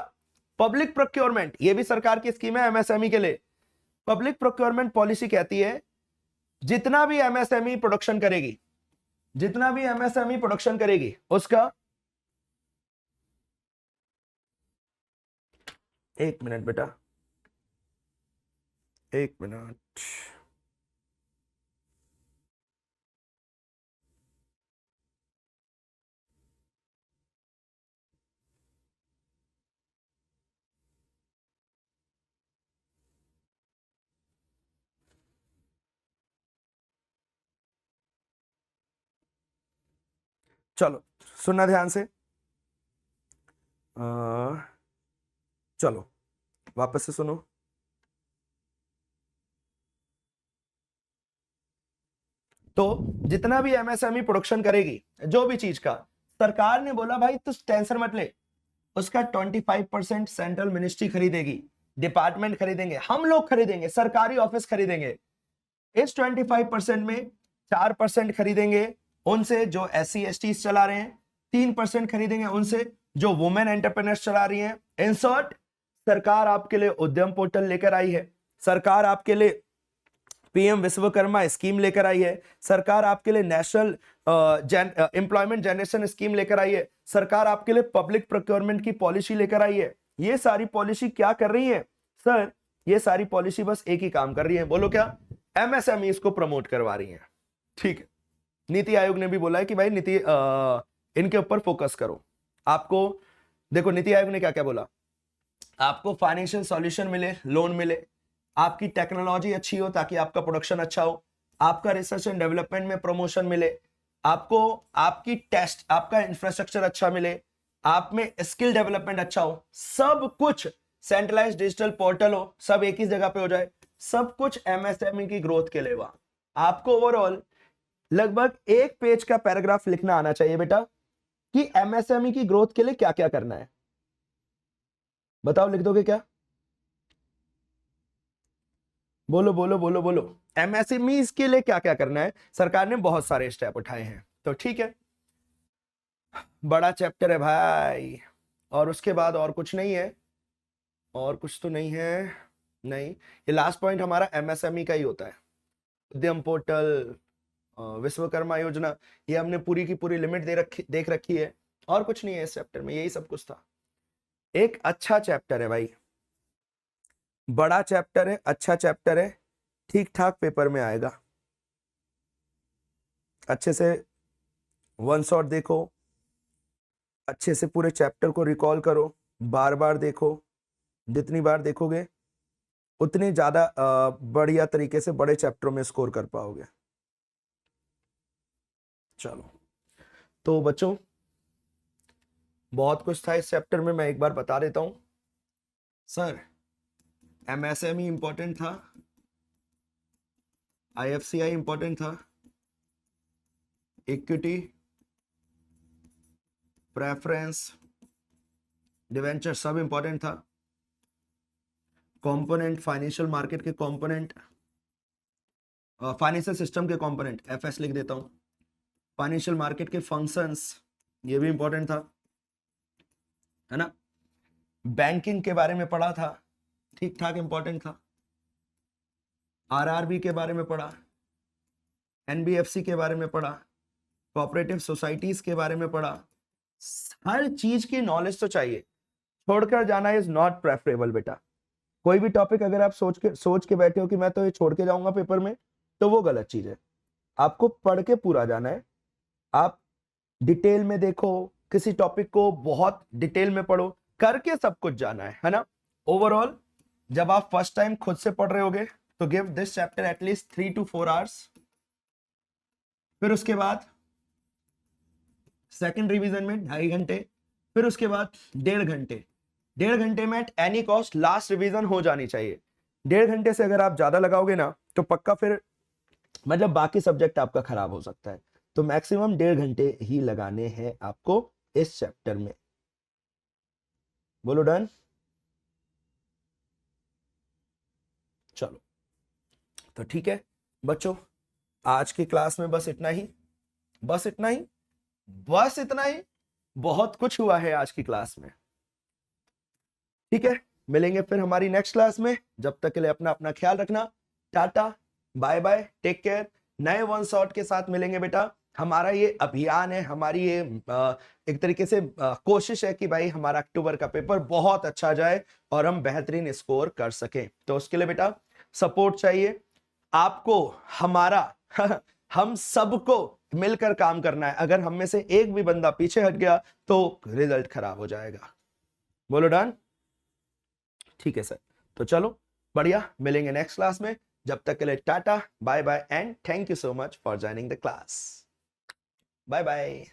पब्लिक प्रोक्योरमेंट, ये भी सरकार की स्कीम है एमएसएमई के लिए। पब्लिक प्रोक्योरमेंट पॉलिसी कहती है जितना भी एमएसएमई प्रोडक्शन करेगी, जितना भी एमएसएमई प्रोडक्शन करेगी उसका, एक मिनट बेटा, एक मिनट, चलो सुनना ध्यान से। चलो वापस से सुनो। तो जितना भी एमएसएमई प्रोडक्शन करेगी जो भी चीज का, सरकार ने बोला भाई तू टेंशन मत ले, उसका 25% सेंट्रल मिनिस्ट्री खरीदेगी, डिपार्टमेंट खरीदेंगे, हम लोग खरीदेंगे, सरकारी ऑफिस खरीदेंगे। इस 25% में 4% खरीदेंगे उनसे जो SC ST चला रहे हैं, 3% खरीदेंगे उनसे जो वुमेन एंटरप्रेन्योर्स चला रही हैं। इन शॉर्ट, सरकार आपके लिए उद्यम पोर्टल लेकर आई है, सरकार आपके लिए PM विश्वकर्मा स्कीम लेकर आई है, सरकार आपके लिए नेशनल एम्प्लॉयमेंट जनरेशन स्कीम लेकर आई है, सरकार आपके लिए पब्लिक प्रोक्योरमेंट की पॉलिसी लेकर आई है। ये सारी पॉलिसी क्या कर रही है सर? ये सारी पॉलिसी बस एक ही काम कर रही है, बोलो क्या? MSMEs को प्रमोट करवा रही है। ठीक है, नीति आयोग ने भी बोला है कि भाई इनके ऊपर फोकस करो। आपको देखो नीति आयोग ने क्या क्या बोला, आपको फाइनेंशियल सॉल्यूशन मिले, लोन मिले, आपकी टेक्नोलॉजी अच्छी हो ताकि आपका प्रोडक्शन अच्छा हो, आपका रिसर्च एंड डेवलपमेंट में प्रमोशन मिले, आपको आपकी टेस्ट, आपका इंफ्रास्ट्रक्चर अच्छा मिले, आप में स्किल डेवलपमेंट अच्छा हो, सब कुछ सेंट्रलाइज्ड डिजिटल पोर्टल हो, सब एक ही जगह पे हो जाए, सब कुछ MSME की ग्रोथ के लिए। आपको ओवरऑल लगभग 1 पेज का पैराग्राफ लिखना आना चाहिए बेटा कि MSME की ग्रोथ के लिए क्या क्या करना है। बताओ, लिख दोगे क्या? बोलो बोलो बोलो बोलो। MSMEs के लिए क्या क्या करना है? सरकार ने बहुत सारे स्टेप उठाए हैं, तो ठीक है, बड़ा चैप्टर है भाई। और उसके बाद और कुछ नहीं है, और कुछ तो नहीं है, नहीं, ये लास्ट पॉइंट हमारा MSME का ही होता है। उद्यम पोर्टल, विश्वकर्मा योजना, ये हमने पूरी की पूरी लिमिट देख रखी है, और कुछ नहीं है इस चैप्टर में, यही सब कुछ था। एक अच्छा चैप्टर है भाई, बड़ा चैप्टर है, अच्छा चैप्टर है, ठीक ठाक पेपर में आएगा। अच्छे से वन शॉट देखो, अच्छे से पूरे चैप्टर को रिकॉल करो, बार बार देखो, जितनी बार देखोगे उतनी ज्यादा बढ़िया तरीके से बड़े चैप्टरों में स्कोर कर पाओगे। चलो, तो बच्चों बहुत कुछ था इस चैप्टर में, मैं एक बार बता देता हूं। सर MSME इंपॉर्टेंट था, IFCI इंपॉर्टेंट था, इक्विटी, प्रेफरेंस, डिवेंचर सब इंपॉर्टेंट था, कंपोनेंट, फाइनेंशियल मार्केट के कंपोनेंट, फाइनेंशियल सिस्टम के कंपोनेंट, FS लिख देता हूं, फाइनेंशियल मार्केट के फंक्शंस, ये भी इंपॉर्टेंट था, है ना। बैंकिंग के बारे में पढ़ा था, ठीक ठाक इंपॉर्टेंट था। RRB के बारे में पढ़ा, NBFC के बारे में पढ़ा, कोऑपरेटिव सोसाइटीज के बारे में पढ़ा। हर चीज की नॉलेज तो चाहिए, छोड़कर जाना इज नॉट प्रेफरेबल बेटा। कोई भी टॉपिक अगर आप सोच के बैठे हो कि मैं तो ये छोड़ के जाऊंगा पेपर में, तो वो गलत चीज है। आपको पढ़ के पूरा जाना है, आप डिटेल में देखो, किसी टॉपिक को बहुत डिटेल में पढ़ो, करके सब कुछ जाना है ना। ओवरऑल जब आप फर्स्ट टाइम खुद से पढ़ रहे होगे तो give this chapter at least 3 to 4 hours, फिर उसके बाद सेकंड रिवीजन में 2.5 घंटे, फिर उसके बाद 1.5 घंटे। 1.5 घंटे में at any cost last revision हो जानी चाहिए। 1.5 घंटे से अगर आप ज्यादा लगाओगे ना तो पक्का फिर मतलब बाकी सब्जेक्ट आपका खराब हो सकता है। तो मैक्सिमम 1.5 घंटे ही लगाने हैं आपको इस चैप्टर में। बोलो डन। चलो, तो ठीक है बच्चों, आज की क्लास में बस इतना ही, बस इतना ही, बस इतना ही। बहुत कुछ हुआ है आज की क्लास में, ठीक है। मिलेंगे फिर हमारी नेक्स्ट क्लास में, जब तक के लिए अपना अपना ख्याल रखना। Tata, bye bye, take care. नए वन शॉट के साथ मिलेंगे बेटा। हमारा ये अभियान है, हमारी ये एक तरीके से कोशिश है कि भाई हमारा अक्टूबर का पेपर बहुत अच्छा जाए और हम बेहतरीन स्कोर कर सकें। तो उसके लिए बेटा सपोर्ट चाहिए आपको, हमारा हम सबको मिलकर काम करना है। अगर हम में से एक भी बंदा पीछे हट गया तो रिजल्ट खराब हो जाएगा। बोलो डन। ठीक है सर, तो चलो बढ़िया, मिलेंगे नेक्स्ट क्लास में। जब तक के लिए tata, bye bye and thank you so much for joining the class. Bye bye.